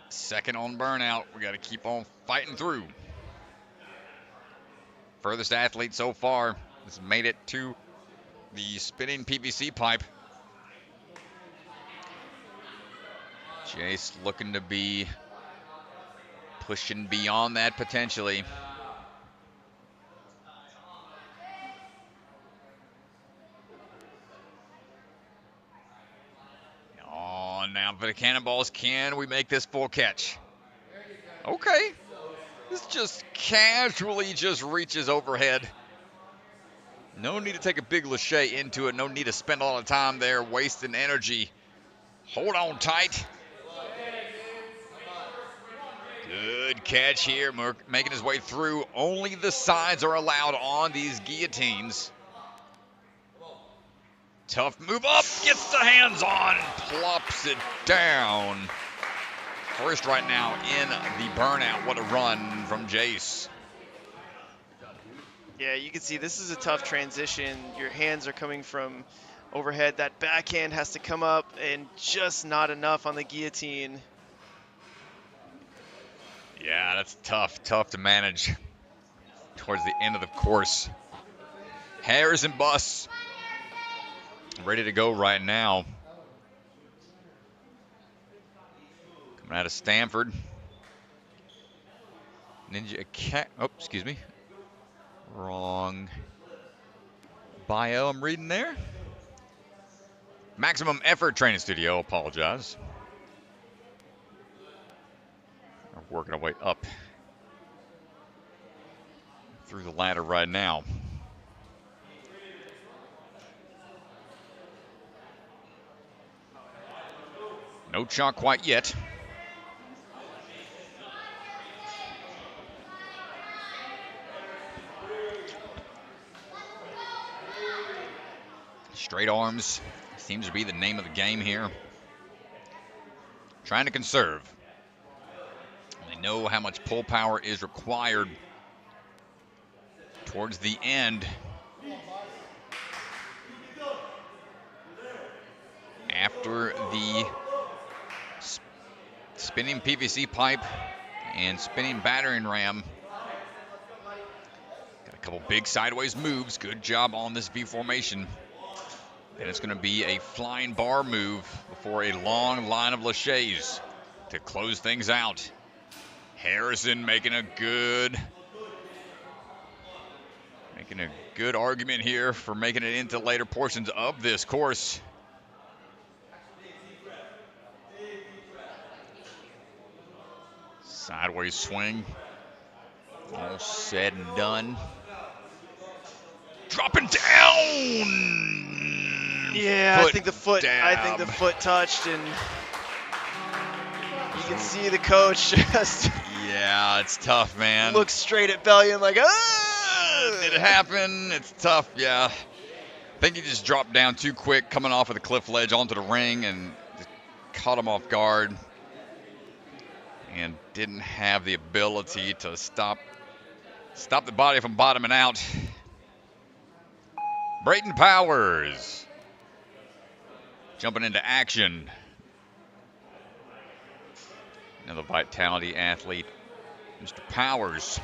S2: Second on burnout. We got to keep on fighting through. Furthest athlete so far has made it to the spinning PVC pipe. Jace looking to be pushing beyond that potentially. Oh, now for the cannonballs, can we make this full catch? Okay. This just casually just reaches overhead. No need to take a big lache into it. No need to spend all the time there wasting energy. Hold on tight. Good catch here. Making his way through. Only the sides are allowed on these guillotines. Tough move up. Gets the hands on. Plops it down. First right now in the burnout. What a run from Jace.
S1: Yeah, you can see this is a tough transition. Your hands are coming from overhead. That backhand has to come up and just not enough on the guillotine.
S2: Yeah, that's tough to manage towards the end of the course. Hairs and busts ready to go right now. Coming out of Stanford. Ninja Cat. Oh, excuse me. Wrong bio I'm reading there. Maximum Effort Training Studio. Apologize. We're working our way up through the ladder right now. No chalk quite yet. Straight arms seems to be the name of the game here. Trying to conserve. They know how much pull power is required towards the end. After the spinning PVC pipe and spinning battering ram. Got a couple big sideways moves. Good job on this V formation. And it's going to be a flying bar move before a long line of laches to close things out. Harrison making a good argument here for making it into later portions of this course. Sideways swing. All said and done. Dropping down.
S1: Yeah, I think the foot. I think the
S2: dab.
S1: foot touched, and you can see the coach just
S2: Yeah, it's tough, man.
S1: look straight at Bellion like, ah!
S2: Did it happen? It's tough, yeah. I think he just dropped down too quick, coming off of the cliff ledge onto the ring, and just caught him off guard. And didn't have the ability to stop the body from bottoming out. Brayden Powers jumping into action. Another Vitality athlete, Mr. Powers.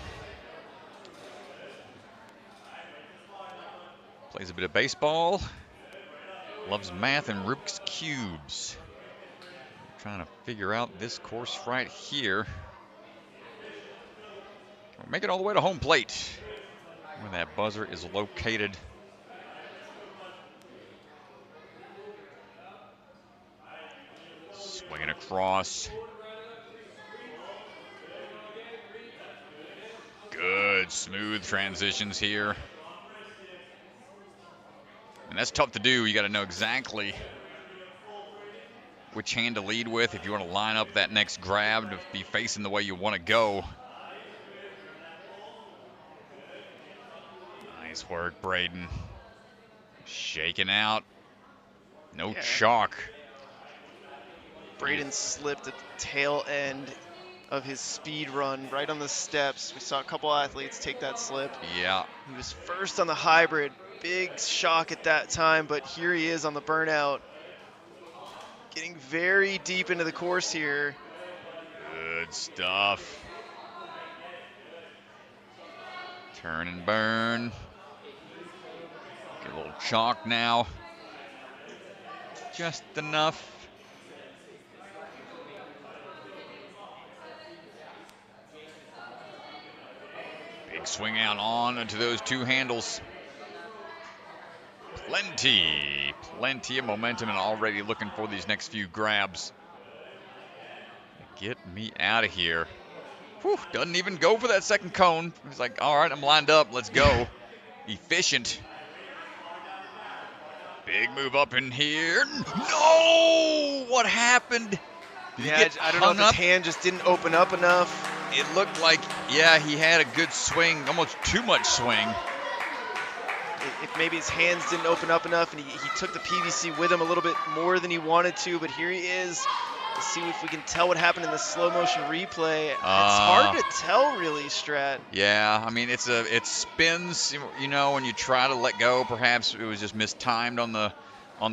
S2: Plays a bit of baseball. Loves math and Rubik's Cubes. Trying to figure out this course right here. We'll make it all the way to home plate, where that buzzer is located. Swinging across. Good, smooth transitions here. And that's tough to do. You got to know exactly which hand to lead with if you want to line up that next grab to be facing the way you want to go. Nice work, Brayden. Shaking out. No chalk.
S1: Brayden slipped at the tail end of his speed run right on the steps. We saw a couple athletes take that slip.
S2: Yeah.
S1: He was first on the hybrid. Big shock at that time, but here he is on the burnout. Getting very deep into the course here.
S2: Good stuff. Turn and burn. Get a little chalk now. Just enough. Big swing out on into those two handles. Plenty of momentum, and already looking for these next few grabs. Get me out of here. Whew, doesn't even go for that second cone. He's like, all right, I'm lined up. Let's go. Efficient. Big move up in here. No! What happened?
S1: Yeah, I don't know if his hand just didn't open up enough.
S2: It looked like, yeah, he had a good swing, almost too much swing.
S1: If maybe his hands didn't open up enough and he took the PVC with him a little bit more than he wanted to, but here he is. Let's see if we can tell what happened in the slow motion replay. It's hard to tell, really, Strat.
S2: Yeah, I mean, it spins, you know, when you try to let go. Perhaps it was just mistimed on the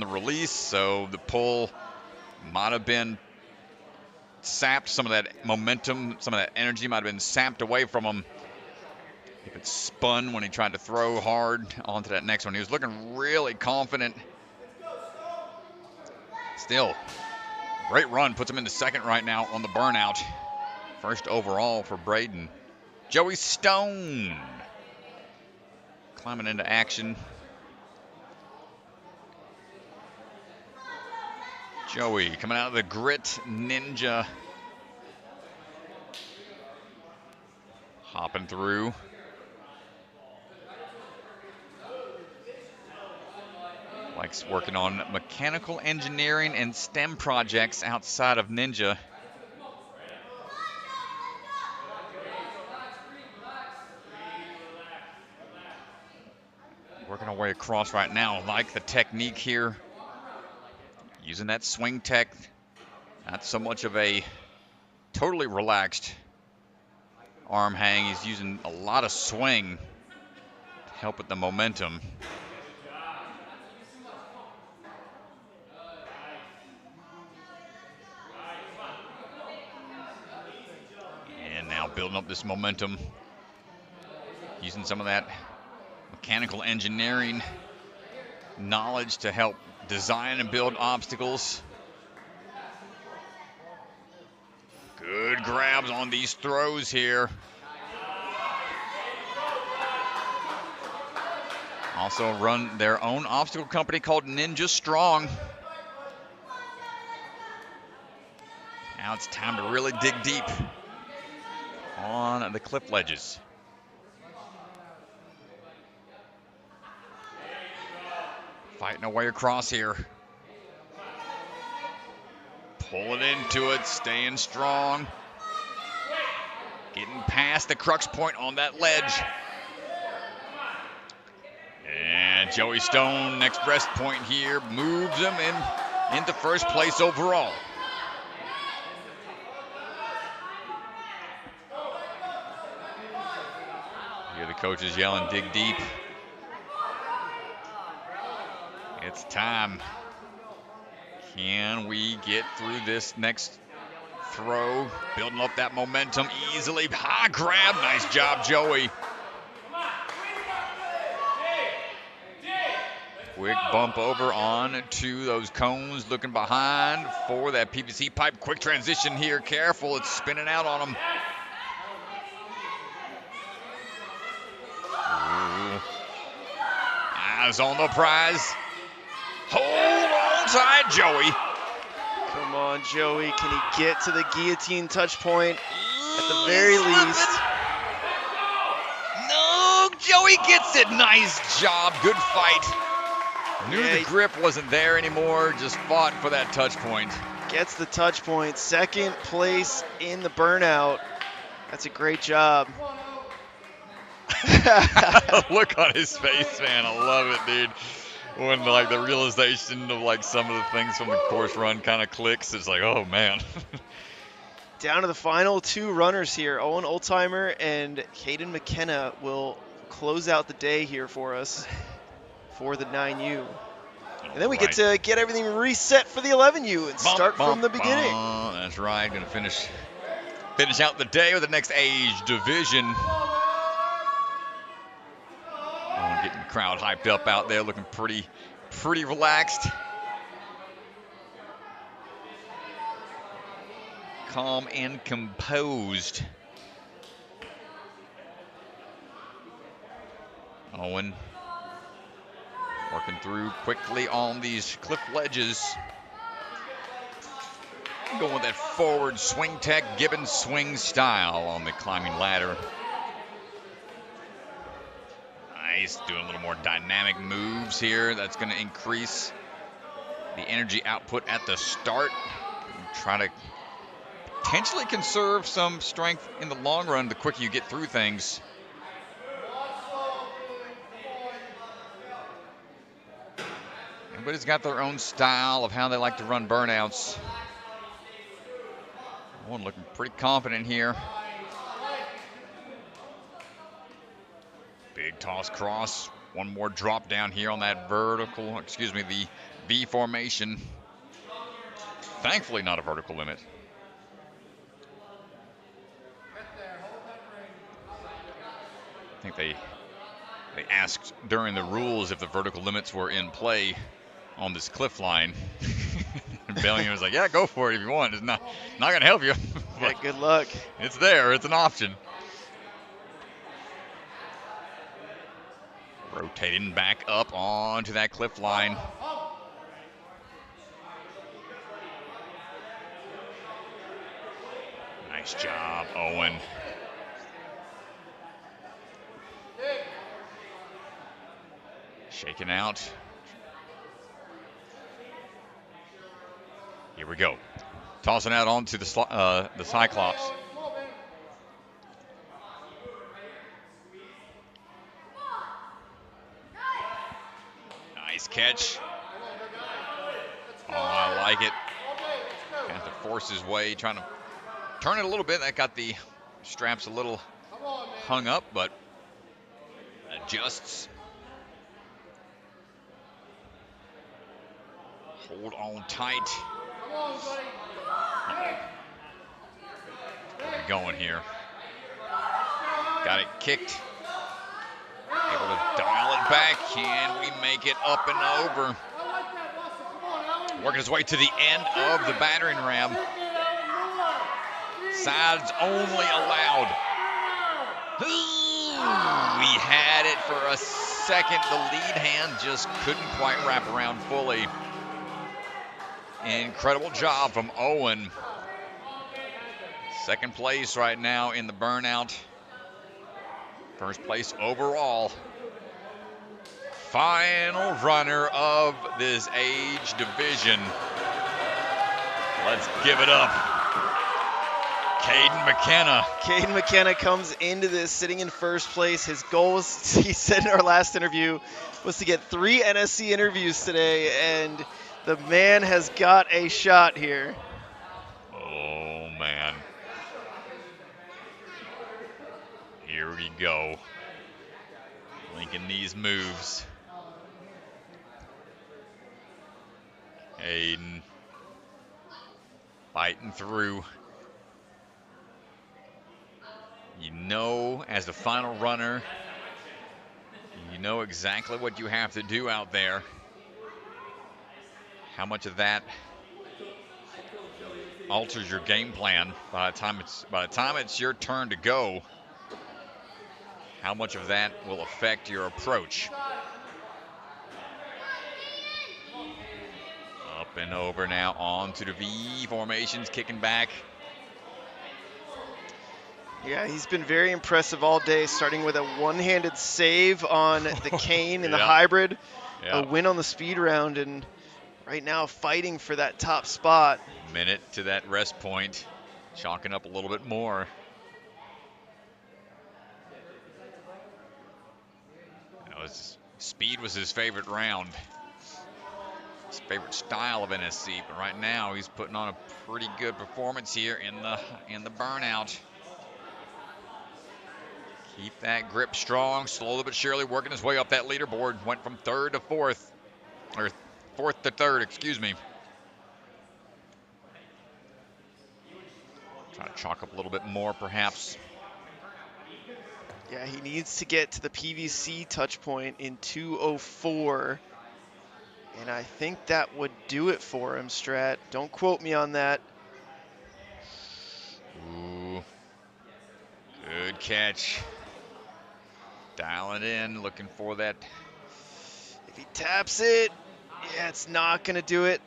S2: release, so the pull might have been sapped. Some of that momentum, some of that energy might have been sapped away from him. If it spun when he tried to throw hard onto that next one. He was looking really confident. Still, great run. Puts him into second right now on the burnout. First overall for Brayden. Joey Stone climbing into action. Joey coming out of the Grit Ninja. Hopping through. Likes working on mechanical engineering and STEM projects outside of Ninja. Working our way across right now. Like the technique here. Using that swing tech. Not so much of a totally relaxed arm hang. He's using a lot of swing to help with the momentum. And now building up this momentum. Using some of that mechanical engineering knowledge to help design and build obstacles. Good grabs on these throws here. Also run their own obstacle company called Ninja Strong. Now it's time to really dig deep on the cliff ledges. Fighting our way across here. Pulling into it, staying strong. Getting past the crux point on that ledge. And Joey Stone, next breast point here, moves him into first place overall. Hear the coaches yelling, dig deep. It's time. Can we get through this next throw? Building up that momentum easily. High grab. Nice job, Joey. Quick bump over on to those cones. Looking behind for that PVC pipe. Quick transition here. Careful. It's spinning out on him. Ooh. Eyes on the prize. Hold on tight, Joey.
S1: Come on, Joey. Can he get to the guillotine touch point at the very least?
S2: No, Joey gets it. Nice job. Good fight. Knew the grip wasn't there anymore. Just fought for that touch point.
S1: Gets the touch point. Second place in the burnout. That's a great job.
S2: Look on his face, man. I love it, dude. When like the realization of like some of the things from the course run kind of clicks, it's like, oh man.
S1: Down to the final two runners here. Owen Ulzheimer and Caeden McKenna will close out the day here for us for the 9U. And then we get to get everything reset for the 11U and start from the beginning.
S2: That's right. Gonna finish out the day with the next age division. Getting the crowd hyped up out there, looking pretty relaxed. Calm and composed. Owen working through quickly on these cliff ledges. Going with that forward swing tech, Gibbons swing style on the climbing ladder. Nice, doing a little more dynamic moves here. That's going to increase the energy output at the start. Try to potentially conserve some strength in the long run the quicker you get through things. Everybody's got their own style of how they like to run burnouts. One looking pretty confident here. Big toss cross. One more drop down here on that vertical, the V formation. Thankfully not a vertical limit. I think they asked during the rules if the vertical limits were in play on this cliff line. And Bellion was like, yeah, go for it if you want. It's not going to help you.
S1: Yeah, good luck.
S2: It's there. It's an option. Rotating back up onto that cliff line. Nice job, Owen. Shaking out. Here we go. Tossing out onto the Cyclops. Nice catch. Oh, I like it. Has to force his way, trying to turn it a little bit. That got the straps a little hung up, but adjusts. Hold on tight. Where are we going here? Got it kicked. Able to dial it back. Can we make it up and over? Working his way to the end of the battering ram. Sides only allowed. Ooh, we had it for a second. The lead hand just couldn't quite wrap around fully. Incredible job from Owen. Second place right now in the burnout. First place overall. final runner of this age division. Let's give it up. Caeden McKenna.
S1: Caeden McKenna comes into this sitting in first place. His goal was, he said in our last interview, was to get 3 NSC interviews today, and the man has got a shot here.
S2: Oh, man. Here we go. Linking these moves. Caeden fighting through. You know, as the final runner, you know exactly what you have to do out there. How much of that alters your game plan by the time it's your turn to go? How much of that will affect your approach? Up and over now, on to the V formations, kicking back.
S1: Yeah, he's been very impressive all day, starting with a one-handed save on the cane in the hybrid, a win on the speed round, and right now fighting for that top spot.
S2: Minute to that rest point, chalking up a little bit more. Speed was his favorite round, his favorite style of NSC, but right now he's putting on a pretty good performance here in the burnout. Keep that grip strong, slowly but surely working his way up that leaderboard. Went from 3rd to 4th, or 4th to 3rd, excuse me. Try to chalk up a little bit more, perhaps.
S1: Yeah, he needs to get to the PVC touch point in 2:04, and I think that would do it for him, Strat. Don't quote me on that.
S2: Ooh, good catch. Dial it in, looking for that.
S1: If he taps it, yeah, it's not going to do it.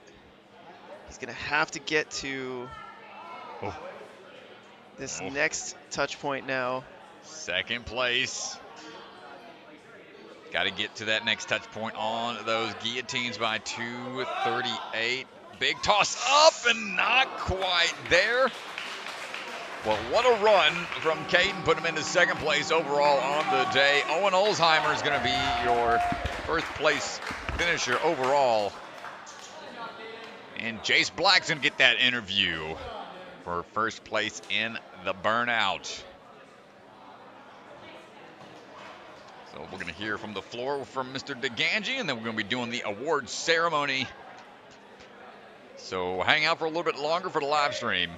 S1: He's going to have to get to this next touch point now.
S2: 2nd place. Got to get to that next touch point on those guillotines by 2:38. Big toss up and not quite there. Well, what a run from Caeden. Put him into 2nd place overall on the day. Owen Ulzheimer is going to be your 1st place finisher overall. And Jace Black's going to get that interview for 1st place in the burnout. So we're going to hear from the floor from Mr. DeGangi, and then we're going to be doing the awards ceremony. So hang out for a little bit longer for the live stream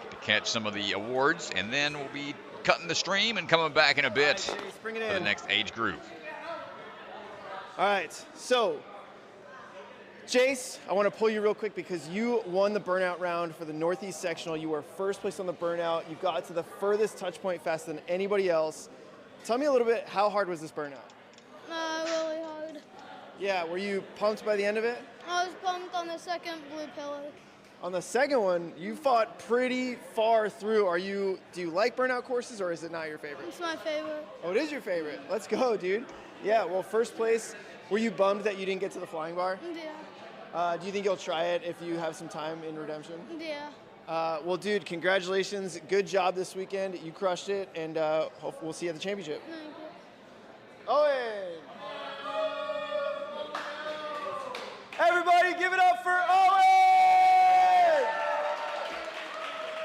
S2: to catch some of the awards, and then we'll be cutting the stream and coming back in a bit for the next age group.
S9: All right, so Jace, I want to pull you real quick because you won the burnout round for the Northeast Sectional. You were 1st place on the burnout. You got to the furthest touch point faster than anybody else. Tell me a little bit, how hard was this burnout?
S5: Really hard.
S9: Yeah, were you pumped by the end of it?
S5: I was pumped on the 2nd blue pillar.
S9: On the 2nd one, you fought pretty far through. Do you like burnout courses, or is it not your favorite?
S5: It's my favorite.
S9: Oh, it is your favorite. Let's go, dude. Yeah, well, 1st place, were you bummed that you didn't get to the flying bar?
S5: Yeah.
S9: Do you think you'll try it if you have some time in redemption?
S5: Yeah.
S9: Well, dude, congratulations. Good job this weekend. You crushed it, and we'll see you at the championship.
S5: Thank you.
S9: Owen! Everybody give it up for Owen!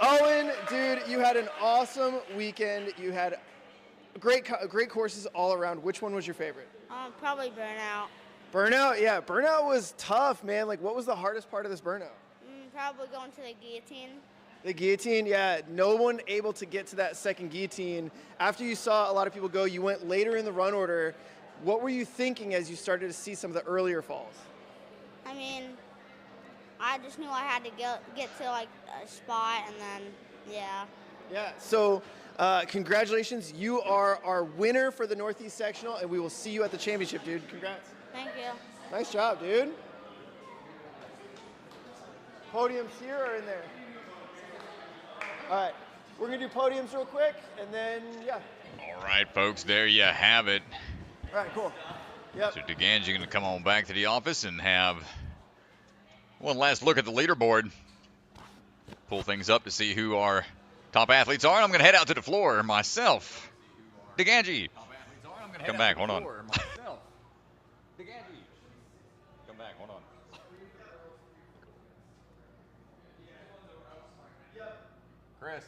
S9: Owen, dude, you had an awesome weekend. You had great courses all around. Which one was your favorite?
S5: Probably burnout.
S9: Burnout? Yeah, burnout was tough, man. Like, what was the hardest part of this burnout?
S5: Probably going to the guillotine.
S9: The guillotine, yeah. No one able to get to that 2nd guillotine. After you saw a lot of people go, you went later in the run order. What were you thinking as you started to see some of the earlier falls?
S5: I mean, I just knew I had to get to like a spot, and then, yeah.
S9: Yeah, so congratulations. You are our winner for the Northeast Sectional, and we will see you at the championship, dude. Congrats.
S5: Thank you.
S9: Nice job, dude. Podiums here or in there? All right, we're gonna do podiums real quick, and then, yeah.
S2: All right, folks, there you have it.
S9: All right, cool. Yep.
S2: So DeGange going to come on back to the office and have one last look at the leaderboard. Pull things up to see who our top athletes are. I'm going to head out to the floor myself. DeGange. Come back, hold on. DeGange. Come back, hold on. Chris.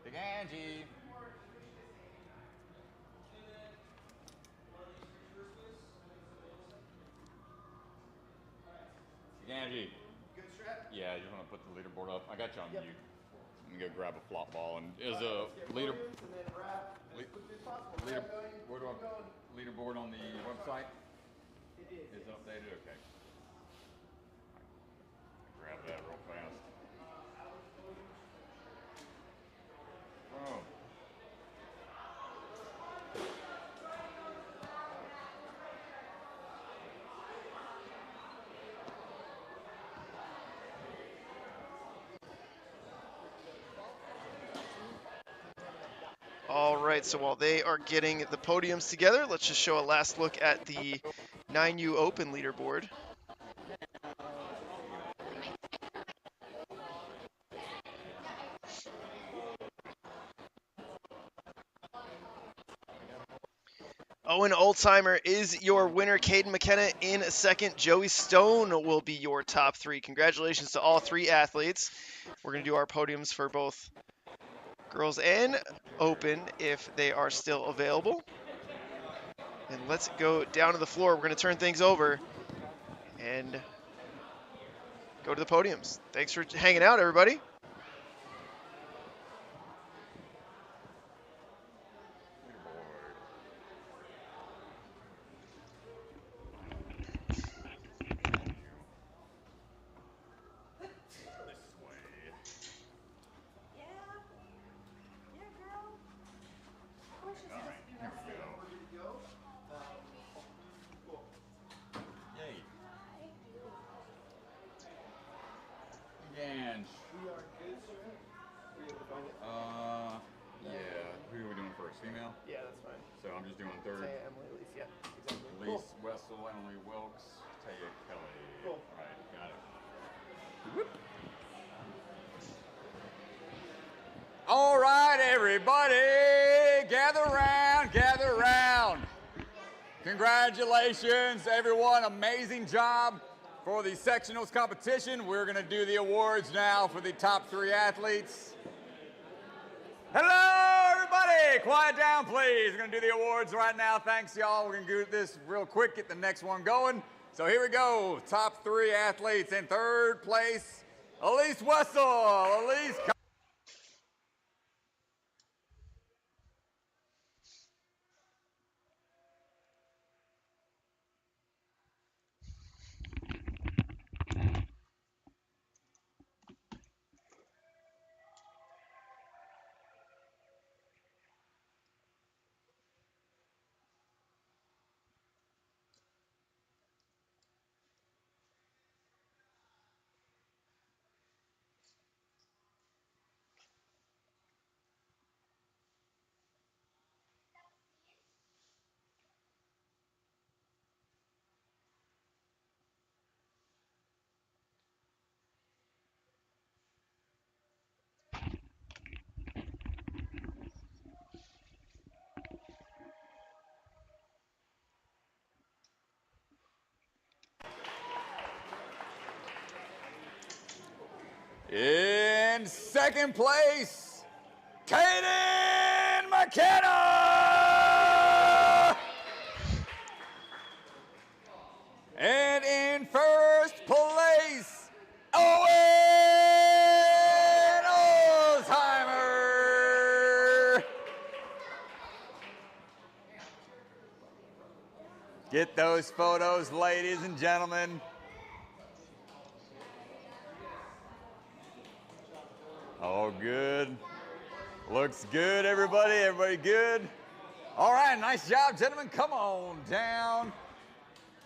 S2: DeGange. DeGange.
S8: Good stretch?
S2: Yeah, you want to put the leaderboard up? I got you on mute. Let me go grab a flop ball. And is a leaderboard on the website?
S9: It is.
S2: Is it updated? Okay. Grab that real fast. Oh.
S1: All right, so while they are getting the podiums together, let's just show a last look at the 9U Open leaderboard. Owen Ulzheimer is your winner. Caeden McKenna in second. Joey Stone will be your top three. Congratulations to all three athletes. We're going to do our podiums for both girls and open if they are still available. And let's go down to the floor. We're going to turn things over and go to the podiums. Thanks for hanging out, everybody.
S2: Who are we doing first? Female?
S9: Yeah, that's fine.
S2: So I'm just doing third.
S9: Taya, Emily, Elise, yeah, exactly.
S2: Elise Wessel, Emily Wilkes, Taya Kelly.
S9: Cool.
S2: All right, got it. Whoop. All right, everybody, gather round, gather round. Congratulations, everyone. Amazing job for the sectionals competition. We're going to do the awards now for the top three athletes. Hello, everybody. Quiet down, please. We're going to do the awards right now. Thanks, y'all. We're going to do this real quick, get the next one going. So here we go. Top three athletes. In third place, Elise Wessel. Elise. In second place, Caeden McKenna! And in first place, Owen Ulzheimer! Get those photos, ladies and gentlemen. Oh, good. Looks good, everybody. Everybody good? All right, nice job, gentlemen. Come on down.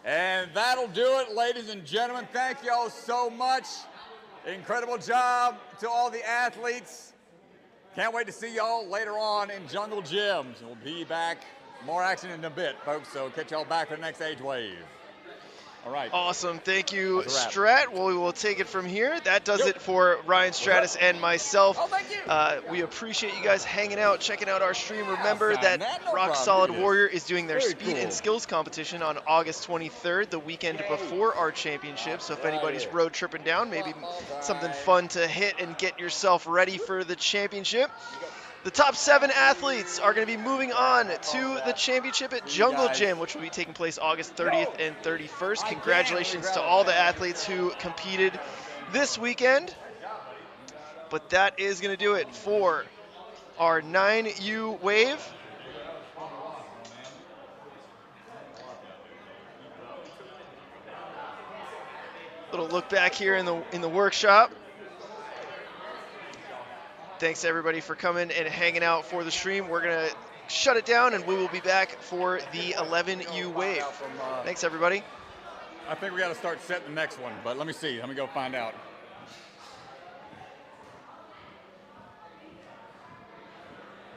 S2: And that'll do it, ladies and gentlemen. Thank you all so much. Incredible job to all the athletes. Can't wait to see y'all later on in Jungle Gyms. We'll be back
S13: More action in a bit, folks, so catch y'all back for the next age wave. All right.
S1: Awesome. Thank you,
S13: That's a wrap.
S1: Strat. Well, we will take it from here. That does it for Ryan Stratus and myself.
S13: Oh, thank you.
S1: We appreciate you guys hanging out, checking out our stream. Remember
S13: Outside,
S1: that
S13: no
S1: Rock
S13: problem.
S1: Solid
S13: Look at
S1: Warrior
S13: this.
S1: is doing their
S13: Very
S1: speed
S13: cool.
S1: and skills competition on August 23rd, the weekend before our championship. So if anybody's road tripping down, maybe something fun to hit and get yourself ready for the championship. The top 7 athletes are going to be moving on to the championship at Jungle Gym, which will be taking place August 30th and 31st. Congratulations to all the athletes who competed this weekend. But that is going to do it for our 9U wave. Little look back here in the workshop. Thanks everybody for coming and hanging out for the stream. We're gonna shut it down and we will be back for the 11U wave. Thanks everybody.
S13: I think we got to start setting the next one, but let me see. Let me go find out.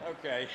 S13: Okay.